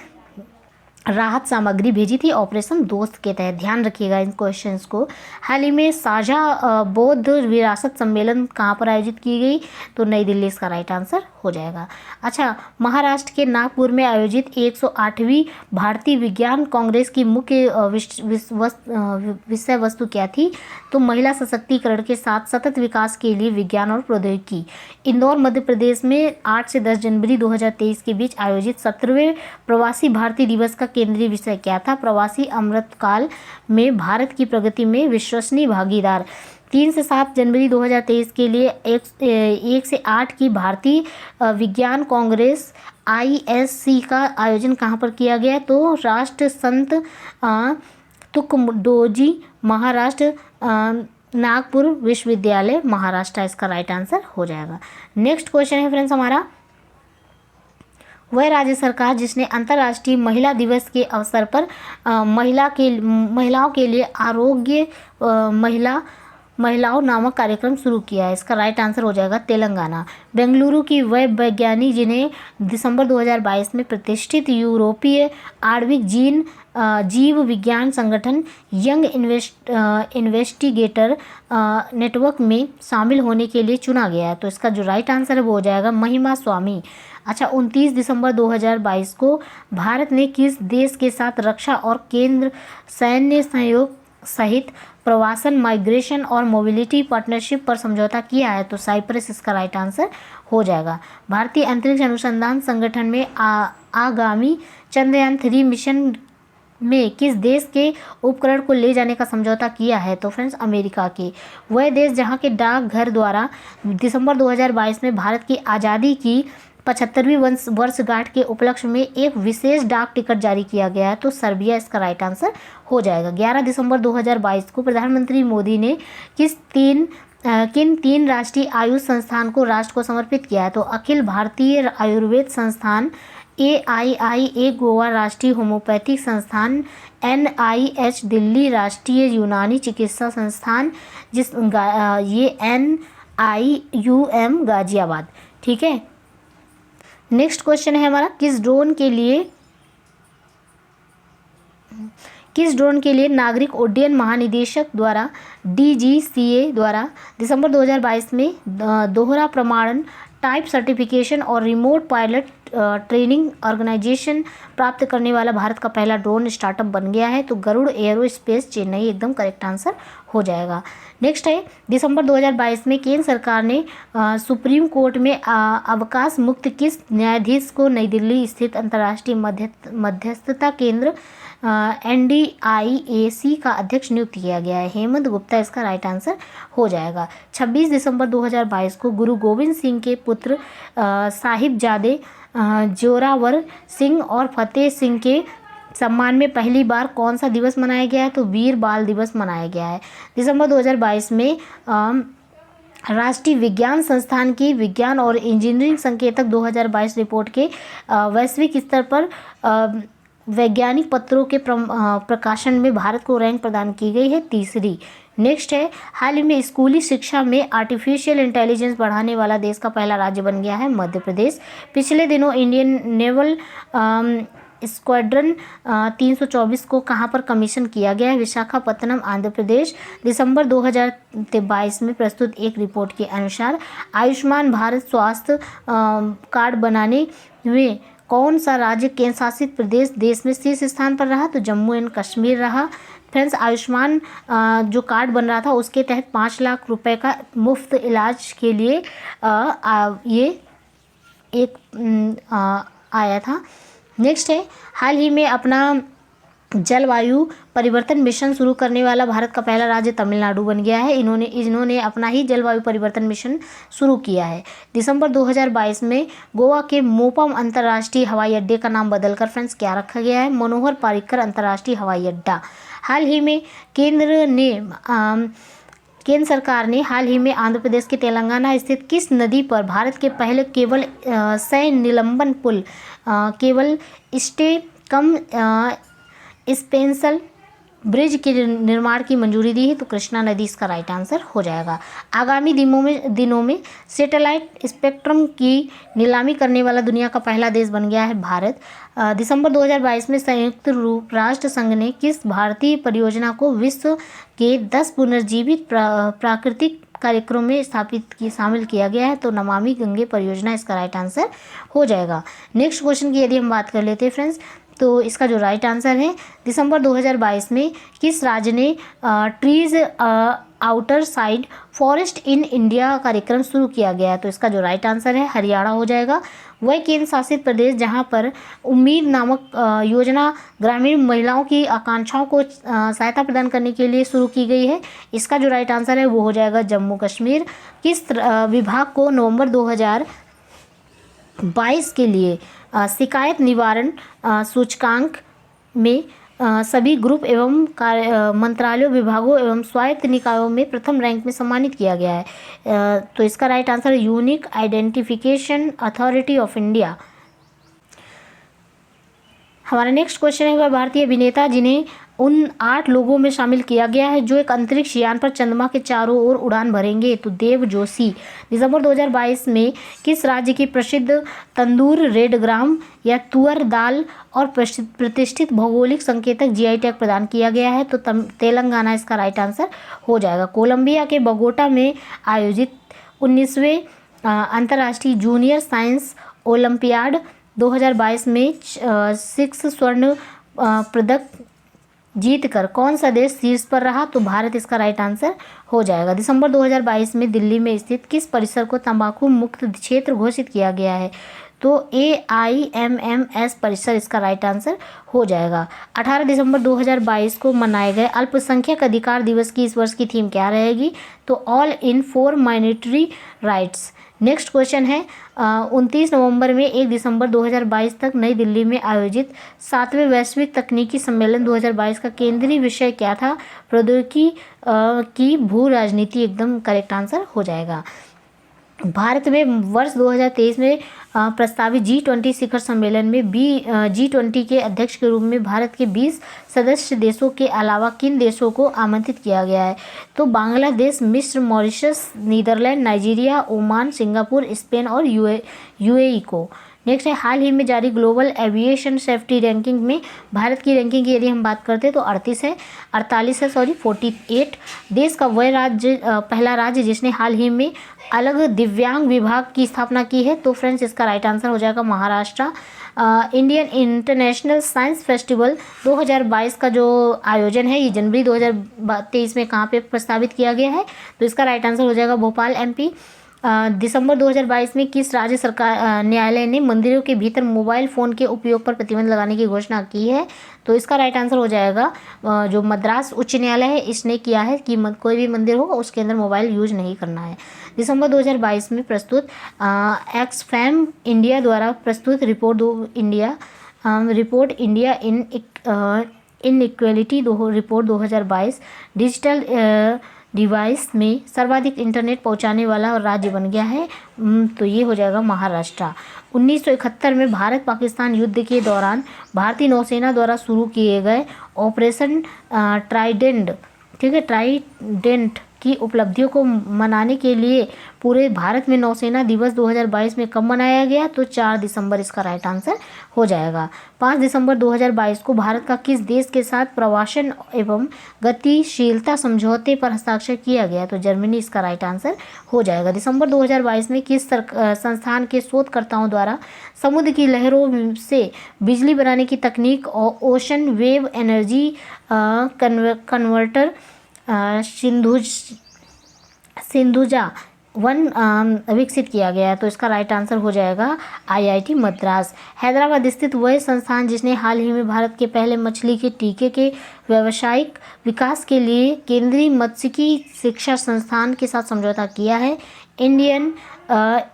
राहत सामग्री भेजी थी ऑपरेशन दोस्त के तहत, ध्यान रखिएगा इन क्वेश्चंस को। हाल ही में साझा बौद्ध विरासत सम्मेलन कहाँ पर आयोजित की गई? तो नई दिल्ली इसका राइट आंसर हो जाएगा। अच्छा, महाराष्ट्र के नागपुर में आयोजित 108वीं भारतीय विज्ञान कांग्रेस की मुख्य विषय वस्तु क्या थी? तो महिला सशक्तिकरण के साथ सतत विकास के लिए विज्ञान और प्रौद्योगिकी। इंदौर मध्य प्रदेश में 8 से 10 जनवरी 2023 के बीच आयोजित 17वें प्रवासी भारतीय दिवस का केंद्रीय विषय क्या था? प्रवासी अमृतकाल में भारत की प्रगति में विश्वसनीय भागीदार। 3 से 7 जनवरी 2023 के लिए 1 से 8 की भारतीय विज्ञान कांग्रेस ISC का आयोजन कहाँ पर किया गया? तो राष्ट्र संत तुकडोजी महाराष्ट्र नागपुर विश्वविद्यालय महाराष्ट्र, इसका राइट आंसर हो जाएगा। नेक्स्ट क्वेश्चन है फ्रेंड्स हमारा, वह राज्य सरकार जिसने अंतर्राष्ट्रीय महिला दिवस के अवसर पर महिलाओं के लिए आरोग्य महिलाओं नामक कार्यक्रम शुरू किया है? इसका राइट आंसर हो जाएगा तेलंगाना। बेंगलुरु की वह वैज्ञानिक जिन्हें दिसंबर 2022 में प्रतिष्ठित यूरोपीय आणविक जीव विज्ञान संगठन यंग इन्वेस्टिगेटर नेटवर्क में शामिल होने के लिए चुना गया है? तो इसका जो राइट आंसर है वो हो जाएगा महिमा स्वामी। अच्छा, 29 दिसंबर 2022 को भारत ने किस देश के साथ रक्षा और केंद्र सैन्य सहयोग सहित प्रवासन, माइग्रेशन और मोबिलिटी पार्टनरशिप पर समझौता किया है? तो साइप्रस इसका राइट आंसर हो जाएगा। भारतीय अंतरिक्ष अनुसंधान संगठन में आगामी चंद्रयान 3 मिशन में किस देश के उपकरण को ले जाने का समझौता किया है? तो फ्रेंड्स, अमेरिका के। वह देश जहां के डाकघर द्वारा दिसंबर 2022 में भारत की आज़ादी की 75वीं वर्षगांठ के उपलक्ष्य में एक विशेष डाक टिकट जारी किया गया है? तो सर्बिया इसका राइट आंसर हो जाएगा। 11 दिसंबर 2022 को प्रधानमंत्री मोदी ने किन 3 राष्ट्रीय आयुष संस्थान को राष्ट्र को समर्पित किया है? तो अखिल भारतीय आयुर्वेद संस्थान, AIIA गोवा राष्ट्रीय होम्योपैथिक संस्थान, NIH दिल्ली राष्ट्रीय यूनानी चिकित्सा संस्थान, ये NIUM गाजियाबाद। ठीक है। नेक्स्ट क्वेश्चन है हमारा, किस ड्रोन के लिए नागरिक उड्डयन महानिदेशक द्वारा DGCA द्वारा दिसंबर 2022 में दोहरा प्रमाणन, टाइप सर्टिफिकेशन और रिमोट पायलट ट्रेनिंग ऑर्गेनाइजेशन प्राप्त करने वाला भारत का पहला ड्रोन स्टार्टअप बन गया है। तो गरुड़ एरोस्पेस चेन्नई एकदम करेक्ट आंसर हो जाएगा। नेक्स्ट है, दिसंबर 2022 में केंद्र सरकार ने सुप्रीम कोर्ट में अवकाश मुक्त किस न्यायाधीश को नई दिल्ली स्थित अंतर्राष्ट्रीय मध्यस्थता केंद्र NDIAC का अध्यक्ष नियुक्त किया गया है? हेमंत गुप्ता इसका राइट आंसर हो जाएगा। 26 दिसंबर 2022 को गुरु गोविंद सिंह के पुत्र साहिबजादे जोरावर सिंह और फतेह सिंह के सम्मान में पहली बार कौन सा दिवस मनाया गया है? तो वीर बाल दिवस मनाया गया है। दिसंबर 2022 में राष्ट्रीय विज्ञान संस्थान की विज्ञान और इंजीनियरिंग संकेतक 2022 रिपोर्ट के वैश्विक स्तर पर वैज्ञानिक पत्रों के प्रकाशन में भारत को रैंक प्रदान की गई है, तीसरी। नेक्स्ट है, हाल ही में स्कूली शिक्षा में आर्टिफिशियल इंटेलिजेंस बढ़ाने वाला देश का पहला राज्य बन गया है, मध्य प्रदेश। पिछले दिनों इंडियन नेवल स्क्वाड्रन 324 को कहां पर कमीशन किया गया है? विशाखापत्तनम, आंध्र प्रदेश। दिसंबर 2022 में प्रस्तुत एक रिपोर्ट के अनुसार आयुष्मान भारत स्वास्थ्य कार्ड बनाने में कौन सा राज्य केंद्र शासित प्रदेश देश में शीर्ष स्थान पर रहा? तो जम्मू एंड कश्मीर रहा। फ्रेंड्स, आयुष्मान जो कार्ड बन रहा था उसके तहत 5 लाख रुपए का मुफ्त इलाज के लिए ये एक आया था। नेक्स्ट है, हाल ही में अपना जलवायु परिवर्तन मिशन शुरू करने वाला भारत का पहला राज्य तमिलनाडु बन गया है। इन्होंने अपना ही जलवायु परिवर्तन मिशन शुरू किया है। दिसंबर 2022 में गोवा के मोपम अंतर्राष्ट्रीय हवाई अड्डे का नाम बदलकर फ्रेंड्स क्या रखा गया है? मनोहर पर्रिकर अंतर्राष्ट्रीय हवाई अड्डा। हाल ही में केंद्र सरकार ने हाल ही में आंध्र प्रदेश के तेलंगाना स्थित किस नदी पर भारत के पहले केवल सह निलंबन पुल केवल स्टे कम स्पेंसल ब्रिज के निर्माण की मंजूरी दी है? तो कृष्णा नदी इसका राइट आंसर हो जाएगा। आगामी दिनों में सैटेलाइट स्पेक्ट्रम की नीलामी करने वाला दुनिया का पहला देश बन गया है भारत। दिसंबर 2022 में संयुक्त राष्ट्र संघ ने किस भारतीय परियोजना को विश्व के 10 पुनर्जीवित प्राकृतिक कार्यक्रम में शामिल किया गया है? तो नमामि गंगे परियोजना इसका राइट आंसर हो जाएगा। नेक्स्ट क्वेश्चन की यदि हम बात कर लेते हैं फ्रेंड्स, तो इसका जो राइट आंसर है, दिसंबर 2022 में किस राज्य ने trees outer side forest in India कार्यक्रम शुरू किया गया है? तो इसका जो राइट आंसर है हरियाणा हो जाएगा। वह केंद्र शासित प्रदेश जहां पर उम्मीद नामक योजना ग्रामीण महिलाओं की आकांक्षाओं को सहायता प्रदान करने के लिए शुरू की गई है, इसका जो राइट आंसर है वो हो जाएगा जम्मू कश्मीर। किस विभाग को नवंबर 2022 के लिए शिकायत निवारण सूचकांक में सभी ग्रुप एवं मंत्रालयों, विभागों एवं स्वायत्त निकायों में प्रथम रैंक में सम्मानित किया गया है? तो इसका राइट आंसर है unique identification authority of India. हमारा नेक्स्ट क्वेश्चन है, वह भारतीय अभिनेता जिन्हें उन 8 लोगों में शामिल किया गया है जो एक अंतरिक्ष यान पर चंद्रमा के चारों ओर उड़ान भरेंगे? तो देव जोशी। दिसंबर 2022 में किस राज्य की प्रसिद्ध तंदूर रेड ग्राम या तुअर दाल और प्रतिष्ठित भौगोलिक संकेतक GI टैग प्रदान किया गया है? तो तेलंगाना इसका राइट आंसर हो जाएगा। कोलंबिया के बगोटा में आयोजित 19वें अंतर्राष्ट्रीय जूनियर साइंस ओलंपियाड 2022 में 6 स्वर्ण पदक जीतकर कौन सा देश शीर्ष पर रहा? तो भारत इसका राइट आंसर हो जाएगा। दिसंबर 2022 में दिल्ली में स्थित किस परिसर को तंबाकू मुक्त क्षेत्र घोषित किया गया है? तो AIMMS परिसर इसका राइट आंसर हो जाएगा। 18 दिसंबर 2022 को मनाए गए अल्पसंख्यक अधिकार दिवस की इस वर्ष की थीम क्या रहेगी? तो all in for minority rights. Next question है, 29 नवंबर में 1 दिसंबर 2022 तक नई दिल्ली में आयोजित 7वें वैश्विक तकनीकी सम्मेलन 2022 का केंद्रीय विषय क्या था? प्रौद्योगिकी की भू राजनीति एकदम करेक्ट आंसर हो जाएगा। भारत में वर्ष 2023 में प्रस्तावित G20 शिखर सम्मेलन में G20 के अध्यक्ष के रूप में भारत के 20 सदस्य देशों के अलावा किन देशों को आमंत्रित किया गया है? तो बांग्लादेश, मिस्र, Mauritius, Netherlands, Nigeria, Oman, Singapore, Spain और UAE को। नेक्स्ट है हाल ही में जारी ग्लोबल एविएशन सेफ्टी रैंकिंग में भारत की रैंकिंग की यदि हम बात करते हैं तो 48 देश का वह राज्य पहला राज्य जिसने हाल ही में अलग दिव्यांग विभाग की स्थापना की है, तो फ्रेंड्स इसका राइट आंसर हो जाएगा Maharashtra. Indian international science festival 2022 का जो आयोजन है ये जनवरी 2023 में कहाँ पे प्रस्तावित किया गया है, तो इसका राइट आंसर हो जाएगा भोपाल MP। दिसंबर 2022 में किस राज्य सरकार न्यायालय ने मंदिरों के भीतर मोबाइल फ़ोन के उपयोग पर प्रतिबंध लगाने की घोषणा की है, तो इसका राइट आंसर हो जाएगा जो मद्रास उच्च न्यायालय है इसने किया है कि कोई भी मंदिर होगा उसके अंदर मोबाइल यूज नहीं करना है। दिसंबर 2022 में प्रस्तुत एक्सफैम इंडिया द्वारा प्रस्तुत report India in equality report 2022 digital device में सर्वाधिक इंटरनेट पहुंचाने वाला राज्य बन गया है, तो ये हो जाएगा महाराष्ट्र। 1971 में भारत पाकिस्तान युद्ध के दौरान भारतीय नौसेना द्वारा शुरू किए गए ऑपरेशन ट्राइडेंट, ठीक है, ट्राइडेंट की उपलब्धियों को मनाने के लिए पूरे भारत में नौसेना दिवस 2022 में कब मनाया गया, तो 4 दिसंबर इसका राइट आंसर हो जाएगा। 5 दिसंबर 2022 को भारत का किस देश के साथ प्रवासन एवं गतिशीलता समझौते पर हस्ताक्षर किया गया, तो जर्मनी इसका राइट आंसर हो जाएगा। दिसंबर 2022 में किस संस्थान के शोधकर्ताओं द्वारा समुद्र की लहरों से बिजली बनाने की तकनीक और ocean wave energy converter Sindhuja विकसित किया गया है, तो इसका राइट आंसर हो जाएगा IIT मद्रास। हैदराबाद स्थित वह संस्थान जिसने हाल ही में भारत के पहले मछली के टीके के व्यावसायिक विकास के लिए केंद्रीय मत्स्यिकी शिक्षा संस्थान के साथ समझौता किया है, इंडियन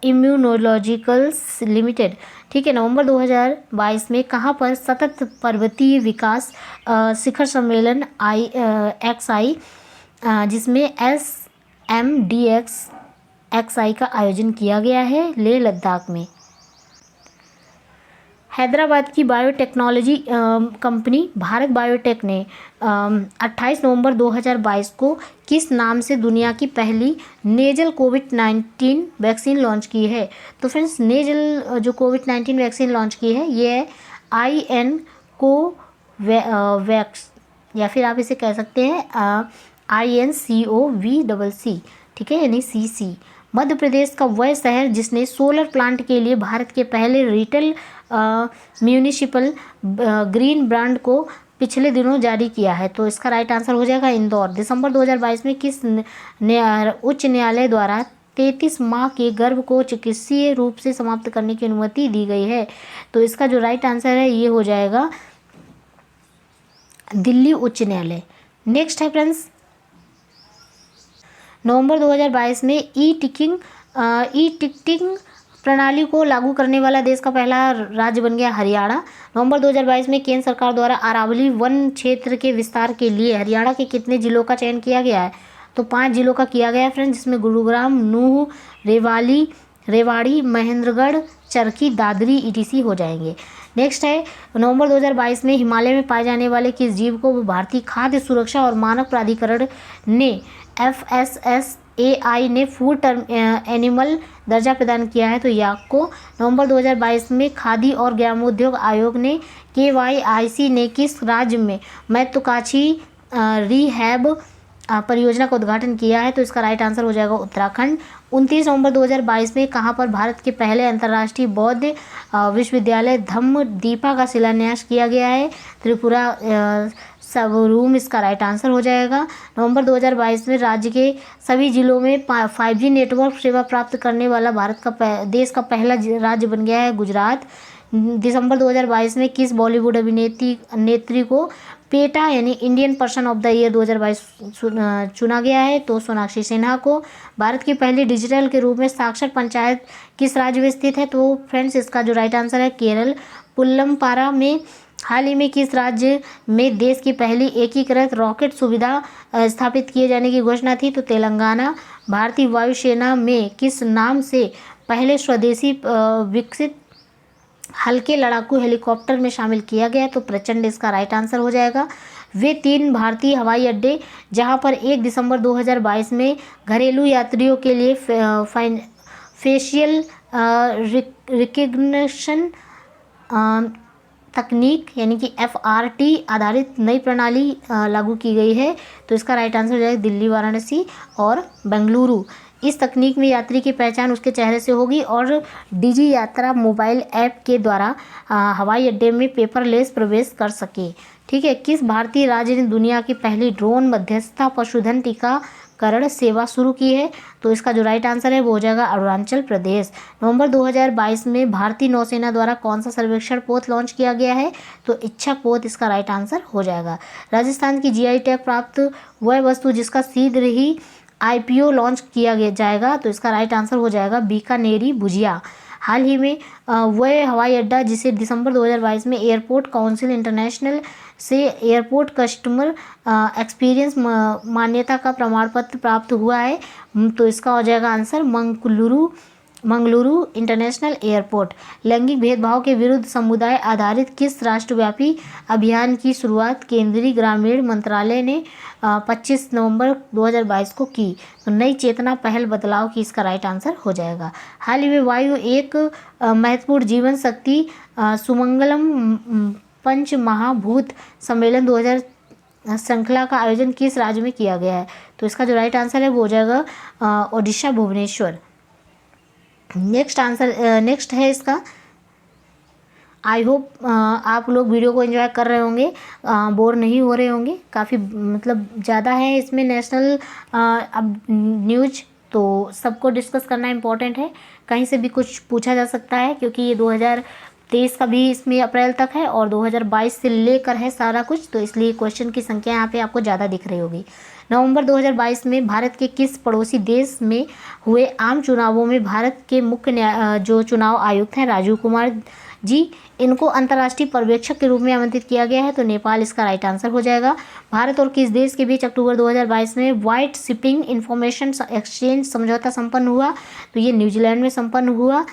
इम्यूनोलॉजिकल्स लिमिटेड, ठीक है। नवंबर 2022 में कहाँ पर सतत पर्वतीय विकास शिखर सम्मेलन XI जिसमें SMDX-XI का आयोजन किया गया है लेह लद्दाख में। हैदराबाद की बायोटेक्नोलॉजी कंपनी भारत बायोटेक ने 28 नवंबर 2022 को किस नाम से दुनिया की पहली नेजल कोविड-19 वैक्सीन लॉन्च की है, तो फ्रेंड्स नेजल जो कोविड-19 वैक्सीन लॉन्च की है ये IN कोवैक्स या फिर आप इसे कह सकते हैं INCOVCC, ठीक है, यानी CC। मध्य प्रदेश का वह शहर जिसने सोलर प्लांट के लिए भारत के पहले रिटेल म्यूनिसिपल ग्रीन ब्रांड को पिछले दिनों जारी किया है, तो इसका राइट आंसर हो जाएगा इंदौर। दिसंबर 2022 में किस उच्च न्यायालय द्वारा 33 माह के गर्भ को चिकित्सीय रूप से समाप्त करने की अनुमति दी गई है, तो इसका जो राइट आंसर है ये हो जाएगा दिल्ली उच्च न्यायालय। नेक्स्ट है फ्रेंड्स, नवंबर 2022 में ई टिकटिंग प्रणाली को लागू करने वाला देश का पहला राज्य बन गया हरियाणा। नवंबर 2022 में केंद्र सरकार द्वारा अरावली वन क्षेत्र के विस्तार के लिए हरियाणा के कितने जिलों का चयन किया गया है, तो 5 जिलों का किया गया है फ्रेंड्स, जिसमें गुरुग्राम, नूह, रेवाड़ी, महेंद्रगढ़, चरखी, दादरी ETC हो जाएंगे। नेक्स्ट है नवंबर 2022 में हिमालय में पाए जाने वाले किस जीव को भारतीय खाद्य सुरक्षा और मानक प्राधिकरण ने FSSAI ने फूड एनिमल दर्जा प्रदान किया है, तो याक को। नवंबर 2022 में खादी और ग्रामोद्योग आयोग ने KYIC ने किस राज्य में महत्वाकांक्षी रिहैब परियोजना का उद्घाटन किया है, तो इसका राइट आंसर हो जाएगा उत्तराखंड। 29 नवंबर 2022 में कहाँ पर भारत के पहले अंतर्राष्ट्रीय बौद्ध विश्वविद्यालय धम्मदीपा का शिलान्यास किया गया है, त्रिपुरा सबरूम इसका राइट आंसर हो जाएगा। नवंबर 2022 में राज्य के सभी जिलों में 5G नेटवर्क सेवा प्राप्त करने वाला भारत का देश का पहला राज्य बन गया है गुजरात। दिसंबर 2022 में किस बॉलीवुड अभिनेत्री को पेटा यानी Indian person of the year 2022 चुना गया है, तो सोनाक्षी सिन्हा को। भारत की पहली डिजिटल के रूप में साक्षर पंचायत किस राज्य में स्थित है, तो फ्रेंड्स इसका जो राइट आंसर है केरल। पुल्लमपारा में हाल ही में किस राज्य में देश की पहली एकीकृत रॉकेट सुविधा स्थापित किए जाने की घोषणा थी, तो तेलंगाना। भारतीय वायुसेना में किस नाम से पहले स्वदेशी विकसित हल्के लड़ाकू हेलीकॉप्टर में शामिल किया गया, तो प्रचंड इसका राइट आंसर हो जाएगा। वे 3 भारतीय हवाई अड्डे जहां पर 1 दिसंबर 2022 में घरेलू यात्रियों के लिए फेशियल रिकग्निशन तकनीक यानी कि FRT आधारित नई प्रणाली लागू की गई है। तो इसका राइट आंसर हो जाएगा दिल्ली, वाराणसी और बेंगलुरु। इस तकनीक में यात्री की पहचान उसके चेहरे से होगी और डिजी यात्रा मोबाइल ऐप के द्वारा हवाई अड्डे में पेपरलेस प्रवेश कर सके। ठीक है। किस भारतीय राज्य ने दुनिया की पहली ड्रोन मध्यस्थता पशुधन टीकाकरण सेवा शुरू की है? तो इसका जो राइट आंसर है वो हो जाएगा अरुणाचल प्रदेश। नवंबर 2022 में भारतीय नौसेना द्वारा कौन सा सर्वेक्षण पोत लॉन्च किया गया है? तो इच्छा पोत इसका राइट आंसर हो जाएगा। राजस्थान की GI टैग प्राप्त वह वस्तु जिसका शीघ्र ही IPO लॉन्च किया जाएगा। तो इसका राइट आंसर हो जाएगा बीकानेरी भुजिया। हाल ही में वह हवाई अड्डा जिसे दिसंबर 2022 में एयरपोर्ट काउंसिल इंटरनेशनल से एयरपोर्ट कस्टमर एक्सपीरियंस मान्यता का प्रमाण पत्र प्राप्त हुआ है। तो इसका हो जाएगा आंसर मंगलुरु इंटरनेशनल एयरपोर्ट। लैंगिक भेदभाव के विरुद्ध समुदाय आधारित किस राष्ट्रव्यापी अभियान की शुरुआत केंद्रीय ग्रामीण मंत्रालय ने 25 नवंबर 2022 को की? तो नई चेतना पहल बदलाव की इसका राइट आंसर हो जाएगा। हाल ही में वायु एक महत्वपूर्ण जीवन शक्ति सुमंगलम पंच महाभूत सम्मेलन 2000 श्रृंखला का आयोजन किस राज्य में किया गया है? तो इसका जो राइट आंसर है वो हो जाएगा ओडिशा, भुवनेश्वर। नेक्स्ट है इसका। आई होप आप लोग वीडियो को एंजॉय कर रहे होंगे, बोर नहीं हो रहे होंगे। काफ़ी मतलब ज़्यादा है इसमें नेशनल अब न्यूज, तो सबको डिस्कस करना इम्पोर्टेंट है। कहीं से भी कुछ पूछा जा सकता है क्योंकि ये 2023 का भी इसमें अप्रैल तक है और 2022 से लेकर है सारा कुछ, तो इसलिए क्वेश्चन की संख्या यहाँ पे आपको ज़्यादा दिख रही होगी। नवंबर 2022 में भारत के किस पड़ोसी देश में हुए आम चुनावों में भारत के मुख्य जो चुनाव आयुक्त हैं राजीव कुमार जी, इनको अंतर्राष्ट्रीय पर्यवेक्षक के रूप में आमंत्रित किया गया है? तो नेपाल इसका राइट आंसर हो जाएगा। भारत और किस देश के बीच अक्टूबर 2022 में व्हाइट शिपिंग इंफॉर्मेशन एक्सचेंज समझौता संपन्न हुआ? तो ये न्यूजीलैंड में संपन्न हुआ।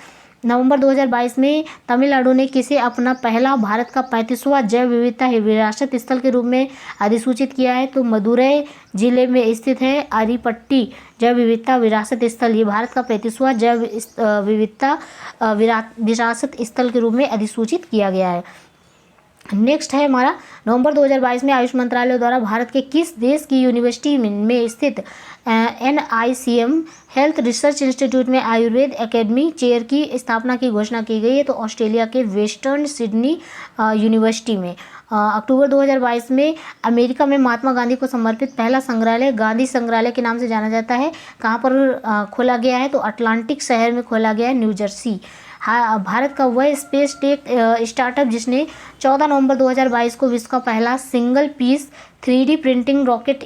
नवंबर 2022 में तमिलनाडु ने किसे अपना पहला भारत का 35वां जैव विविधता विरासत स्थल के रूप में अधिसूचित किया है? तो मदुरै जिले में स्थित है आरीपट्टी जैव विविधता विरासत स्थल। ये भारत का 35वां जैव विविधता विरासत स्थल के रूप में अधिसूचित किया गया है। नेक्स्ट है हमारा, नवंबर 2022 में आयुष मंत्रालय द्वारा भारत के किस देश की यूनिवर्सिटी में स्थित NICM हेल्थ रिसर्च इंस्टीट्यूट में आयुर्वेद एकेडमी चेयर की स्थापना की घोषणा की गई है? तो ऑस्ट्रेलिया के वेस्टर्न सिडनी यूनिवर्सिटी में। अक्टूबर 2022 में अमेरिका में महात्मा गांधी को समर्पित पहला संग्रहालय गांधी संग्रहालय के नाम से जाना जाता है, कहाँ पर खोला गया है? तो अटलांटिक शहर में खोला गया है, न्यू जर्सी। भारत का वह स्पेस टेक स्टार्टअप जिसने 14 नवंबर 2022 को विश्व का पहला single piece 3D printing rocket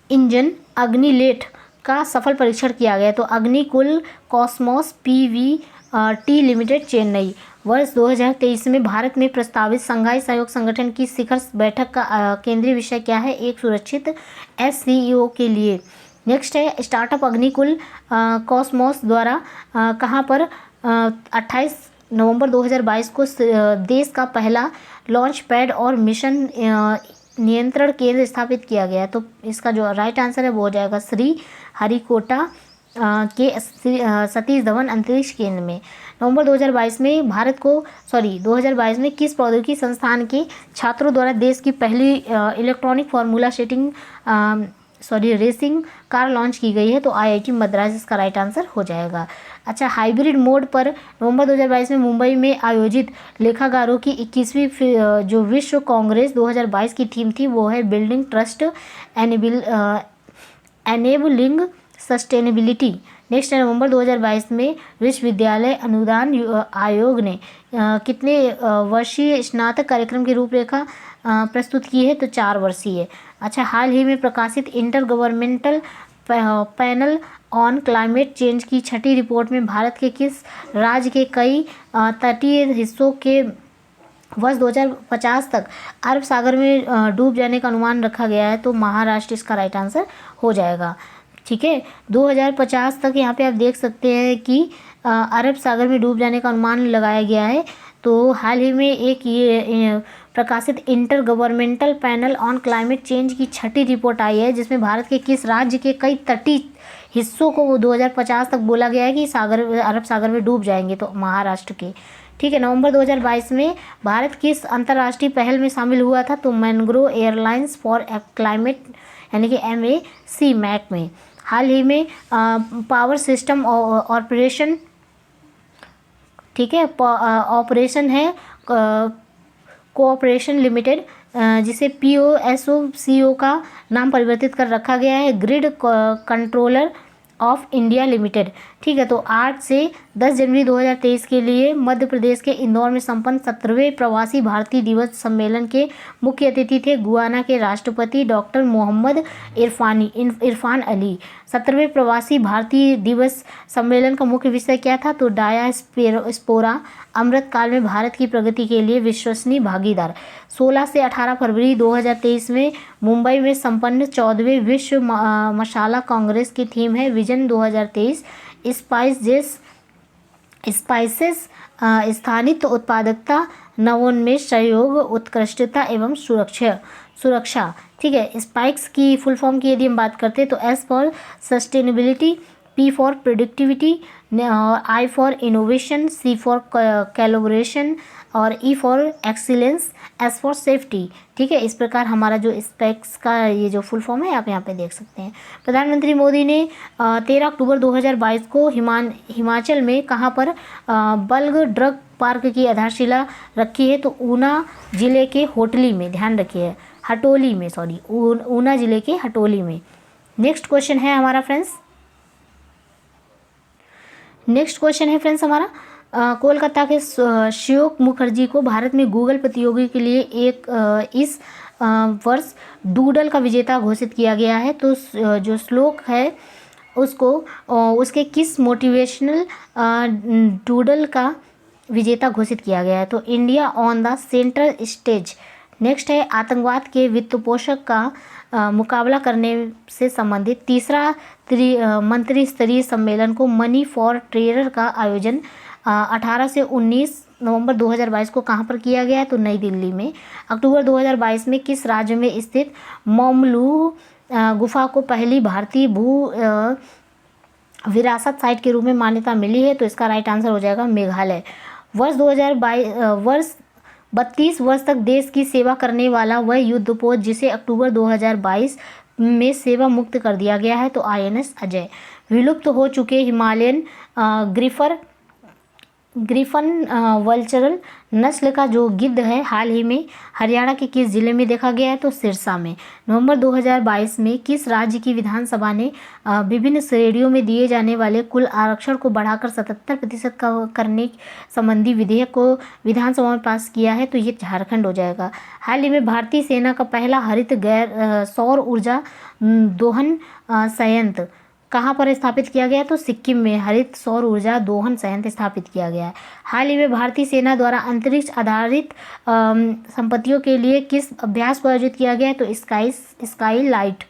engine Agnilet का सफल परीक्षण किया गया। तो Agnikul Cosmos PVT limited, Chennai. वर्ष 2023 में भारत में प्रस्तावित संघाई सहयोग संगठन की शिखर बैठक का केंद्रीय विषय क्या है? एक सुरक्षित SCO के लिए। नेक्स्ट है स्टार्टअप अग्निकुल कॉस्मोस द्वारा कहाँ पर 28 नवंबर 2022 को देश का पहला लॉन्च पैड और मिशन नियंत्रण केंद्र स्थापित किया गया। तो इसका जो राइट आंसर है वो हो जाएगा श्री हरिकोटा के सतीश धवन अंतरिक्ष केंद्र में। नवंबर 2022 में 2022 में किस प्रौद्योगिकी संस्थान के छात्रों द्वारा देश की पहली electronic formula racing car launch की गई है? तो IIT मद्रास इसका राइट आंसर हो जाएगा। अच्छा, हाइब्रिड मोड पर नवंबर 2022 में मुंबई में आयोजित लेखाकारों की 21वीं जो विश्व कांग्रेस 2022 की थीम थी वो है building trust enabling sustainability. Next है, नवंबर 2022 में विश्वविद्यालय अनुदान आयोग ने कितने वर्षीय स्नातक कार्यक्रम की रूपरेखा प्रस्तुत की है? तो 4 वर्षीय। अच्छा, हाल ही में प्रकाशित inter governmental panel on climate change की 6ठी रिपोर्ट में भारत के किस राज्य के कई तटीय हिस्सों के वर्ष 2050 तक अरब सागर में डूब जाने का अनुमान रखा गया है? तो महाराष्ट्र इसका राइट आंसर हो जाएगा। ठीक है, 2050 तक यहाँ पे आप देख सकते हैं कि अरब सागर में डूब जाने का अनुमान लगाया गया है। तो तो हाल ही में एक ये प्रकाशित inter governmental panel on climate change की 6ठी रिपोर्ट आई है, जिसमें भारत के किस राज्य के कई तटीय हिस्सों को वो 2050 तक बोला गया है कि अरब सागर में डूब जाएंगे, तो महाराष्ट्र के। ठीक है, नवंबर 2022 में भारत किस अंतर्राष्ट्रीय पहल में शामिल हुआ था, तो मैंग्रोव एयरलाइंस फॉर क्लाइमेट यानी कि MAC में। हाल ही में पावर सिस्टम ऑपरेशन, ठीक है, ऑपरेशन है कोऑपरेशन लिमिटेड, जिसे POSOCO का नाम परिवर्तित कर रखा गया है grid controller of India limited. ठीक है, तो 8 से 10 जनवरी 2023 के लिए मध्य प्रदेश के इंदौर में संपन्न 17वें प्रवासी भारतीय दिवस सम्मेलन के मुख्य अतिथि थे गुयाना के राष्ट्रपति डॉक्टर मोहम्मद इरफान अली। 17वें प्रवासी भारतीय दिवस सम्मेलन का मुख्य विषय क्या था, तो डायास्पोरा अमृत काल में भारत की प्रगति के लिए विश्वसनीय भागीदार। 16 से 18 फरवरी 2023 में मुंबई में संपन्न 14वें विश्व मसाला कांग्रेस की थीम है विजन 2023 स्पाइसेस स्थानिक उत्पादकता, नवोन्मेष, सहयोग, उत्कृष्टता एवं सुरक्षा। ठीक है, स्पाइक्स की फुल फॉर्म की यदि हम बात करते हैं तो S for sustainability, P for productivity, I for innovation, C for collaboration और E for excellence, S for safety. ठीक है, इस प्रकार हमारा जो स्पेक्स का ये जो फुल फॉर्म है आप यहाँ पे देख सकते हैं। प्रधानमंत्री मोदी ने 13 अक्टूबर 2022 को हिमाचल में कहाँ पर बल्ग ड्रग पार्क की आधारशिला रखी है, तो ऊना जिले के होटली में, ध्यान रखिए हटोली में, सॉरी ऊना जिले के हटोली में। नेक्स्ट क्वेश्चन है हमारा फ्रेंड्स, हमारा कोलकाता के श्योक मुखर्जी को भारत में गूगल प्रतियोगी के लिए इस वर्ष डूडल का विजेता घोषित किया गया है। तो जो श्लोक है उसको उसके किस मोटिवेशनल डूडल का विजेता घोषित किया गया है, तो India on the central stage. Next है आतंकवाद के वित्तपोषक का मुकाबला करने से संबंधित तीसरा मंत्री स्तरीय सम्मेलन को मनी फॉर टेरर का आयोजन 18 से 19 नवंबर 2022 को कहाँ पर किया गया है, तो नई दिल्ली में। अक्टूबर 2022 में किस राज्य में स्थित मौमलू गुफा को पहली भारतीय भू विरासत साइट के रूप में मान्यता मिली है, तो इसका राइट आंसर हो जाएगा मेघालय। वर्ष 32 वर्ष तक देश की सेवा करने वाला वह युद्धपोत जिसे अक्टूबर 2022 में सेवा मुक्त कर दिया गया है, तो INS अजय। विलुप्त हो चुके हिमालयन ग्रिफन वल्चरल नस्ल का जो गिद्ध है हाल ही में हरियाणा के किस जिले में देखा गया है, तो सिरसा में। नवंबर 2022 में किस राज्य की विधानसभा ने विभिन्न श्रेणियों में दिए जाने वाले कुल आरक्षण को बढ़ाकर 77% का करने संबंधी विधेयक को विधानसभा में पास किया है, तो ये झारखंड हो जाएगा। हाल ही में भारतीय सेना का पहला हरित गैर सौर ऊर्जा दोहन संयंत्र कहाँ पर स्थापित किया गया, तो सिक्किम में हरित सौर ऊर्जा दोहन संयंत्र स्थापित किया गया है। हाल ही में भारतीय सेना द्वारा अंतरिक्ष आधारित संपत्तियों के लिए किस अभ्यास को आयोजित किया गया है, तो स्काई लाइट।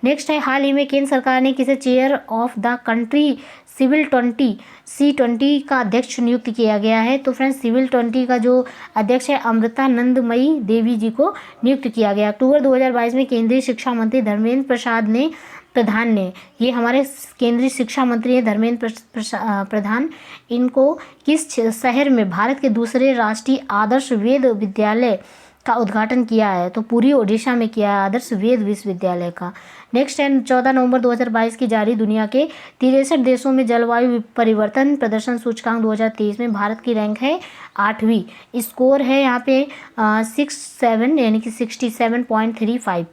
नेक्स्ट है हाल ही में केंद्र सरकार ने किसे chair of the country civil 20 C20 का अध्यक्ष नियुक्त किया गया है, तो फ्रेंड्स सिविल 20 का जो अध्यक्ष है अमृतानंदमयी देवी जी को नियुक्त किया गया। अक्टूबर 2022 में केंद्रीय शिक्षा मंत्री धर्मेंद्र प्रधान ने ये हमारे केंद्रीय शिक्षा मंत्री हैं धर्मेंद्र प्रधान, इनको किस शहर में भारत के दूसरे राष्ट्रीय आदर्श वेद विद्यालय का उद्घाटन किया है, तो पूरी ओडिशा में किया है आदर्श वेद विश्वविद्यालय का। नेक्स्ट है 14 नवंबर 2022 की जारी दुनिया के 63 देशों में जलवायु परिवर्तन प्रदर्शन सूचकांक 2023 में भारत की रैंक है 8वीं। स्कोर है यहाँ पे 67 यानी कि 67.35।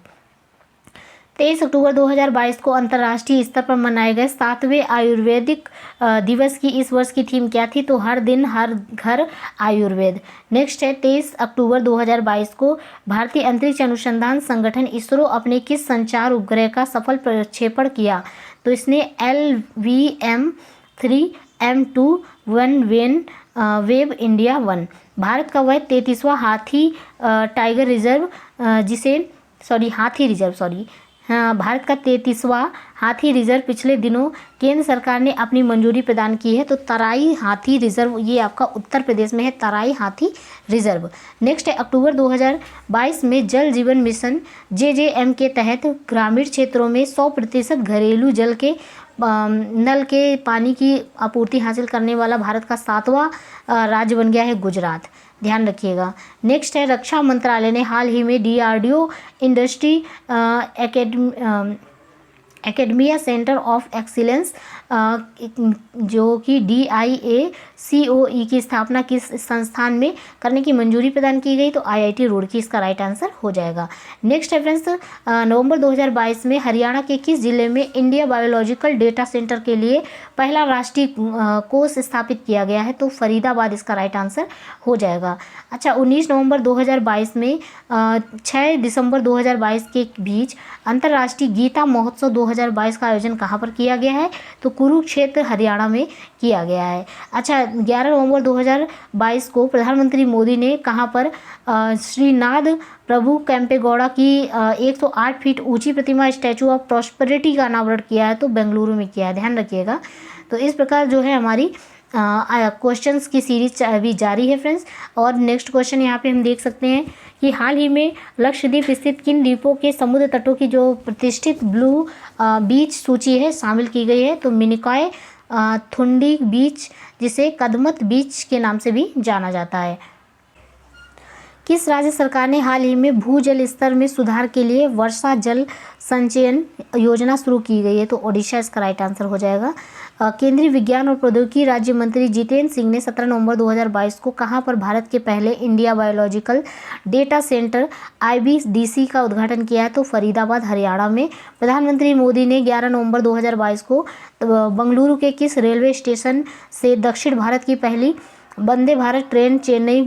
23 अक्टूबर 2022 को अंतर्राष्ट्रीय स्तर पर मनाए गए 7वें आयुर्वेदिक दिवस की इस वर्ष की थीम क्या थी, तो हर दिन हर घर आयुर्वेद। नेक्स्ट है 23 अक्टूबर 2022 को भारतीय अंतरिक्ष अनुसंधान संगठन इसरो अपने किस संचार उपग्रह का सफल प्रक्षेपण किया, तो इसने LVM-3M2 वेब इंडिया 1। भारत का वह 33वां हाथी रिजर्व हाँ, भारत का 33वां हाथी रिजर्व पिछले दिनों केंद्र सरकार ने अपनी मंजूरी प्रदान की है। तो तराई हाथी रिजर्व ये आपका उत्तर प्रदेश में है, तराई हाथी रिजर्व। नेक्स्ट है अक्टूबर 2022 में जल जीवन मिशन JJM के तहत ग्रामीण क्षेत्रों में 100% घरेलू जल के नल के पानी की आपूर्ति हासिल करने वाला भारत का 7वां राज्य बन गया है गुजरात। ध्यान रखिएगा। नेक्स्ट है रक्षा मंत्रालय ने हाल ही में DRDO industry academia centre of excellence जो कि DIACOE की स्थापना किस संस्थान में करने की मंजूरी प्रदान की गई? तो IIT रुड़की इसका राइट आंसर हो जाएगा। नेक्स्ट है फ्रेंड्स, नवंबर 2022 में हरियाणा के किस जिले में इंडिया बायोलॉजिकल डेटा सेंटर के लिए पहला राष्ट्रीय कोष स्थापित किया गया है? तो फरीदाबाद इसका राइट आंसर हो जाएगा। अच्छा, 19 नवंबर 2022 में 6 दिसंबर 2022 के बीच अंतर्राष्ट्रीय गीता महोत्सव 2022 का आयोजन कहाँ पर किया गया है? तो कुरुक्षेत्र हरियाणा में किया गया है। अच्छा, 11 नवंबर 2022 को प्रधानमंत्री मोदी ने कहाँ पर श्रीनाथ प्रभु कैंपेगौड़ा की 108 फीट ऊंची प्रतिमा स्टैचू ऑफ प्रॉस्पेरिटी का अनावरण किया है? तो बेंगलुरु में किया है। ध्यान रखिएगा। तो इस प्रकार जो है हमारी क्वेश्चंस की सीरीज अभी जारी है फ्रेंड्स। और नेक्स्ट क्वेश्चन यहाँ पे हम देख सकते हैं कि हाल ही में लक्षद्वीप स्थित किन द्वीपों के समुद्र तटों की जो प्रतिष्ठित ब्लू बीच सूची है शामिल की गई है? तो मिनिकॉय थुंडी बीच, जिसे कदमत बीच के नाम से भी जाना जाता है। किस राज्य सरकार ने हाल ही में भूजल स्तर में सुधार के लिए वर्षा जल संचयन योजना शुरू की गई है? तो ओडिशा इसका राइट आंसर हो जाएगा। केंद्रीय विज्ञान और प्रौद्योगिकी राज्य मंत्री जितेंद्र सिंह ने 17 नवंबर 2022 को कहां पर भारत के पहले India biological data centre IBDC का उद्घाटन किया है? तो फरीदाबाद हरियाणा में। प्रधानमंत्री मोदी ने 11 नवंबर 2022 को बंगलुरु के किस रेलवे स्टेशन से दक्षिण भारत की पहली वंदे भारत ट्रेन चेन्नई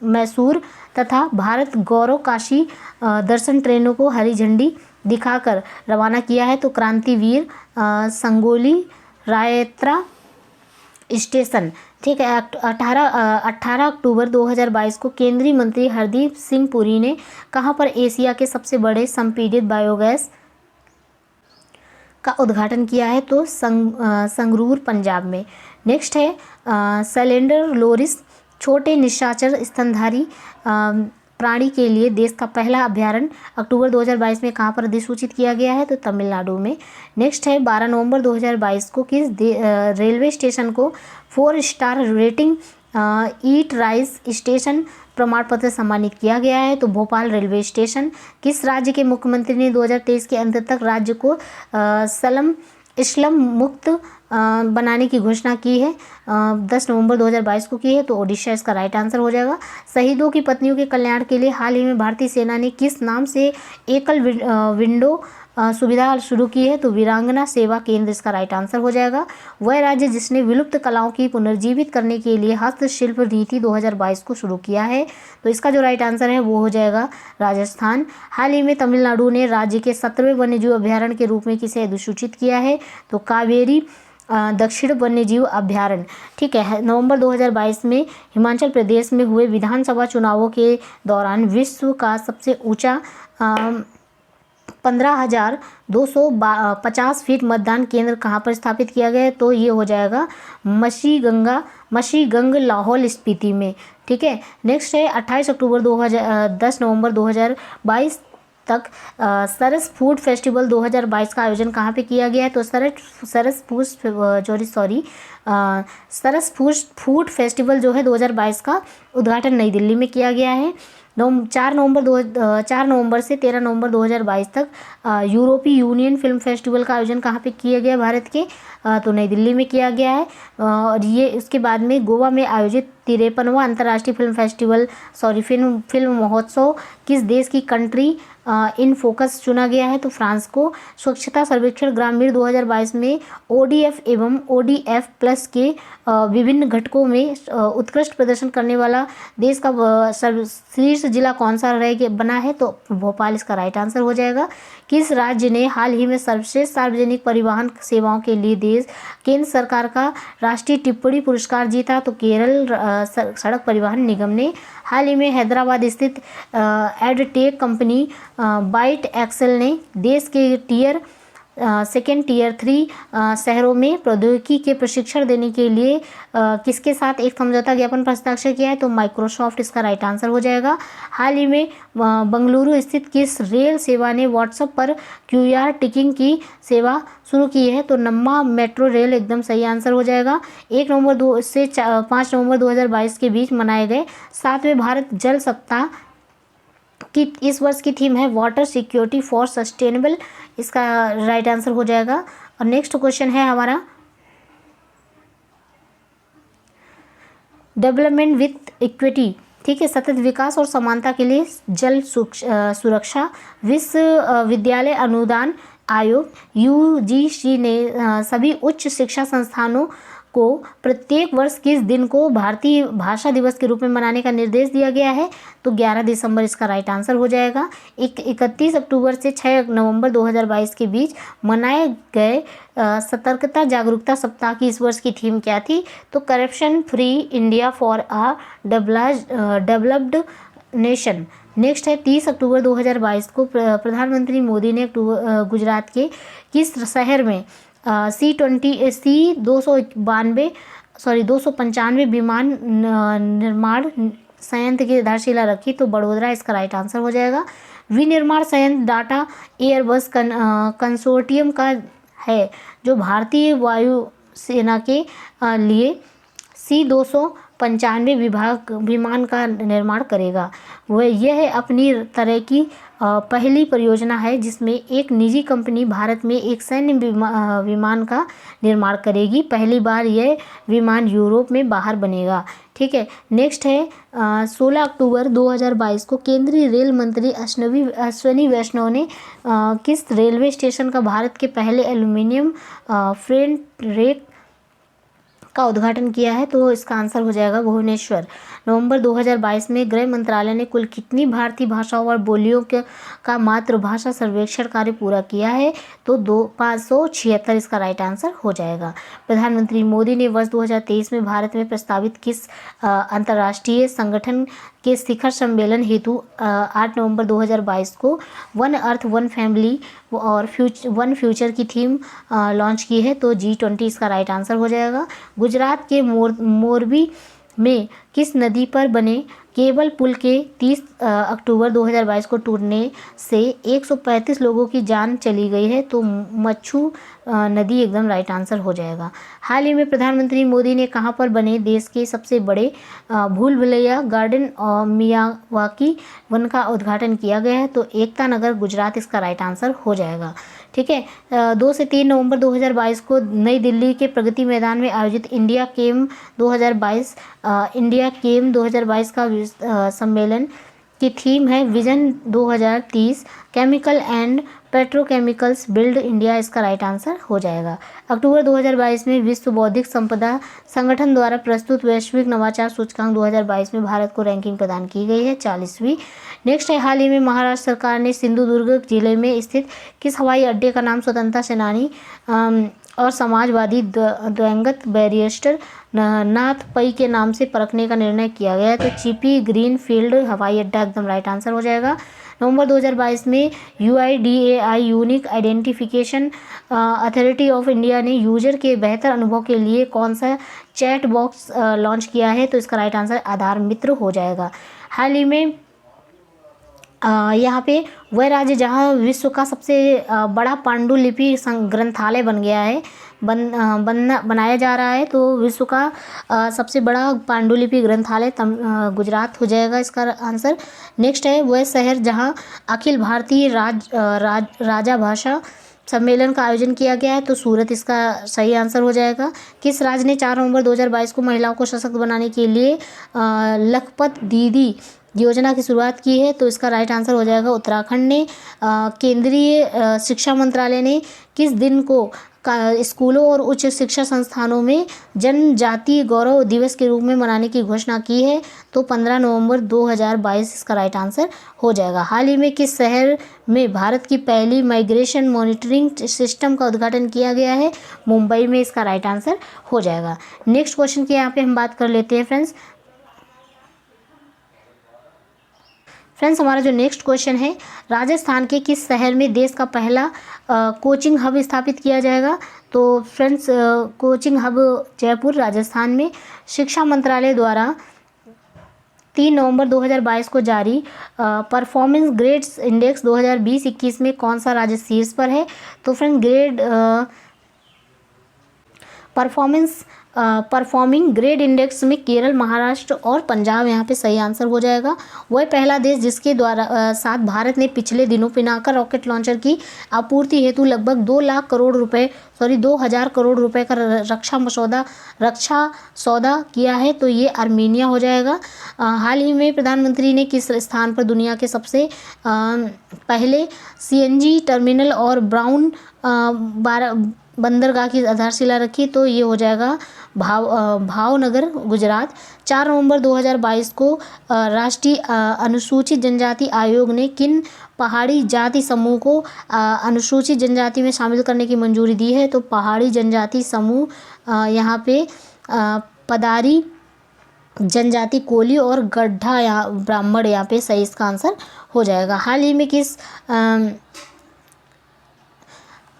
मैसूर तथा भारत गौरव काशी दर्शन ट्रेनों को हरी झंडी दिखाकर रवाना किया है? तो क्रांतिवीर संगोली रायत्रा स्टेशन। ठीक है। 18 अक्टूबर 2022 को केंद्रीय मंत्री हरदीप सिंह पुरी ने कहां पर एशिया के सबसे बड़े संपीड़ित बायोगैस का उद्घाटन किया है? तो संगरूर पंजाब में। नेक्स्ट है सैलेंडर लोरिस छोटे निशाचर स्तनधारी प्राणी के लिए देश का पहला अभयारण्य अक्टूबर 2022 में कहाँ पर अधिसूचित किया गया है? तो तमिलनाडु में। नेक्स्ट है 12 नवंबर 2022 को किस रेलवे स्टेशन को 4 स्टार रेटिंग ईट राइस स्टेशन प्रमाण पत्र सम्मानित किया गया है? तो भोपाल रेलवे स्टेशन। किस राज्य के मुख्यमंत्री ने 2023 के अंत तक राज्य को स्लम मुक्त बनाने की घोषणा की है? 10 नवंबर 2022 को की है। तो ओडिशा इसका राइट आंसर हो जाएगा। शहीदों की पत्नियों के कल्याण के लिए हाल ही में भारतीय सेना ने किस नाम से एकल विंडो सुविधा शुरू की है? तो वीरांगना सेवा केंद्र इसका राइट आंसर हो जाएगा। वह राज्य जिसने विलुप्त कलाओं की पुनर्जीवित करने के लिए हस्तशिल्प नीति 2022 को शुरू किया है? तो इसका जो राइट आंसर है वो हो जाएगा राजस्थान। हाल ही में तमिलनाडु ने राज्य के 17वें वन्यजीव अभ्यारण्य के रूप में किसे अधिसूचित किया है? तो कावेरी दक्षिण वन्यजीव अभ्यारण्य। ठीक है। नवंबर 2022 में हिमाचल प्रदेश में हुए विधानसभा चुनावों के दौरान विश्व का सबसे ऊंचा 15,250 फीट मतदान केंद्र कहाँ पर स्थापित किया गया है? तो ये हो जाएगा मशीगंग लाहौल स्पीति में। ठीक है। नेक्स्ट है 10 नवंबर 2022 तक सरस फूड फेस्टिवल 2022 का आयोजन कहाँ पे किया गया है? तो सरस फूड फेस्टिवल जो है 2022 का उद्घाटन नई दिल्ली में किया गया है। 4 नवंबर से 13 नवंबर 2022 तक यूरोपीय यूनियन फिल्म फेस्टिवल का आयोजन कहाँ पे किया गया भारत के? तो नई दिल्ली में किया गया है। और ये इसके बाद में गोवा में आयोजित 53वां अंतर्राष्ट्रीय फिल्म महोत्सव किस देश की कंट्री इन फोकस चुना गया है? तो फ्रांस को। स्वच्छता सर्वेक्षण ग्रामीण 2022 में ODF एवं ODF प्लस के विभिन्न घटकों में उत्कृष्ट प्रदर्शन करने वाला देश का शीर्ष जिला कौन सा बना है? तो भोपाल इसका राइट आंसर हो जाएगा। किस राज्य ने हाल ही में सर्वश्रेष्ठ सार्वजनिक परिवहन सेवाओं के लिए केंद्र सरकार का राष्ट्रीय टिप्पणी पुरस्कार जीता? तो केरल सड़क परिवहन निगम ने हाल ही में हैदराबाद स्थित एडटेक कंपनी बाइट एक्सेल ने देश के सेकेंड टियर 3 शहरों में प्रौद्योगिकी के प्रशिक्षण देने के लिए किसके साथ एक समझौता ज्ञापन पर हस्ताक्षर किया है? तो माइक्रोसॉफ्ट इसका राइट आंसर हो जाएगा। हाल ही में बंगलुरु स्थित किस रेल सेवा ने व्हाट्सएप पर QR टिकिंग की सेवा शुरू की है? तो नम्मा मेट्रो रेल एकदम सही आंसर हो जाएगा। 1 नवंबर से 5 नवंबर 2022 के बीच मनाए गए 7वें भारत जल सप्ताह कि इस वर्ष की थीम है वाटर सिक्योरिटी फॉर सस्टेनेबल, इसका राइट आंसर हो जाएगा। और नेक्स्ट क्वेश्चन है हमारा डेवलपमेंट विथ इक्विटी, ठीक है, सतत विकास और समानता के लिए जल सुरक्षा विश्वविद्यालय अनुदान आयोग UGC ने सभी उच्च शिक्षा संस्थानों को प्रत्येक वर्ष किस दिन को भारतीय भाषा दिवस के रूप में मनाने का निर्देश दिया गया है? तो 11 दिसंबर इसका राइट आंसर हो जाएगा। 31 अक्टूबर से 6 नवंबर 2022 के बीच मनाए गए सतर्कता जागरूकता सप्ताह की इस वर्ष की थीम क्या थी? तो corruption free India for a developed nation. Next है 30 अक्टूबर 2022 को प्रधानमंत्री मोदी ने गुजरात के किस शहर में C295 विमान निर्माण संयंत्र की आधारशिला रखी? तो बड़ोदरा इसका राइट आंसर हो जाएगा। विनिर्माण संयंत्र डाटा एयरबस कंसोर्टियम का है जो भारतीय वायुसेना के लिए C295 विमान का निर्माण करेगा। यह अपनी तरह की पहली परियोजना है जिसमें एक निजी कंपनी भारत में एक सैन्य विमान का निर्माण करेगी। पहली बार यह विमान यूरोप में बाहर बनेगा, ठीक है। नेक्स्ट है 16 अक्टूबर 2022 को केंद्रीय रेल मंत्री अश्विनी वैष्णव ने किस रेलवे स्टेशन का भारत के पहले एल्यूमिनियम फ्रेट रेक का उद्घाटन किया है? तो इसका आंसर हो जाएगा भुवनेश्वर। नवंबर 2022 में गृह मंत्रालय ने कुल कितनी भारतीय भाषाओं और बोलियों का मातृभाषा सर्वेक्षण कार्य पूरा किया है? तो 576 इसका राइट आंसर हो जाएगा। प्रधानमंत्री मोदी ने वर्ष 2023 में भारत में प्रस्तावित किस अंतर्राष्ट्रीय संगठन के शिखर सम्मेलन हेतु 8 नवंबर 2022 को वन अर्थ वन फैमिली और वन फ्यूचर की थीम लॉन्च की है? तो G20 इसका राइट आंसर हो जाएगा। गुजरात के मोरबी में किस नदी पर बने केबल पुल के 30 अक्टूबर 2022 को टूटने से 135 लोगों की जान चली गई है? तो मच्छू नदी एकदम राइट आंसर हो जाएगा। हाल ही में प्रधानमंत्री मोदी ने कहां पर बने देश के सबसे बड़े भूल भुलैया गार्डन मियावाकी वन का उद्घाटन किया गया है? तो एकता नगर गुजरात इसका राइट आंसर हो जाएगा, ठीक है। 2 से 3 नवंबर 2022 को नई दिल्ली के प्रगति मैदान में आयोजित इंडिया केम 2022 का सम्मेलन की थीम है vision 2030 chemical and petrochemicals build India, इसका राइट आंसर हो जाएगा। अक्टूबर 2022 में विश्व बौद्धिक संपदा संगठन द्वारा प्रस्तुत वैश्विक नवाचार सूचकांक 2022 में भारत को रैंकिंग प्रदान की गई है 40वीं। नेक्स्ट है हाल ही में महाराष्ट्र सरकार ने सिंधुदुर्ग जिले में स्थित किस हवाई अड्डे का नाम स्वतंत्रता सेनानी और समाजवादी दिवंगत बैरिस्टर नाथ पई के नाम से रखने का निर्णय किया गया है? तो चिपी ग्रीन फील्ड हवाई अड्डा एकदम राइट आंसर हो जाएगा। नवंबर 2022 में UIDAI unique identification authority of India ने यूजर के बेहतर अनुभव के लिए कौन सा चैट बॉक्स लॉन्च किया है? तो इसका राइट आंसर आधार मित्र हो जाएगा। हाल ही में यहाँ पे वह राज्य जहाँ विश्व का सबसे बड़ा पांडुलिपि ग्रंथालय बन गया है बनाया जा रहा है, तो विश्व का सबसे बड़ा पांडुलिपि ग्रंथालय गुजरात हो जाएगा इसका आंसर। नेक्स्ट है वह शहर जहाँ अखिल भारतीय राजा भाषा सम्मेलन का आयोजन किया गया है? तो सूरत इसका सही आंसर हो जाएगा। किस राज्य ने 4 नवंबर 2022 को महिलाओं को सशक्त बनाने के लिए लखपत दीदी योजना की शुरुआत की है? तो इसका राइट आंसर हो जाएगा उत्तराखंड ने। केंद्रीय शिक्षा मंत्रालय ने किस दिन को स्कूलों और उच्च शिक्षा संस्थानों में जनजातीय गौरव दिवस के रूप में मनाने की घोषणा की है? तो 15 नवंबर 2022 इसका राइट आंसर हो जाएगा। हाल ही में किस शहर में भारत की पहली माइग्रेशन मॉनिटरिंग सिस्टम का उद्घाटन किया गया है? मुंबई में इसका राइट आंसर हो जाएगा। नेक्स्ट क्वेश्चन की यहाँ पे हम बात कर लेते हैं फ्रेंड्स। फ्रेंड्स हमारा जो नेक्स्ट क्वेश्चन है, राजस्थान के किस शहर में देश का पहला कोचिंग हब स्थापित किया जाएगा? तो friends coaching hub Jaipur Rajasthan में। शिक्षा मंत्रालय द्वारा 3 नवंबर 2022 को जारी परफॉर्मेंस ग्रेड्स इंडेक्स 2020-21 में कौन सा राज्य शीर्ष पर है? तो फ्रेंड परफॉर्मिंग ग्रेड इंडेक्स में केरल, महाराष्ट्र और पंजाब यहाँ पे सही आंसर हो जाएगा। वह पहला देश जिसके द्वारा साथ भारत ने पिछले दिनों पिनाका रॉकेट लॉन्चर की आपूर्ति हेतु लगभग 2,00,000 करोड़ रुपए 2,000 करोड़ रुपए का रक्षा सौदा किया है, तो ये आर्मीनिया हो जाएगा। हाल ही में प्रधानमंत्री ने किस स्थान पर दुनिया के सबसे पहले CNG टर्मिनल और ब्राउन बंदरगाह की आधारशिला रखी? तो ये हो जाएगा भावनगर, गुजरात। 4 नवंबर 2022 को राष्ट्रीय अनुसूचित जनजाति आयोग ने किन पहाड़ी जाति समूह को अनुसूचित जनजाति में शामिल करने की मंजूरी दी है? तो पहाड़ी जनजाति समूह यहाँ पे पदारी जनजाति, कोली और गड्ढा ब्राह्मण यहाँ पे सही इसका आंसर हो जाएगा। हाल ही में किस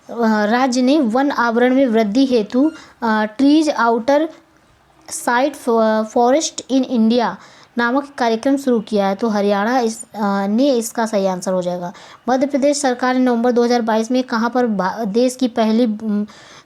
राज्य ने वन आवरण में वृद्धि हेतु trees outer side forest in India नामक कार्यक्रम शुरू किया है? तो हरियाणा ने इसका सही आंसर हो जाएगा। मध्य प्रदेश सरकार ने नवंबर 2022 में कहां पर देश की पहली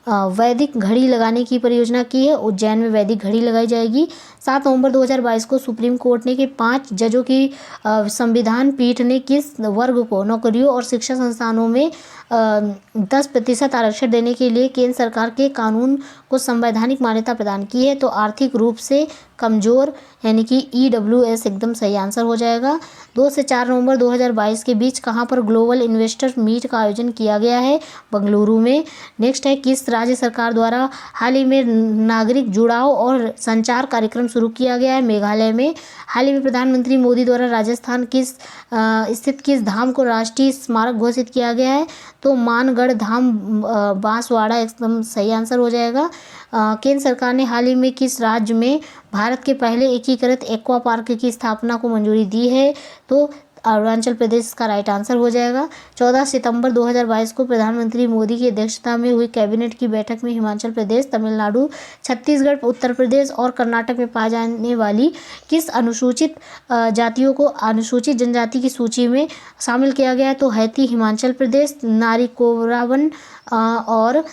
वैदिक घड़ी लगाने की परियोजना की है? उज्जैन में वैदिक घड़ी लगाई जाएगी। 7 नवंबर 2022 को सुप्रीम कोर्ट ने 5 जजों की संविधान पीठ ने किस वर्ग को नौकरियों और शिक्षा संस्थानों में 10% आरक्षण देने के लिए केंद्र सरकार के कानून को संवैधानिक मान्यता प्रदान की है? तो आर्थिक रूप से कमजोर यानी कि EWS एकदम सही आंसर हो जाएगा। 2 से 4 नवंबर 2022 के बीच कहां पर ग्लोबल इन्वेस्टर मीट का आयोजन किया गया है? बेंगलुरु में। नेक्स्ट है, किस राज्य सरकार द्वारा हाल ही में नागरिक जुड़ाव और संचार कार्यक्रम शुरू किया गया है? मेघालय में। हाल ही में प्रधानमंत्री मोदी द्वारा राजस्थान स्थित किस धाम को राष्ट्रीय स्मारक घोषित किया गया है? तो मानगढ़ धाम, बांसवाड़ा एकदम सही आंसर हो जाएगा। केंद्र सरकार ने हाल ही में किस राज्य में भारत के पहले एकीकृत एक्वा पार्क की स्थापना को मंजूरी दी है? तो अरुणाचल प्रदेश का राइट आंसर हो जाएगा। 14 सितंबर 2022 को प्रधानमंत्री मोदी की अध्यक्षता में हुई कैबिनेट की बैठक में हिमाचल प्रदेश, तमिलनाडु, छत्तीसगढ़, उत्तर प्रदेश और कर्नाटक में पाए जाने वाली किस अनुसूचित जातियों को अनुसूचित जनजाति की सूची में शामिल किया गया है? तो हैती हिमाचल प्रदेश, नारिकोरावन और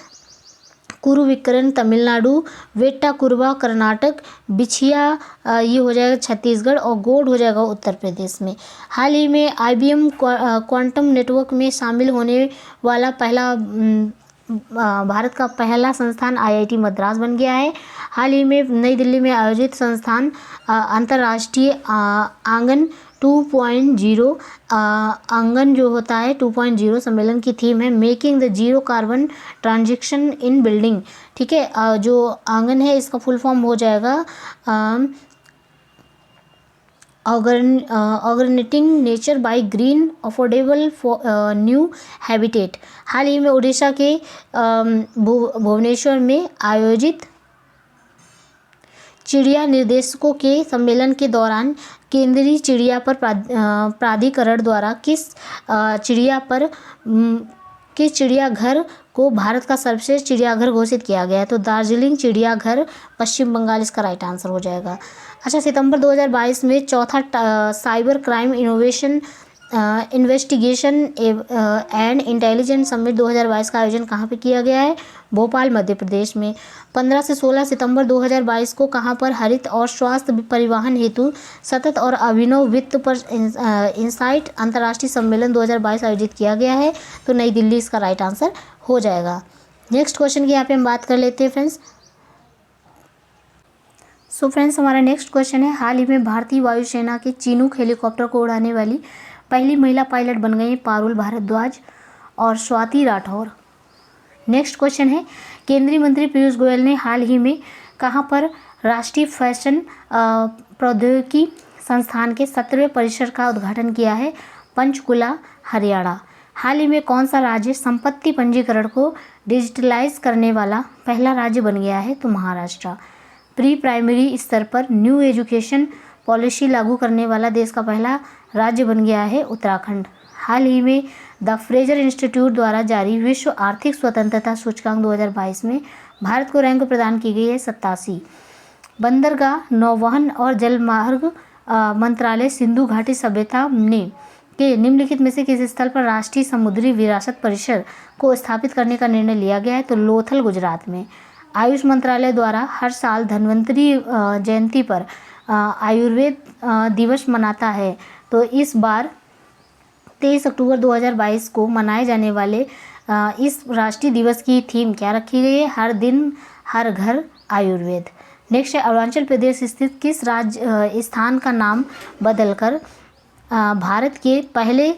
कुरुविकरण तमिलनाडु, वेट्टा कुरवा कर्नाटक, बिछिया ये हो जाएगा छत्तीसगढ़ और गोड हो जाएगा उत्तर प्रदेश में। हाल ही में IBM क्वांटम नेटवर्क में शामिल होने वाला भारत का पहला संस्थान IIT मद्रास बन गया है। हाल ही में नई दिल्ली में आयोजित संस्थान अंतर्राष्ट्रीय आंगन 2.0 आंगन जो होता है 2.0 सम्मेलन की थीम है making the zero carbon transition in building. ठीक है, जो आंगन है इसका फुल फॉर्म हो जाएगा organizing nature by green affordable new habitat. हाल ही में उड़ीसा के भुवनेश्वर में आयोजित चिड़िया निर्देशकों के सम्मेलन के दौरान केंद्रीय चिड़िया पर प्राधिकरण द्वारा किस चिड़ियाघर को भारत का सर्वश्रेष्ठ चिड़ियाघर घोषित किया गया है? तो दार्जिलिंग चिड़ियाघर, पश्चिम बंगाल इसका राइट आंसर हो जाएगा। अच्छा, सितंबर 2022 में चौथा cyber crime investigation and intelligence summit 2022 का आयोजन कहाँ पे किया गया है? भोपाल, मध्य प्रदेश में। 15 से 16 सितंबर 2022 को कहाँ पर हरित और स्वास्थ्य परिवहन हेतु सतत और अभिनव वित्त पर इंसाइट अंतर्राष्ट्रीय सम्मेलन 2022 आयोजित किया गया है? तो नई दिल्ली इसका राइट आंसर हो जाएगा। नेक्स्ट क्वेश्चन की यहाँ पे हम बात कर लेते हैं फ्रेंड्स। सो फ्रेंड्स हमारा नेक्स्ट क्वेश्चन है, हाल ही में भारतीय वायुसेना के चिनूक हेलीकॉप्टर को उड़ाने वाली पहली महिला पायलट बन गई पारुल भारद्वाज और स्वाति राठौर। नेक्स्ट क्वेश्चन है, केंद्रीय मंत्री पीयूष गोयल ने हाल ही में कहाँ पर राष्ट्रीय फैशन प्रौद्योगिकी संस्थान के 17वें परिसर का उद्घाटन किया है? पंचकुला, हरियाणा। हाल ही में कौन सा राज्य संपत्ति पंजीकरण को डिजिटलाइज करने वाला पहला राज्य बन गया है? तो महाराष्ट्र। प्री प्राइमरी स्तर पर न्यू एजुकेशन पॉलिसी लागू करने वाला देश का पहला राज्य बन गया है उत्तराखंड। हाल ही में द फ्रेजर इंस्टीट्यूट द्वारा जारी विश्व आर्थिक स्वतंत्रता सूचकांक 2022 में भारत को रैंक प्रदान की गई है 87। बंदरगाह, नौवहन और जलमार्ग मंत्रालय सिंधु घाटी सभ्यता ने के निम्नलिखित में से किस स्थल पर राष्ट्रीय समुद्री विरासत परिषद को स्थापित करने का निर्णय लिया गया है? तो लोथल, गुजरात में। आयुष मंत्रालय द्वारा हर साल धन्वंतरी जयंती पर आयुर्वेद दिवस मनाता है। तो इस बार 23 अक्टूबर 2022 को मनाए जाने वाले इस राष्ट्रीय दिवस की थीम क्या रखी गई है? हर दिन हर घर आयुर्वेद। नेक्स्ट है, अरुणाचल प्रदेश स्थित किस राज्य स्थान का नाम बदलकर भारत के पहले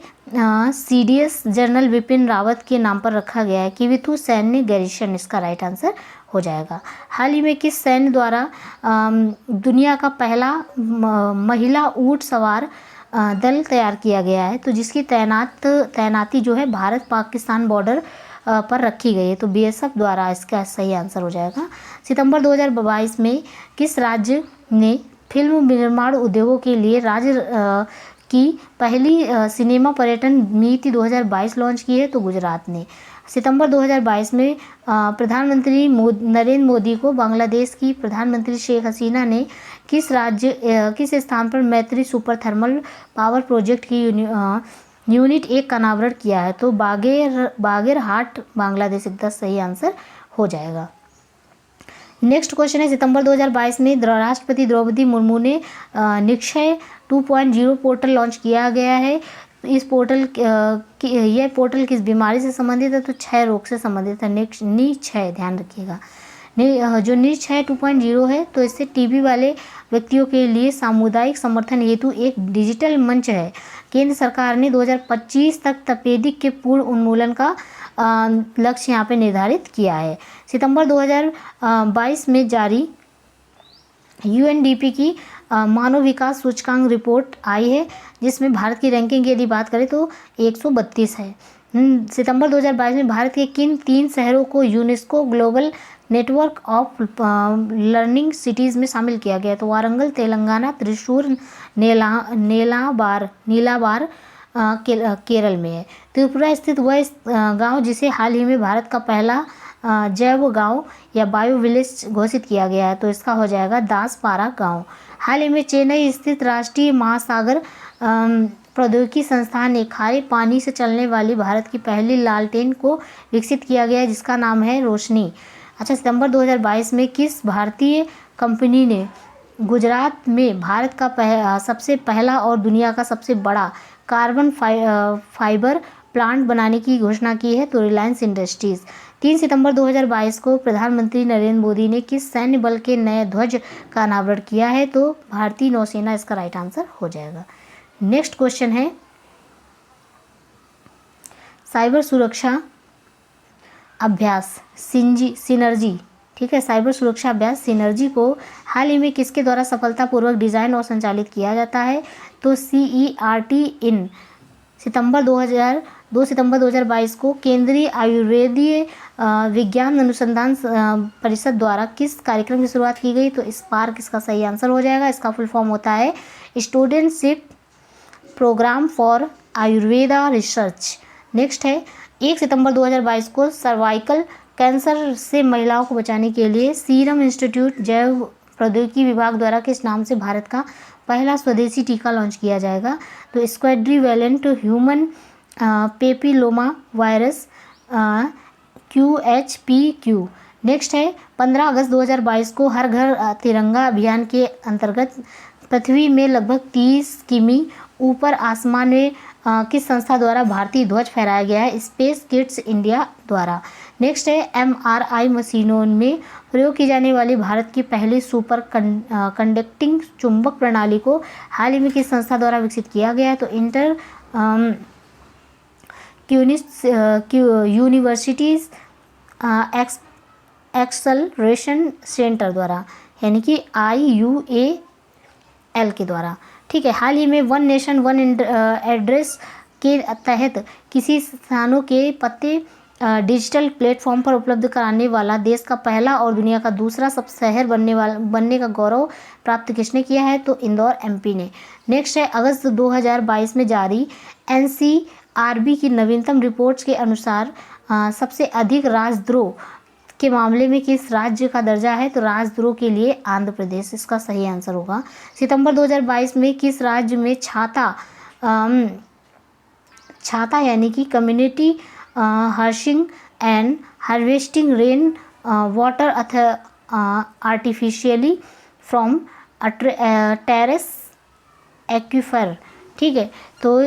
सीडीएस जनरल विपिन रावत के नाम पर रखा गया है? किविथु सैन्य गैरिसन इसका राइट आंसर हो जाएगा। हाल ही में किस सैन्य द्वारा दुनिया का पहला महिला ऊंट सवार दल तैयार किया गया है? तो जिसकी तैनाती जो है भारत पाकिस्तान बॉर्डर पर रखी गई है, तो बीएसएफ द्वारा इसका सही आंसर हो जाएगा। सितंबर 2022 में किस राज्य ने फिल्म निर्माण उद्योगों के लिए राज्य की पहली सिनेमा पर्यटन नीति 2022 लॉन्च की है? तो गुजरात ने। सितंबर 2022 में प्रधानमंत्री नरेंद्र मोदी को बांग्लादेश की प्रधानमंत्री शेख हसीना ने किस स्थान पर मैत्री सुपर थर्मल पावर प्रोजेक्ट की यूनिट 1 का अनावरण किया है? तो बागेरहाट, बांग्लादेश एकदम सही आंसर हो जाएगा। नेक्स्ट क्वेश्चन है, सितंबर 2022 में राष्ट्रपति द्रौपदी मुर्मू ने निक्षय 2.0 पोर्टल लॉन्च किया गया है। इस पोर्टल यह पोर्टल किस बीमारी से संबंधित है? तो क्षय रोग से संबंधित है। नेक्स्ट निक्षय, ध्यान रखिएगा। जो निक्षय 2.0 है, तो इससे टीबी वाले व्यक्तियों के लिए सामुदायिक समर्थन हेतु एक डिजिटल मंच है। केंद्र सरकार ने 2025 तक तपेदिक के पूर्ण उन्मूलन का लक्ष्य यहाँ पे निर्धारित किया है। सितंबर 2022 में जारी यूएनडीपी की मानव विकास सूचकांक रिपोर्ट आई है, जिसमें भारत की रैंकिंग यदि बात करें तो 132 है। सितंबर 2022 में भारत के किन 3 शहरों को UNESCO global network of learning cities में शामिल किया गया? तो वारंगल तेलंगाना, त्रिशूर नीलाबार केरल में है। त्रिपुरा स्थित वह गांव जिसे हाल ही में भारत का पहला जैव गांव या बायो विलेज घोषित किया गया है, तो इसका हो जाएगा दासपारा गांव। हाल ही में चेन्नई स्थित राष्ट्रीय महासागर प्रौद्योगिकी संस्थान ने खारे पानी से चलने वाली भारत की पहली लालटेन को विकसित किया गया है, जिसका नाम है रोशनी। अच्छा, सितंबर 2022 में किस भारतीय कंपनी ने गुजरात में भारत का सबसे पहला और दुनिया का सबसे बड़ा कार्बन फाइबर प्लांट बनाने की घोषणा की है? तो रिलायंस इंडस्ट्रीज। 3 सितंबर 2022 को प्रधानमंत्री नरेंद्र मोदी ने किस सैन्य बल के नए ध्वज का अनावरण किया है? तो भारतीय नौसेना इसका राइट आंसर हो जाएगा। नेक्स्ट क्वेश्चन है, साइबर सुरक्षा अभ्यास सिनर्जी, ठीक है, साइबर सुरक्षा अभ्यास सिनर्जी को हाल ही में किसके द्वारा सफलतापूर्वक डिजाइन और संचालित किया जाता है? तो CERT इन 2 सितंबर 2022 को केंद्रीय आयुर्वेदीय विज्ञान अनुसंधान परिषद द्वारा किस कार्यक्रम की शुरुआत की गई? तो स्पार्क इसका सही आंसर हो जाएगा। इसका फुल फॉर्म होता है studentship programme for Ayurveda research. Next है, 1 सितंबर 2022 को सर्वाइकल कैंसर से महिलाओं को बचाने के लिए सीरम इंस्टीट्यूट जैव प्रौद्योगिकी विभाग द्वारा किस नाम से भारत का पहला स्वदेशी टीका लॉन्च किया जाएगा? तो quadrivalent human papilloma virus QHPQ। Next है, 15 अगस्त 2022 को हर घर तिरंगा अभियान के अंतर्गत पृथ्वी में लगभग 30 किमी ऊपर आसमान में किस संस्था द्वारा भारतीय ध्वज फहराया गया है? स्पेस किड्स इंडिया द्वारा। नेक्स्ट है, MRI मशीनों में प्रयोग की जाने वाली भारत की पहली सुपर कंडक्टिंग चुंबक प्रणाली को हाल ही में किस संस्था द्वारा विकसित किया गया है? तो इंटर यूनिवर्सिटीज एक्सलरेशन सेंटर द्वारा, यानी कि IUAL के द्वारा, ठीक है। हाल ही में वन नेशन वन एड्रेस के तहत किसी स्थानों के पते डिजिटल प्लेटफॉर्म पर उपलब्ध कराने वाला देश का पहला और दुनिया का दूसरा सब शहर बनने का गौरव प्राप्त किसने किया है? तो इंदौर एमपी ने। नेक्स्ट है, अगस्त 2022 में जारी एनसीआरबी की नवीनतम रिपोर्ट्स के अनुसार सबसे अधिक राजद्रोह के मामले में किस राज्य का दर्जा है? तो राजद्रोह के लिए आंध्र प्रदेश इसका सही आंसर होगा। सितंबर 2022 में किस राज्य में छाता यानी कि community harnessing and harvesting rain water artificially from terrace aquifer, ठीक है। तो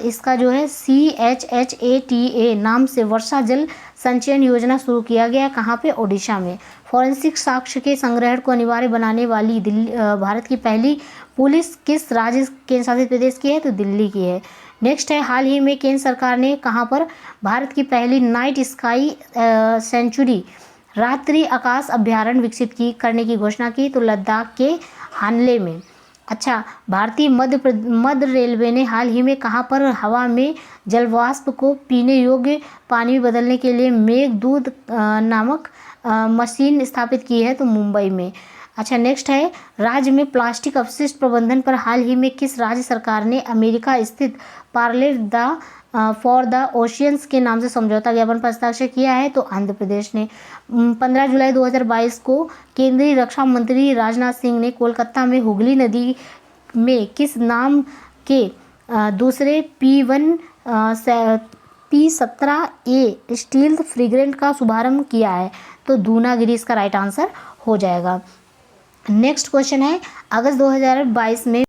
इसका जो है CHHATA नाम से वर्षा जल संचयन योजना शुरू किया गया, कहाँ पे? ओडिशा में। फॉरेंसिक साक्ष्य के संग्रहण को अनिवार्य बनाने वाली भारत की पहली पुलिस किस राज्य केंद्र शासित प्रदेश की है? तो दिल्ली की है। नेक्स्ट है, हाल ही में केंद्र सरकार ने कहाँ पर भारत की पहली नाइट स्काई सेंचुरी रात्रि आकाश अभ्यारण्य विकसित करने की घोषणा की? तो लद्दाख के हानले में। अच्छा, भारतीय मध्य रेलवे ने हाल ही में कहाँ पर हवा में जलवाष्प को पीने योग्य पानी में बदलने के लिए मेघदूत नामक मशीन स्थापित की है? तो मुंबई में। अच्छा, नेक्स्ट है, राज्य में प्लास्टिक अपशिष्ट प्रबंधन पर हाल ही में किस राज्य सरकार ने अमेरिका स्थित पार्ले फॉर द ओशियंस के नाम से समझौता ज्ञापन पर हस्ताक्षर किया है? तो आंध्र प्रदेश ने। 15 जुलाई 2022 को केंद्रीय रक्षा मंत्री राजनाथ सिंह ने कोलकाता में हुगली नदी में किस नाम के दूसरे P17A स्टील्थ फ्रिगेट का शुभारंभ किया है? तो दूनागिरी इसका राइट आंसर हो जाएगा। नेक्स्ट क्वेश्चन है, अगस्त 2022 में